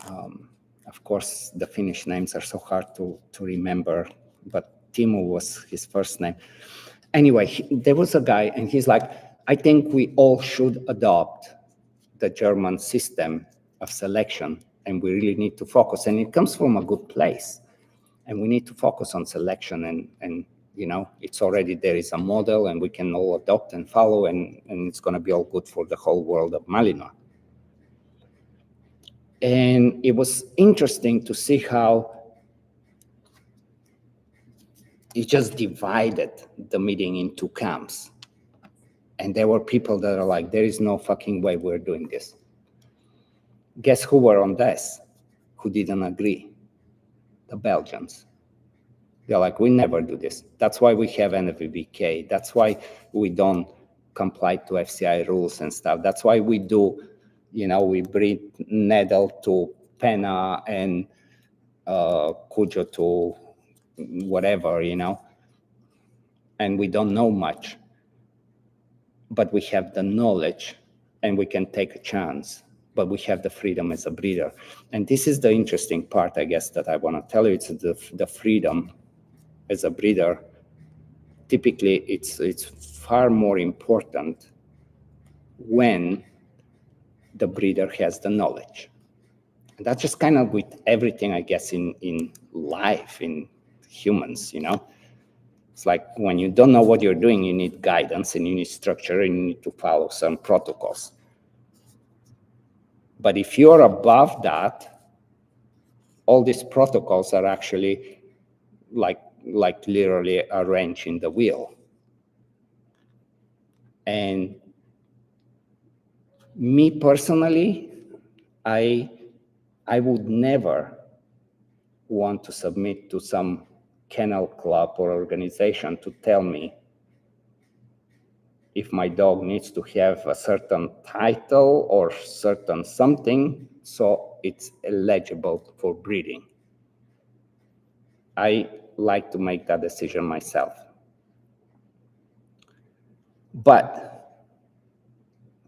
Of course, the Finnish names are so hard to remember, but Timo was his first name. Anyway, there was a guy, and he's like, I think we all should adopt the German system of selection, and we really need to focus. And it comes from a good place. And we need to focus on selection, and you know, it's already, there is a model, and we can all adopt and follow, and it's going to be all good for the whole world of Malinois. And it was interesting to see how it just divided the meeting into camps. And there were people that are like, there is no fucking way we're doing this. Guess who were on this? Who didn't agree? The Belgians. They're like, we never do this. That's why we have NVBK. That's why we don't comply to FCI rules and stuff. That's why we do, you know, we breed Needle to Pena and Cujo to whatever, you know, and we don't know much, but we have the knowledge and we can take a chance, but we have the freedom as a breeder. And this is the interesting part, I guess, that I want to tell you. It's the freedom as a breeder. Typically, it's far more important when the breeder has the knowledge. And that's just kind of with everything, I guess, in life, in humans, you know. It's like when you don't know what you're doing, you need guidance and you need structure and you need to follow some protocols. But if you're above that, all these protocols are actually like literally a wrench in the wheel. And me personally, I would never want to submit to some kennel club or organization to tell me if my dog needs to have a certain title or certain something so it's eligible for breeding. I like to make that decision myself. But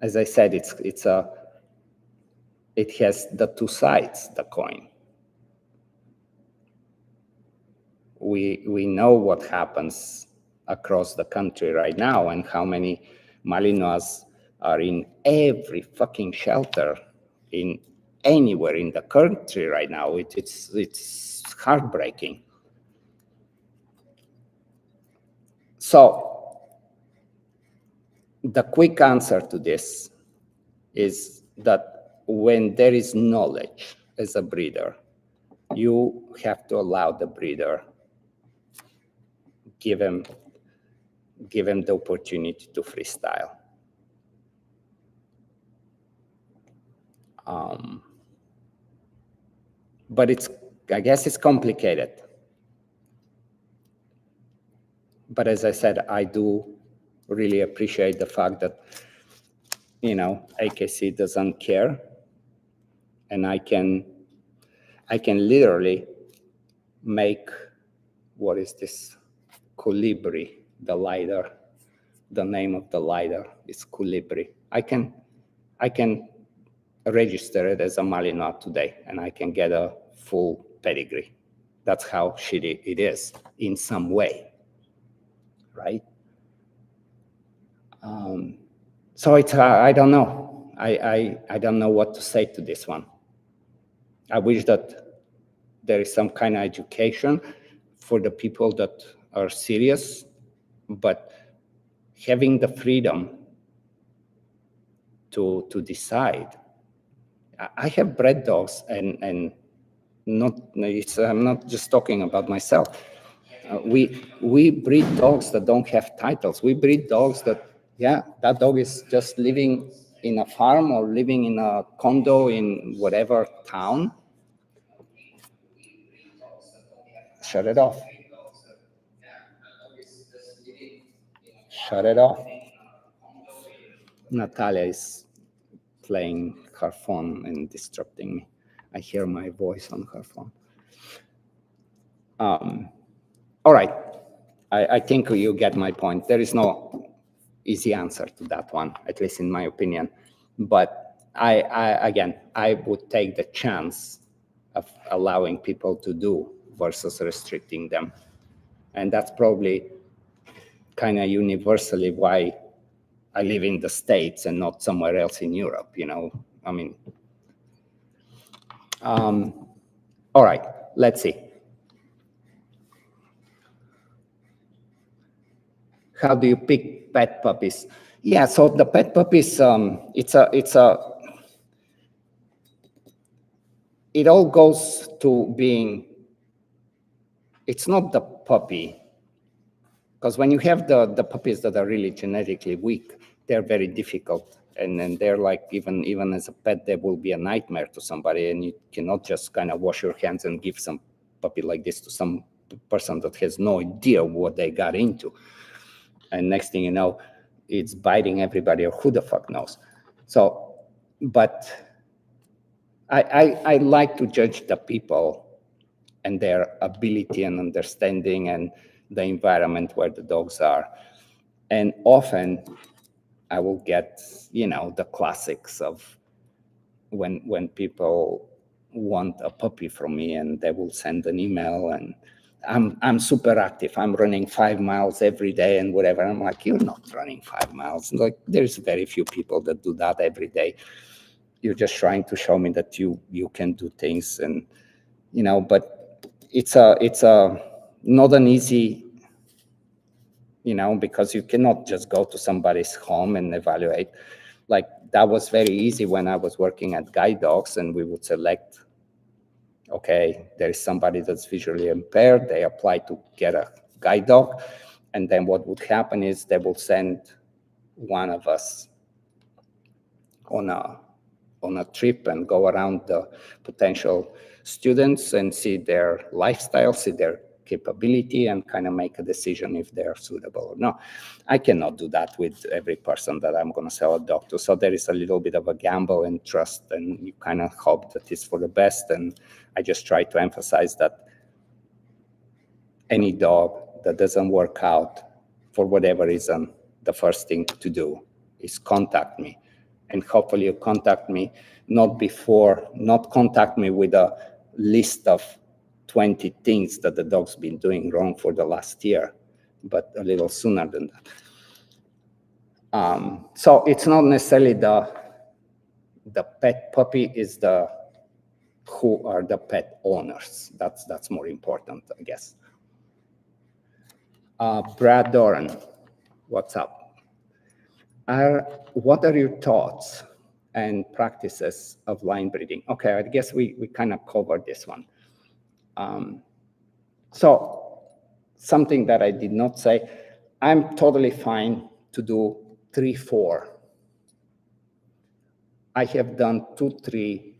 as I said, it has the two sides, the coin. We know what happens across the country right now and how many Malinois are in every fucking shelter in anywhere in the country right now. It's heartbreaking. So the quick answer to this is that when there is knowledge as a breeder, you have to allow the breeder, give him the opportunity to freestyle. But I guess it's complicated. But as I said, I do really appreciate the fact that, you know, AKC doesn't care, and I can literally make, what is this? Colibri, the lidar. The name of the lidar is Colibri. I can register it as a Malinois today, and I can get a full pedigree. That's how shitty it is in some way, right? So it's I don't know. I don't know what to say to this one. I wish that there is some kind of education for the people that are serious, but having the freedom to decide. I have bred dogs, and I'm not just talking about myself. We breed dogs that don't have titles. We breed dogs that, yeah, that dog is just living in a farm or living in a condo in whatever town. Shut it off. Shut it off. Natalia is playing her phone and disrupting me. I hear my voice on her phone. All right. I think you get my point. There is no easy answer to that one, at least in my opinion. But I would take the chance of allowing people to do versus restricting them. And that's probably kind of universally why I live in the States and not somewhere else in Europe, I mean, all right, let's see. How do you pick pet puppies? Yeah, so the pet puppies, it all goes to being, it's not the puppy, because when you have the puppies that are really genetically weak, they're very difficult. And then they're like, even as a pet, they will be a nightmare to somebody, and you cannot just kind of wash your hands and give some puppy like this to some person that has no idea what they got into. And next thing you know, it's biting everybody, or who the fuck knows. So, but I like to judge the people and their ability and understanding and the environment where the dogs are. And often I will get, the classics of when people want a puppy from me and they will send an email, and I'm super active. I'm running 5 miles every day and whatever. I'm like, you're not running 5 miles. Like, there's very few people that do that every day. You're just trying to show me that you can do things, and but it's a not an easy, because you cannot just go to somebody's home and evaluate. Like, that was very easy when I was working at guide dogs, and we would select, okay, there is somebody that's visually impaired, they apply to get a guide dog, and then what would happen is they will send one of us on a trip and go around the potential students and see their lifestyle, see their capability, and kind of make a decision if they're suitable or not. I cannot do that with every person that I'm going to sell a dog to. So there is a little bit of a gamble and trust, and you kind of hope that it's for the best. And I just try to emphasize that any dog that doesn't work out for whatever reason, the first thing to do is contact me. And hopefully you contact me not contact me with a list of 20 things that the dog's been doing wrong for the last year, but a little sooner than that. So it's not necessarily the pet puppy, is who are the pet owners. That's more important, I guess. Brad Doran, what's up? What are your thoughts and practices of line breeding? Okay, I guess we kind of covered this one. So something that I did not say, I'm totally fine to do 3-4. I have done 2-3,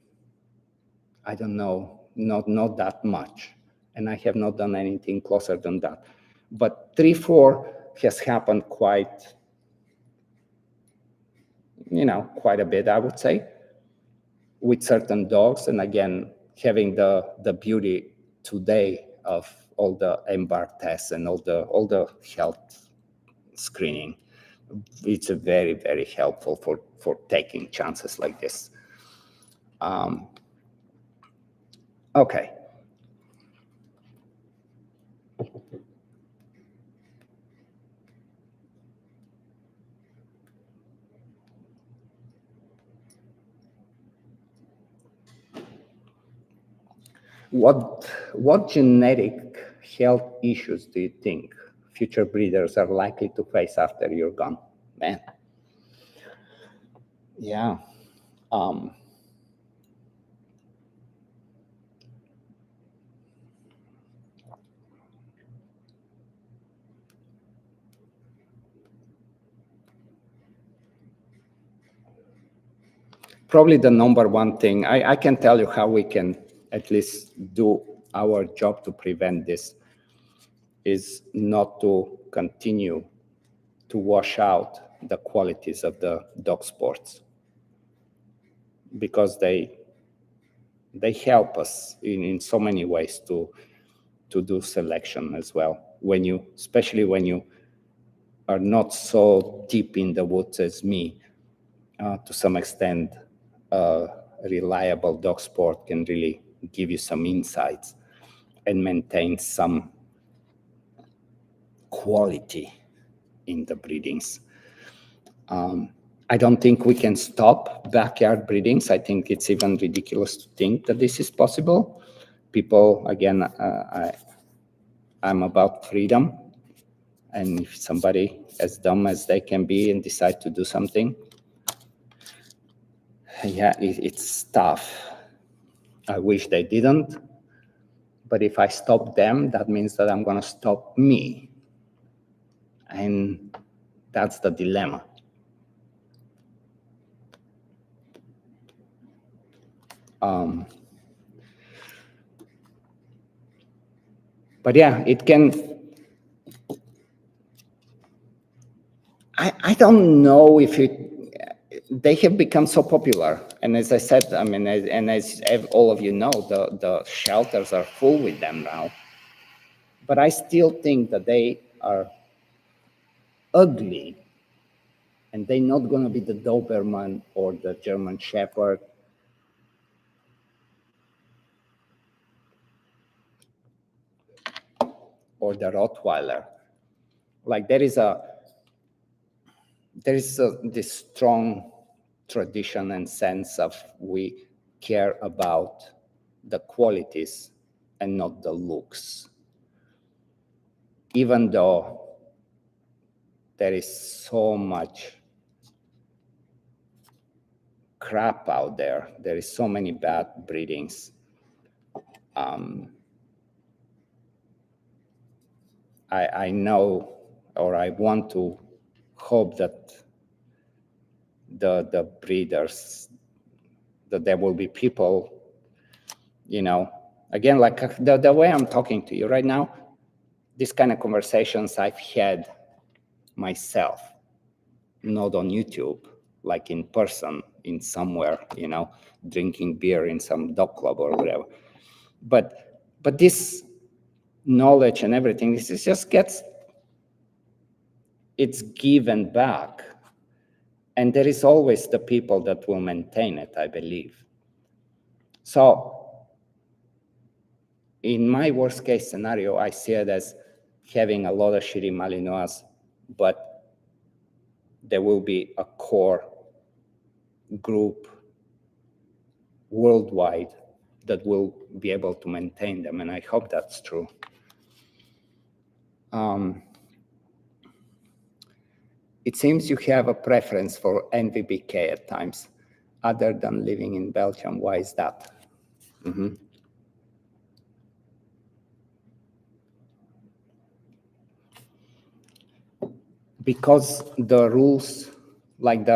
I don't know, not that much. And I have not done anything closer than that. But 3-4 has happened quite a bit, I would say, with certain dogs. And again, having the beauty today of all the embark tests and all the health screening, it's very, very helpful for taking chances like this. Okay. What genetic health issues do you think future breeders are likely to face after you're gone? Man. Yeah. Um, Probably the number one thing, I can tell you how we can at least do our job to prevent this, is not to continue to wash out the qualities of the dog sports, because they help us in so many ways to do selection as well. When you, especially when you are not so deep in the woods as me, to some extent, reliable dog sport can really give you some insights and maintain some quality in the breedings. I don't think we can stop backyard breedings. I think it's even ridiculous to think that this is possible. People, again, I'm about freedom. And if somebody as dumb as they can be and decide to do something, yeah, it's tough. I wish they didn't. But if I stop them, that means that I'm going to stop me. And that's the dilemma. But yeah, it can. I don't know if they have become so popular. And as I said, I mean, and as all of you know, the shelters are full with them now. But I still think that they are ugly, and they're not going to be the Doberman or the German Shepherd or the Rottweiler. Like there is this strong tradition and sense of we care about the qualities and not the looks. Even though there is so much crap out there, there is so many bad breedings. I know, or I want to hope that the breeders, that there will be people, you know, again, like the way I'm talking to you right now, this kind of conversations I've had myself, not on YouTube, like in person, in somewhere, you know, drinking beer in some dog club or whatever. But this knowledge and everything, this is just it's given back. And there is always the people that will maintain it, I believe. So in my worst case scenario, I see it as having a lot of shitty Malinois, but there will be a core group worldwide that will be able to maintain them, and I hope that's true. It seems you have a preference for NVBK at times, other than living in Belgium. Why is that? Mm-hmm. Because the rules, like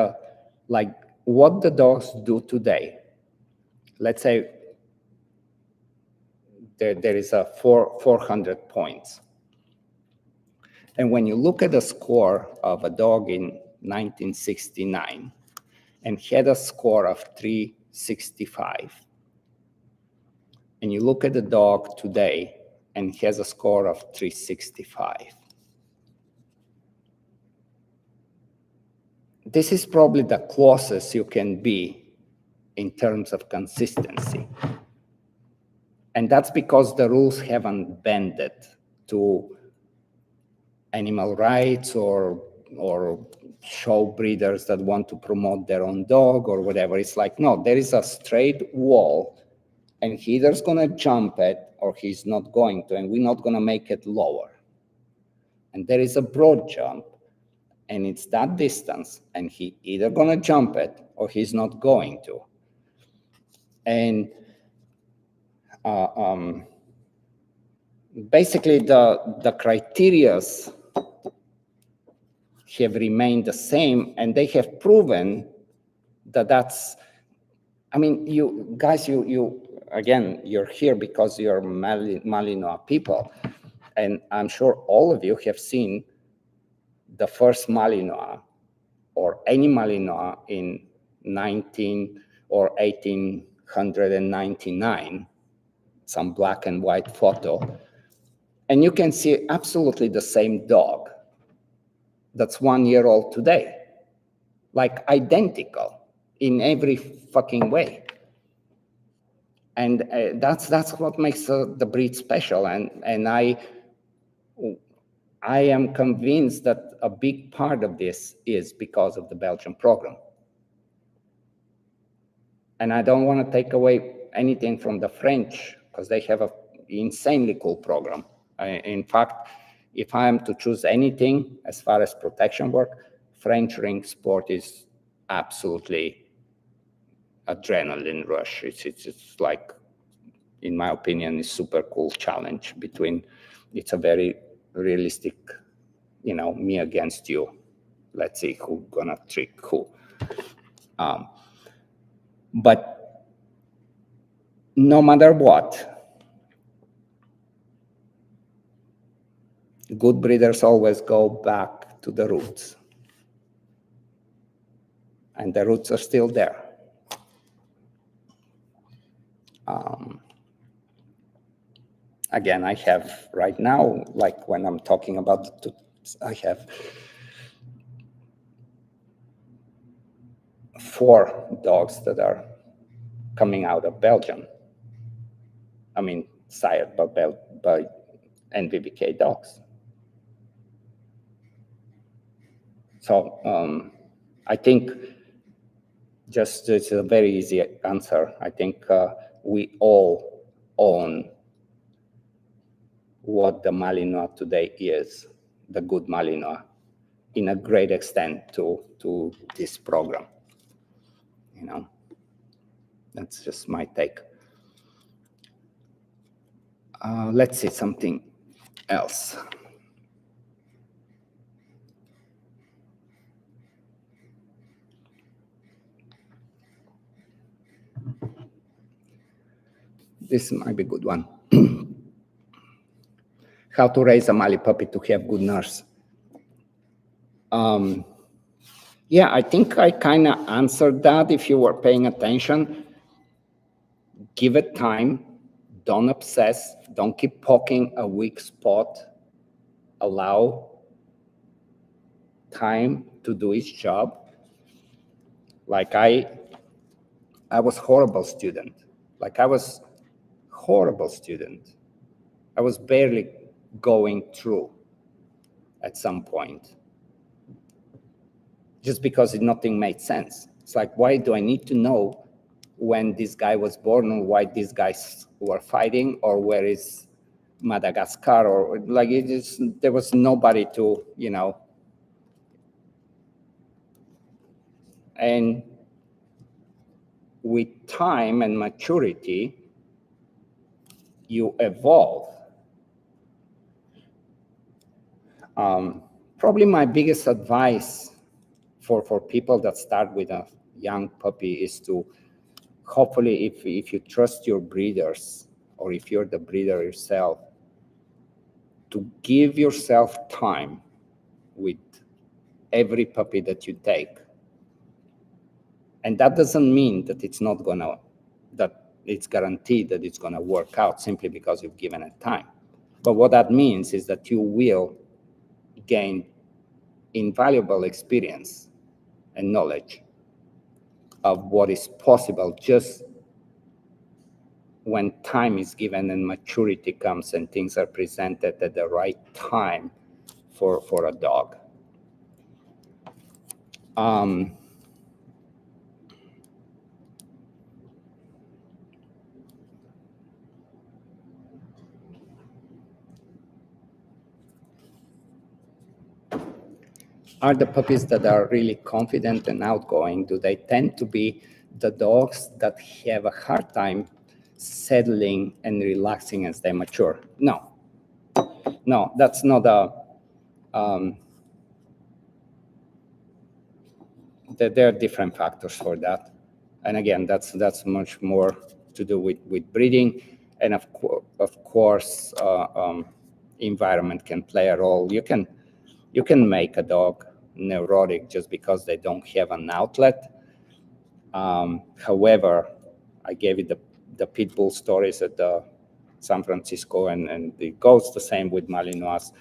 what the dogs do today, let's say there is a 400 points. And when you look at the score of a dog in 1969 and had a score of 365, and you look at the dog today and has a score of 365, this is probably the closest you can be in terms of consistency. And that's because the rules haven't bended to animal rights or show breeders that want to promote their own dog or whatever. It's like, no, there is a straight wall and he either's gonna jump it or he's not going to, and we're not gonna make it lower. And there is a broad jump, and it's that distance, and he either gonna jump it or he's not going to. And basically the criterias have remained the same, and they have proven that that's, I mean, you guys, you again, you're here because you're Malinois people, and I'm sure all of you have seen the first Malinois or any Malinois in 19 or 1899, some black and white photo, and you can see absolutely the same dog that's 1 year old today, like identical in every fucking way. And that's what makes the breed special. And I am convinced that a big part of this is because of the Belgian program. And I don't want to take away anything from the French, because they have an insanely cool program. In fact, if I am to choose anything as far as protection work, French ring sport is absolutely adrenaline rush. It's like, in my opinion, is super cool challenge between, it's a very realistic, me against you. Let's see who gonna trick who. But no matter what, good breeders always go back to the roots. And the roots are still there. Again, I have right now, like when I'm talking about I have 4 dogs that are coming out of Belgium. I mean, sired by NVBK dogs. So I think just it's a very easy answer. I think we all own what the Malinois today is, the good Malinois, in a great extent to this program. That's just my take. Let's see something else. This might be a good one. How to raise a Mali puppy to have good nurse. Yeah, I think I kind of answered that if you were paying attention. Give it time, don't obsess, don't keep poking a weak spot. Allow time to do its job. Like I was horrible student. I was barely going through at some point, just because nothing made sense. It's like, why do I need to know when this guy was born or why these guys were fighting or where is Madagascar, or like there was nobody to, and with time and maturity, you evolve. Probably my biggest advice for people that start with a young puppy is to, hopefully, if you trust your breeders, or if you're the breeder yourself, to give yourself time with every puppy that you take. And that doesn't mean that that it's guaranteed that it's gonna work out simply because you've given it time. But what that means is that you will gain invaluable experience and knowledge of what is possible just when time is given and maturity comes and things are presented at the right time for a dog. are the puppies that are really confident and outgoing? Do they tend to be the dogs that have a hard time settling and relaxing as they mature? No, that's not a. There are different factors for that, and again, that's much more to do with breeding, and of course, environment can play a role. You can make a dog neurotic just because they don't have an outlet. However, I gave you the pit bull stories at the San Francisco, and it goes the same with Malinois.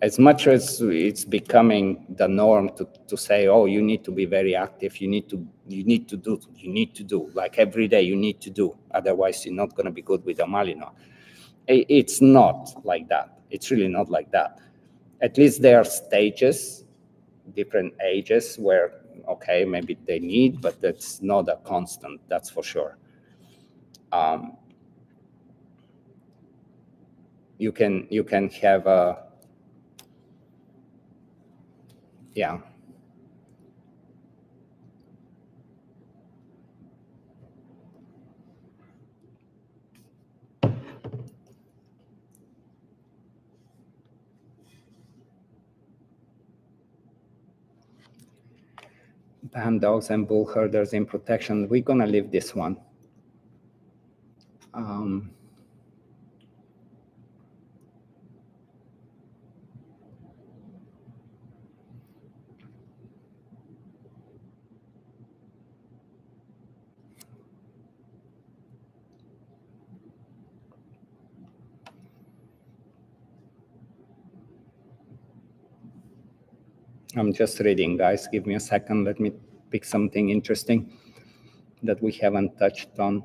As much as it's becoming the norm to say, oh, you need to be very active, you need to do, like every day you need to do, otherwise you're not going to be good with a Malinois. It's not like that. It's really not like that. At least there are stages, different ages where, okay, maybe they need, but that's not a constant, that's for sure. You can have a, yeah. Ban dogs and bull herders in protection. We're gonna leave this one. I'm just reading, guys. Give me a second. Let me pick something interesting that we haven't touched on.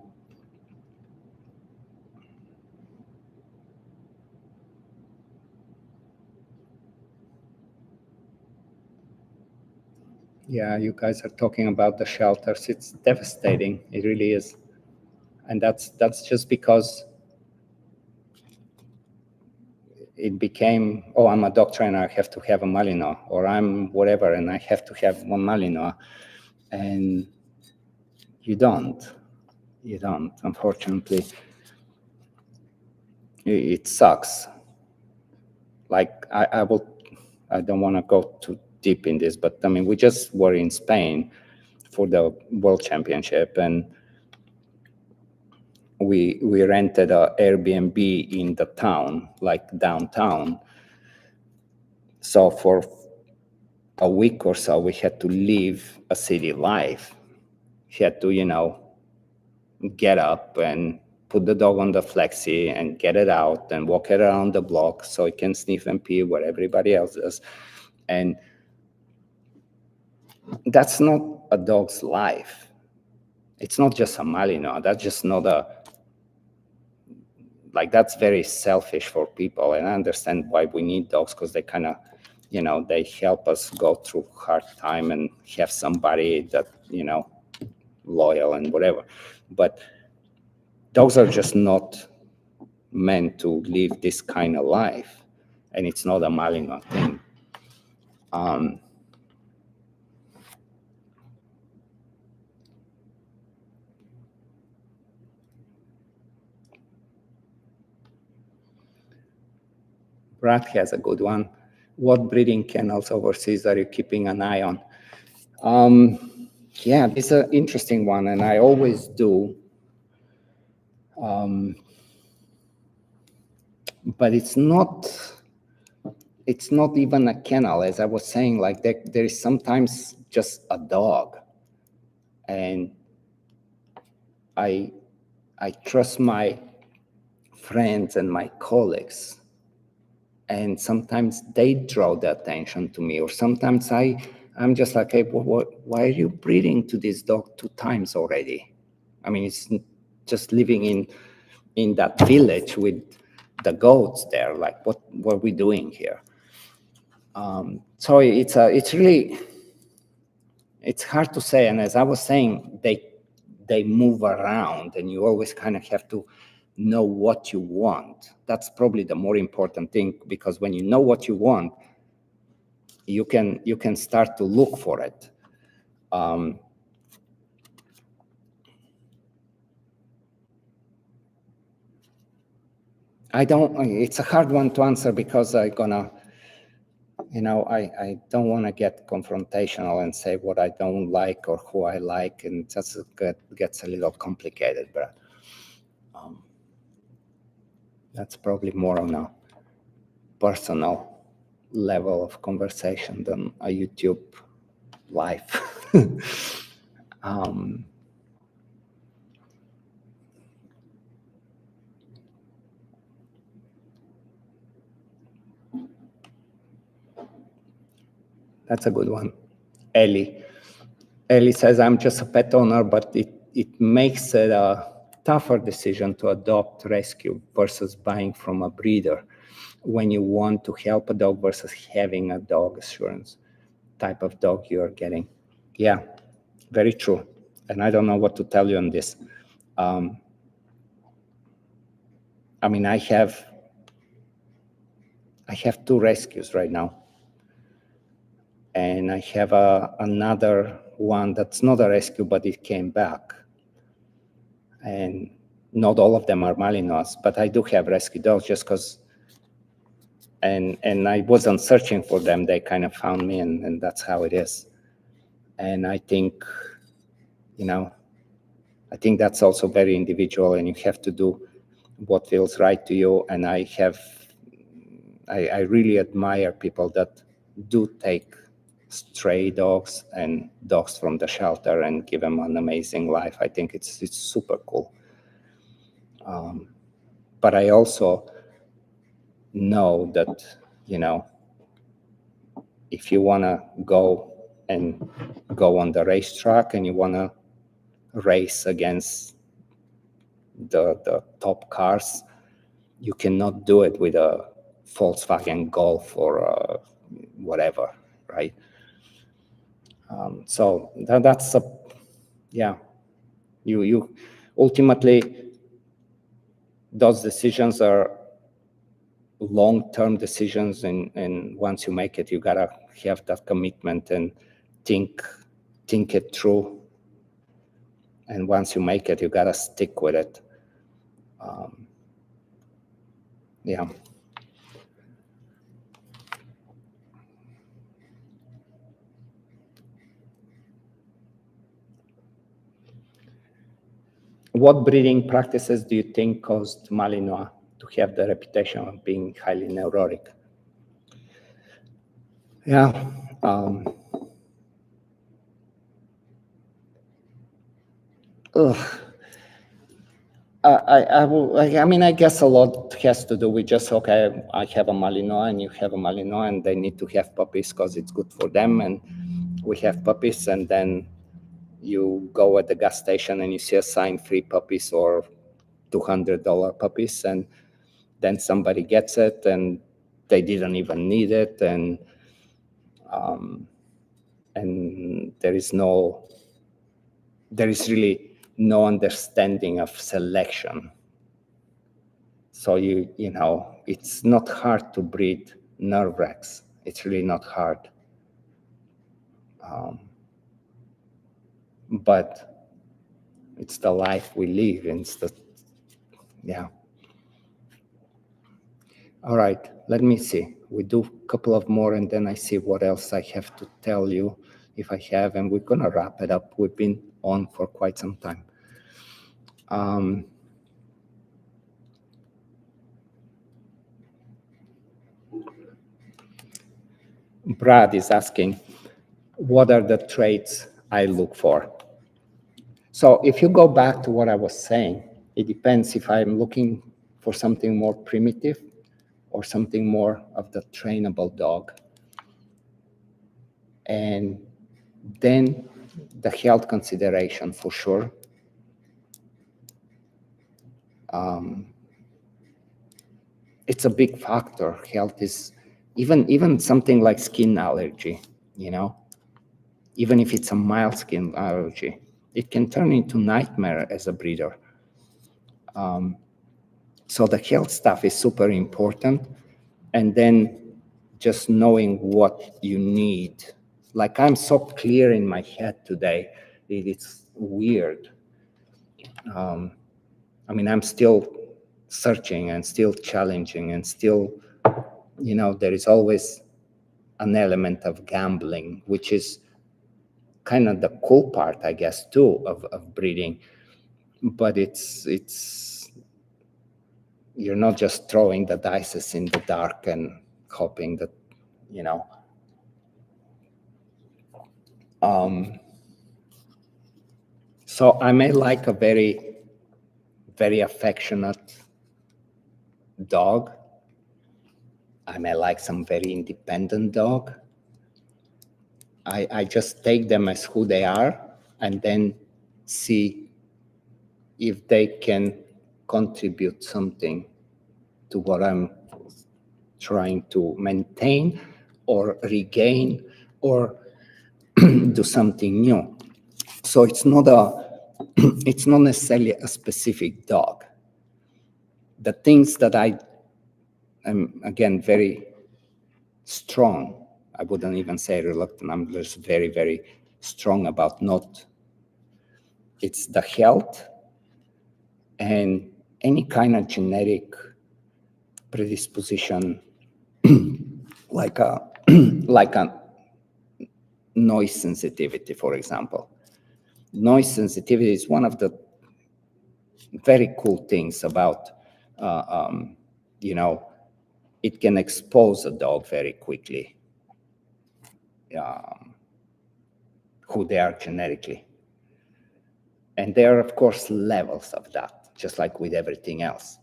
Yeah, you guys are talking about the shelters. It's devastating. It really is. And that's just because it became, oh, I'm a doctor and I have to have a Malinois, or I'm whatever and I have to have one Malinois. And you don't, unfortunately. It sucks. Like I don't want to go too deep in this, but I mean, we just were in Spain for the World Championship, and we rented a Airbnb in the town, like downtown. So for a week or so, we had to live a city life. We had to, get up and put the dog on the flexi and get it out and walk it around the block so it can sniff and pee where everybody else is. And that's not a dog's life. It's not just a Malinois. That's just not that's very selfish for people. And I understand why we need dogs, because they kind of, they help us go through hard time and have somebody that, loyal and whatever. But dogs are just not meant to live this kind of life. And it's not a Malinois thing. Brad has a good one. What breeding kennels overseas are you keeping an eye on? Yeah, it's an interesting one, and I always do. But it's not even a kennel, as I was saying. Like there is sometimes just a dog, and I trust my friends and my colleagues, and sometimes they draw the attention to me, or sometimes I'm just like, hey, why are you breeding to this dog 2 times already? I mean, it's just living in that village with the goats there. Like, what are we doing here? So it's really, it's hard to say. And as I was saying, they move around, and you always kind of have to know what you want. That's probably the more important thing, because when you know what you want, you can start to look for it. It's a hard one to answer, because I don't want to get confrontational and say what I don't like or who I like, and just gets a little complicated, but that's probably more on a personal level of conversation than a YouTube live. That's a good one. Ellie says, I'm just a pet owner, but it makes it a tougher decision to adopt, rescue versus buying from a breeder when you want to help a dog versus having a dog assurance type of dog you're getting. Yeah, very true. And I don't know what to tell you on this. I mean, I have 2 rescues right now. And I have another one that's not a rescue, but it came back. And not all of them are Malinois, but I do have rescue dogs just because, and I wasn't searching for them. They kind of found me, and that's how it is. And I think, I think that's also very individual, and you have to do what feels right to you. And I really admire people that do take stray dogs and dogs from the shelter and give them an amazing life. I think it's super cool. But I also know that, if you want to go on the racetrack and you want to race against the top cars, you cannot do it with a Volkswagen Golf or whatever, right? So that's you ultimately, those decisions are long-term decisions, and once you make it, you gotta have that commitment and think it through. And once you make it, you gotta stick with it. Yeah. What breeding practices do you think caused Malinois to have the reputation of being highly neurotic? Yeah. I mean, I guess a lot has to do with just, okay, I have a Malinois and you have a Malinois, and they need to have puppies because it's good for them, and we have puppies, and then you go at the gas station and you see a sign, free puppies or $200 puppies, and then somebody gets it and they didn't even need it, and there is really no understanding of selection. So it's not hard to breed nerve wrecks. It's really not hard. But it's the life we live, and yeah. All right, let me see. We do a couple of more, and then I see what else I have to tell you, if I have, and we're gonna wrap it up. We've been on for quite some time. Brad is asking, what are the traits I look for? So if you go back to what I was saying, it depends if I'm looking for something more primitive or something more of the trainable dog. And then the health consideration, for sure. It's a big factor. Health is even something like skin allergy, even if it's a mild skin allergy, it can turn into nightmare as a breeder. So the health stuff is super important. And then just knowing what you need. Like I'm so clear in my head today, it's weird. I mean, I'm still searching and still challenging and still, there is always an element of gambling, which is kind of the cool part, I guess, too, of breeding. But it's you're not just throwing the dice in the dark and hoping that, you know. So I may like a very, very affectionate dog. I may like some very independent dog. I just take them as who they are and then see if they can contribute something to what I'm trying to maintain or regain or do something new. So it's not it's not necessarily a specific dog. The things that I am, again, very strong, I wouldn't even say reluctant, I'm just very, very strong about not, it's the health and any kind of genetic predisposition, like a like a noise sensitivity, for example. Noise sensitivity is one of the very cool things about, it can expose a dog very quickly, who they are genetically. And there are, of course, levels of that, just like with everything else.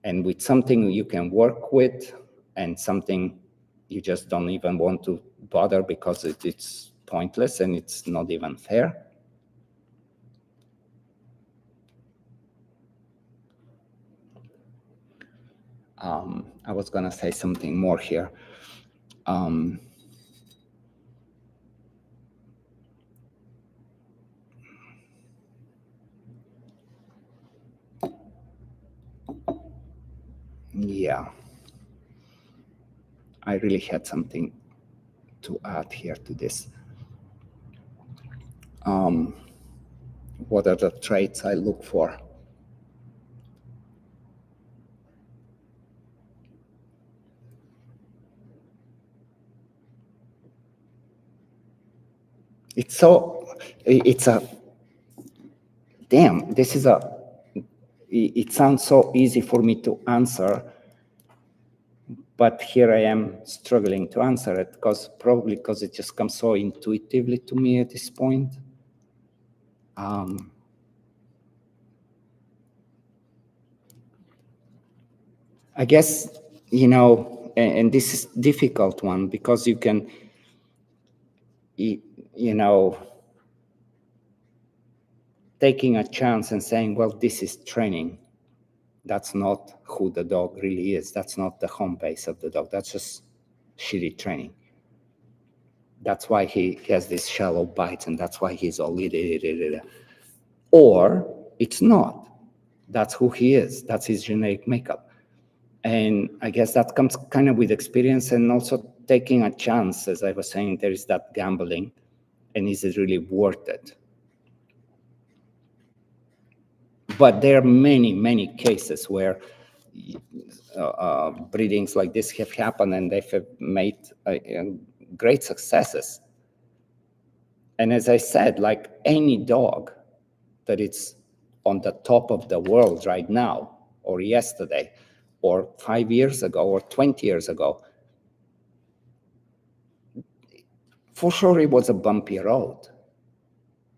And with something you can work with and something you just don't even want to bother because it's pointless and it's not even fair. I was going to say something more here. Yeah. I really had something to add here to this. What are the traits I look for? It's a, damn, it sounds so easy for me to answer, but here I am struggling to answer it probably because it just comes so intuitively to me at this point. I guess, and this is difficult one because you can, taking a chance and saying, well, this is training. That's not who the dog really is. That's not the home base of the dog. That's just shitty training. That's why he has these shallow bites and that's why he's all or it's not. That's who he is. That's his genetic makeup. And I guess that comes kind of with experience and also taking a chance. As I was saying, there is that gambling, and is it really worth it? But there are many, many cases where breedings like this have happened and they have made great successes. And as I said, like any dog that it's on the top of the world right now, or yesterday, or 5 years ago, or 20 years ago, for sure it was a bumpy road.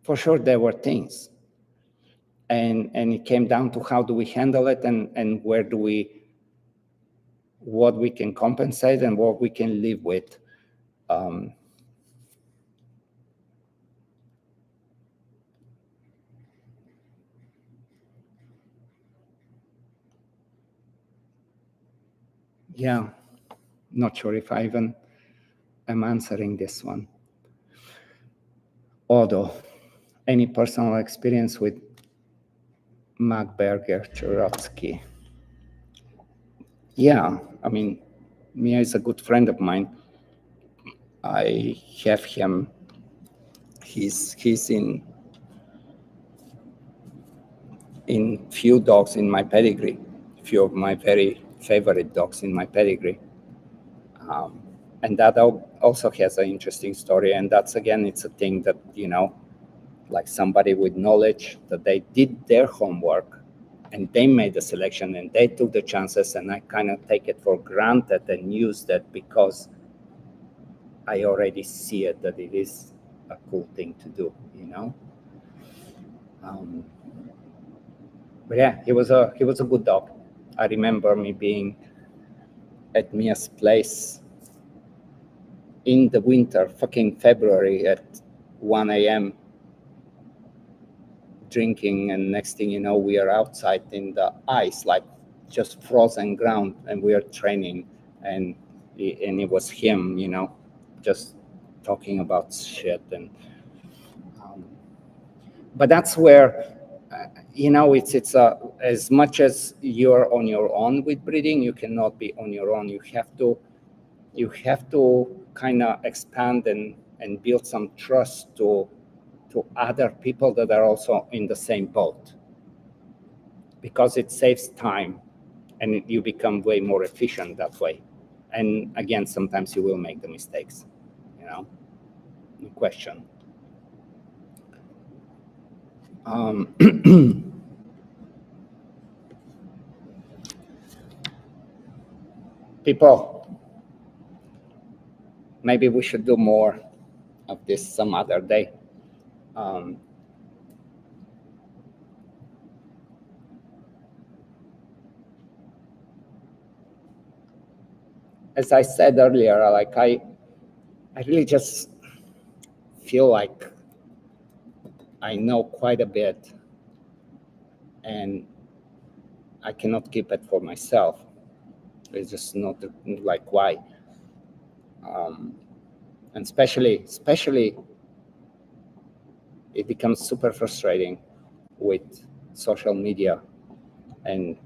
For sure there were things. And it came down to how do we handle it and where do what we can compensate and what we can live with. Yeah, not sure if I even am answering this one. Although, any personal experience with Magberger Churotsky? yeah, I mean, Mia is a good friend of mine. I have him. He's in few dogs in my pedigree, few of my very favorite dogs in my pedigree. And that also has an interesting story. And that's, again, it's a thing that, like somebody with knowledge that they did their homework and they made the selection and they took the chances, and I kind of take it for granted and use that because I already see it that it is a cool thing to do. Um, but yeah, he was a good dog. I remember me being at Mia's place in the winter, fucking February at 1 a.m. drinking, and next thing you know, we are outside in the ice, like just frozen ground, and we are training, and it was him, just talking about shit, and um, but that's where it's as much as you're on your own with breeding, you cannot be on your own. You have to kind of expand and build some trust to other people that are also in the same boat, because it saves time and you become way more efficient that way. And again, sometimes you will make the mistakes, no question. People, maybe we should do more of this some other day. Um, as I said earlier, like I really just feel like I know quite a bit, and I cannot keep it for myself. It's just not like why. And especially, it becomes super frustrating with social media and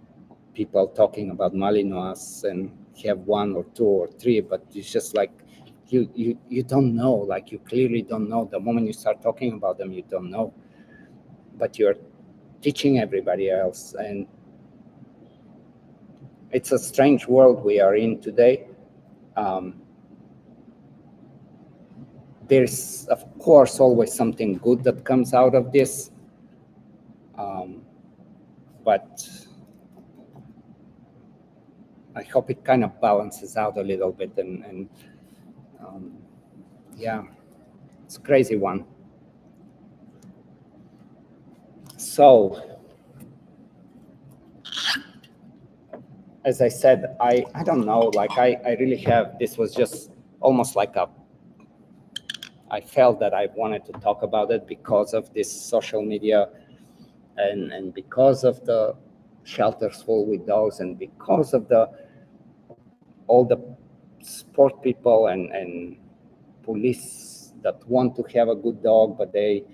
people talking about Malinois and have one or two or three, but it's just like you don't know. Like, you clearly don't know. The moment you start talking about them, you don't know. But you're teaching everybody else, and it's a strange world we are in today. Um, there's, of course, always something good that comes out of this, but I hope it kind of balances out a little bit, and yeah, it's a crazy one. So, as I said, I don't know, like I really have, this was just almost like I felt that I wanted to talk about it because of this social media, and because of the shelters full with dogs, and because of all the sport people and police that want to have a good dog, but they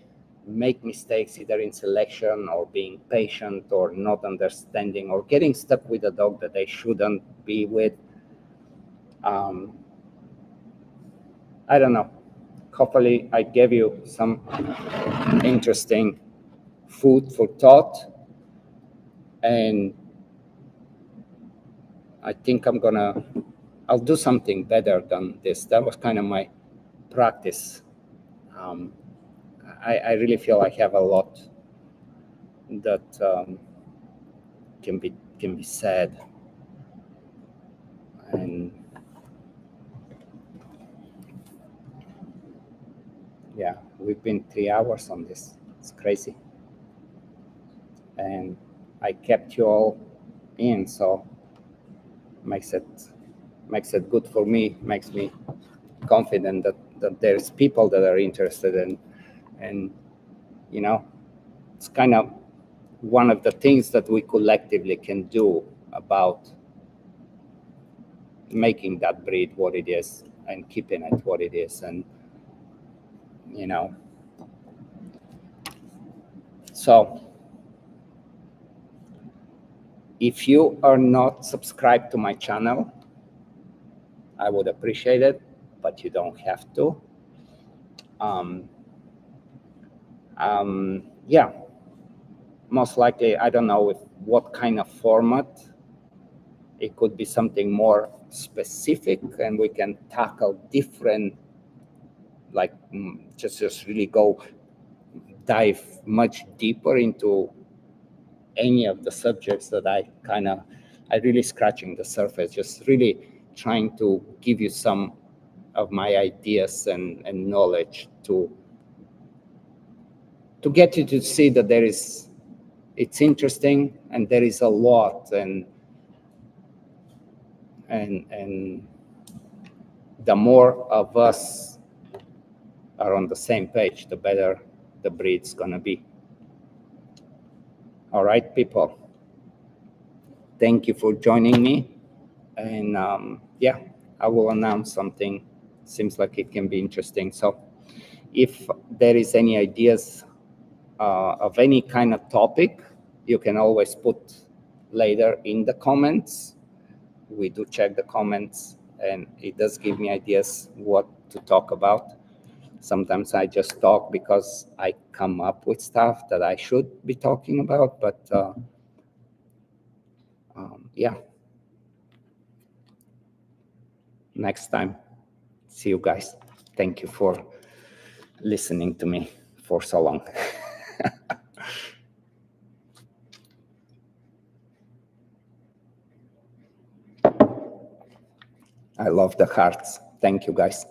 make mistakes either in selection or being patient or not understanding or getting stuck with a dog that they shouldn't be with. I don't know. Hopefully, I gave you some interesting food for thought, and I think I'll do something better than this. That was kind of my practice. Um, I really feel I have a lot that can be said, and yeah, we've been 3 hours on this. It's crazy, and I kept you all in, so makes it good for me. Makes me confident that there's people that are interested in, and it's kind of one of the things that we collectively can do about making that breed what it is and keeping it what it is. And so If you are not subscribed to my channel, I would appreciate it, but you don't have to. Yeah, most likely, I don't know what kind of format. It could be something more specific, and we can tackle different, like just really dive much deeper into any of the subjects that I really scratching the surface, just really trying to give you some of my ideas and knowledge to get you to see that it's interesting, and there is a lot, and the more of us are on the same page, the better the breed's gonna be. All right, people. Thank you for joining me. And yeah, I will announce something. Seems like it can be interesting. So if there is any ideas of any kind of topic, you can always put later in the comments. We do check the comments, and it does give me ideas what to talk about. Sometimes I just talk because I come up with stuff that I should be talking about, but yeah. Next time, see you guys. Thank you for listening to me for so long. I love the hearts. Thank you, guys.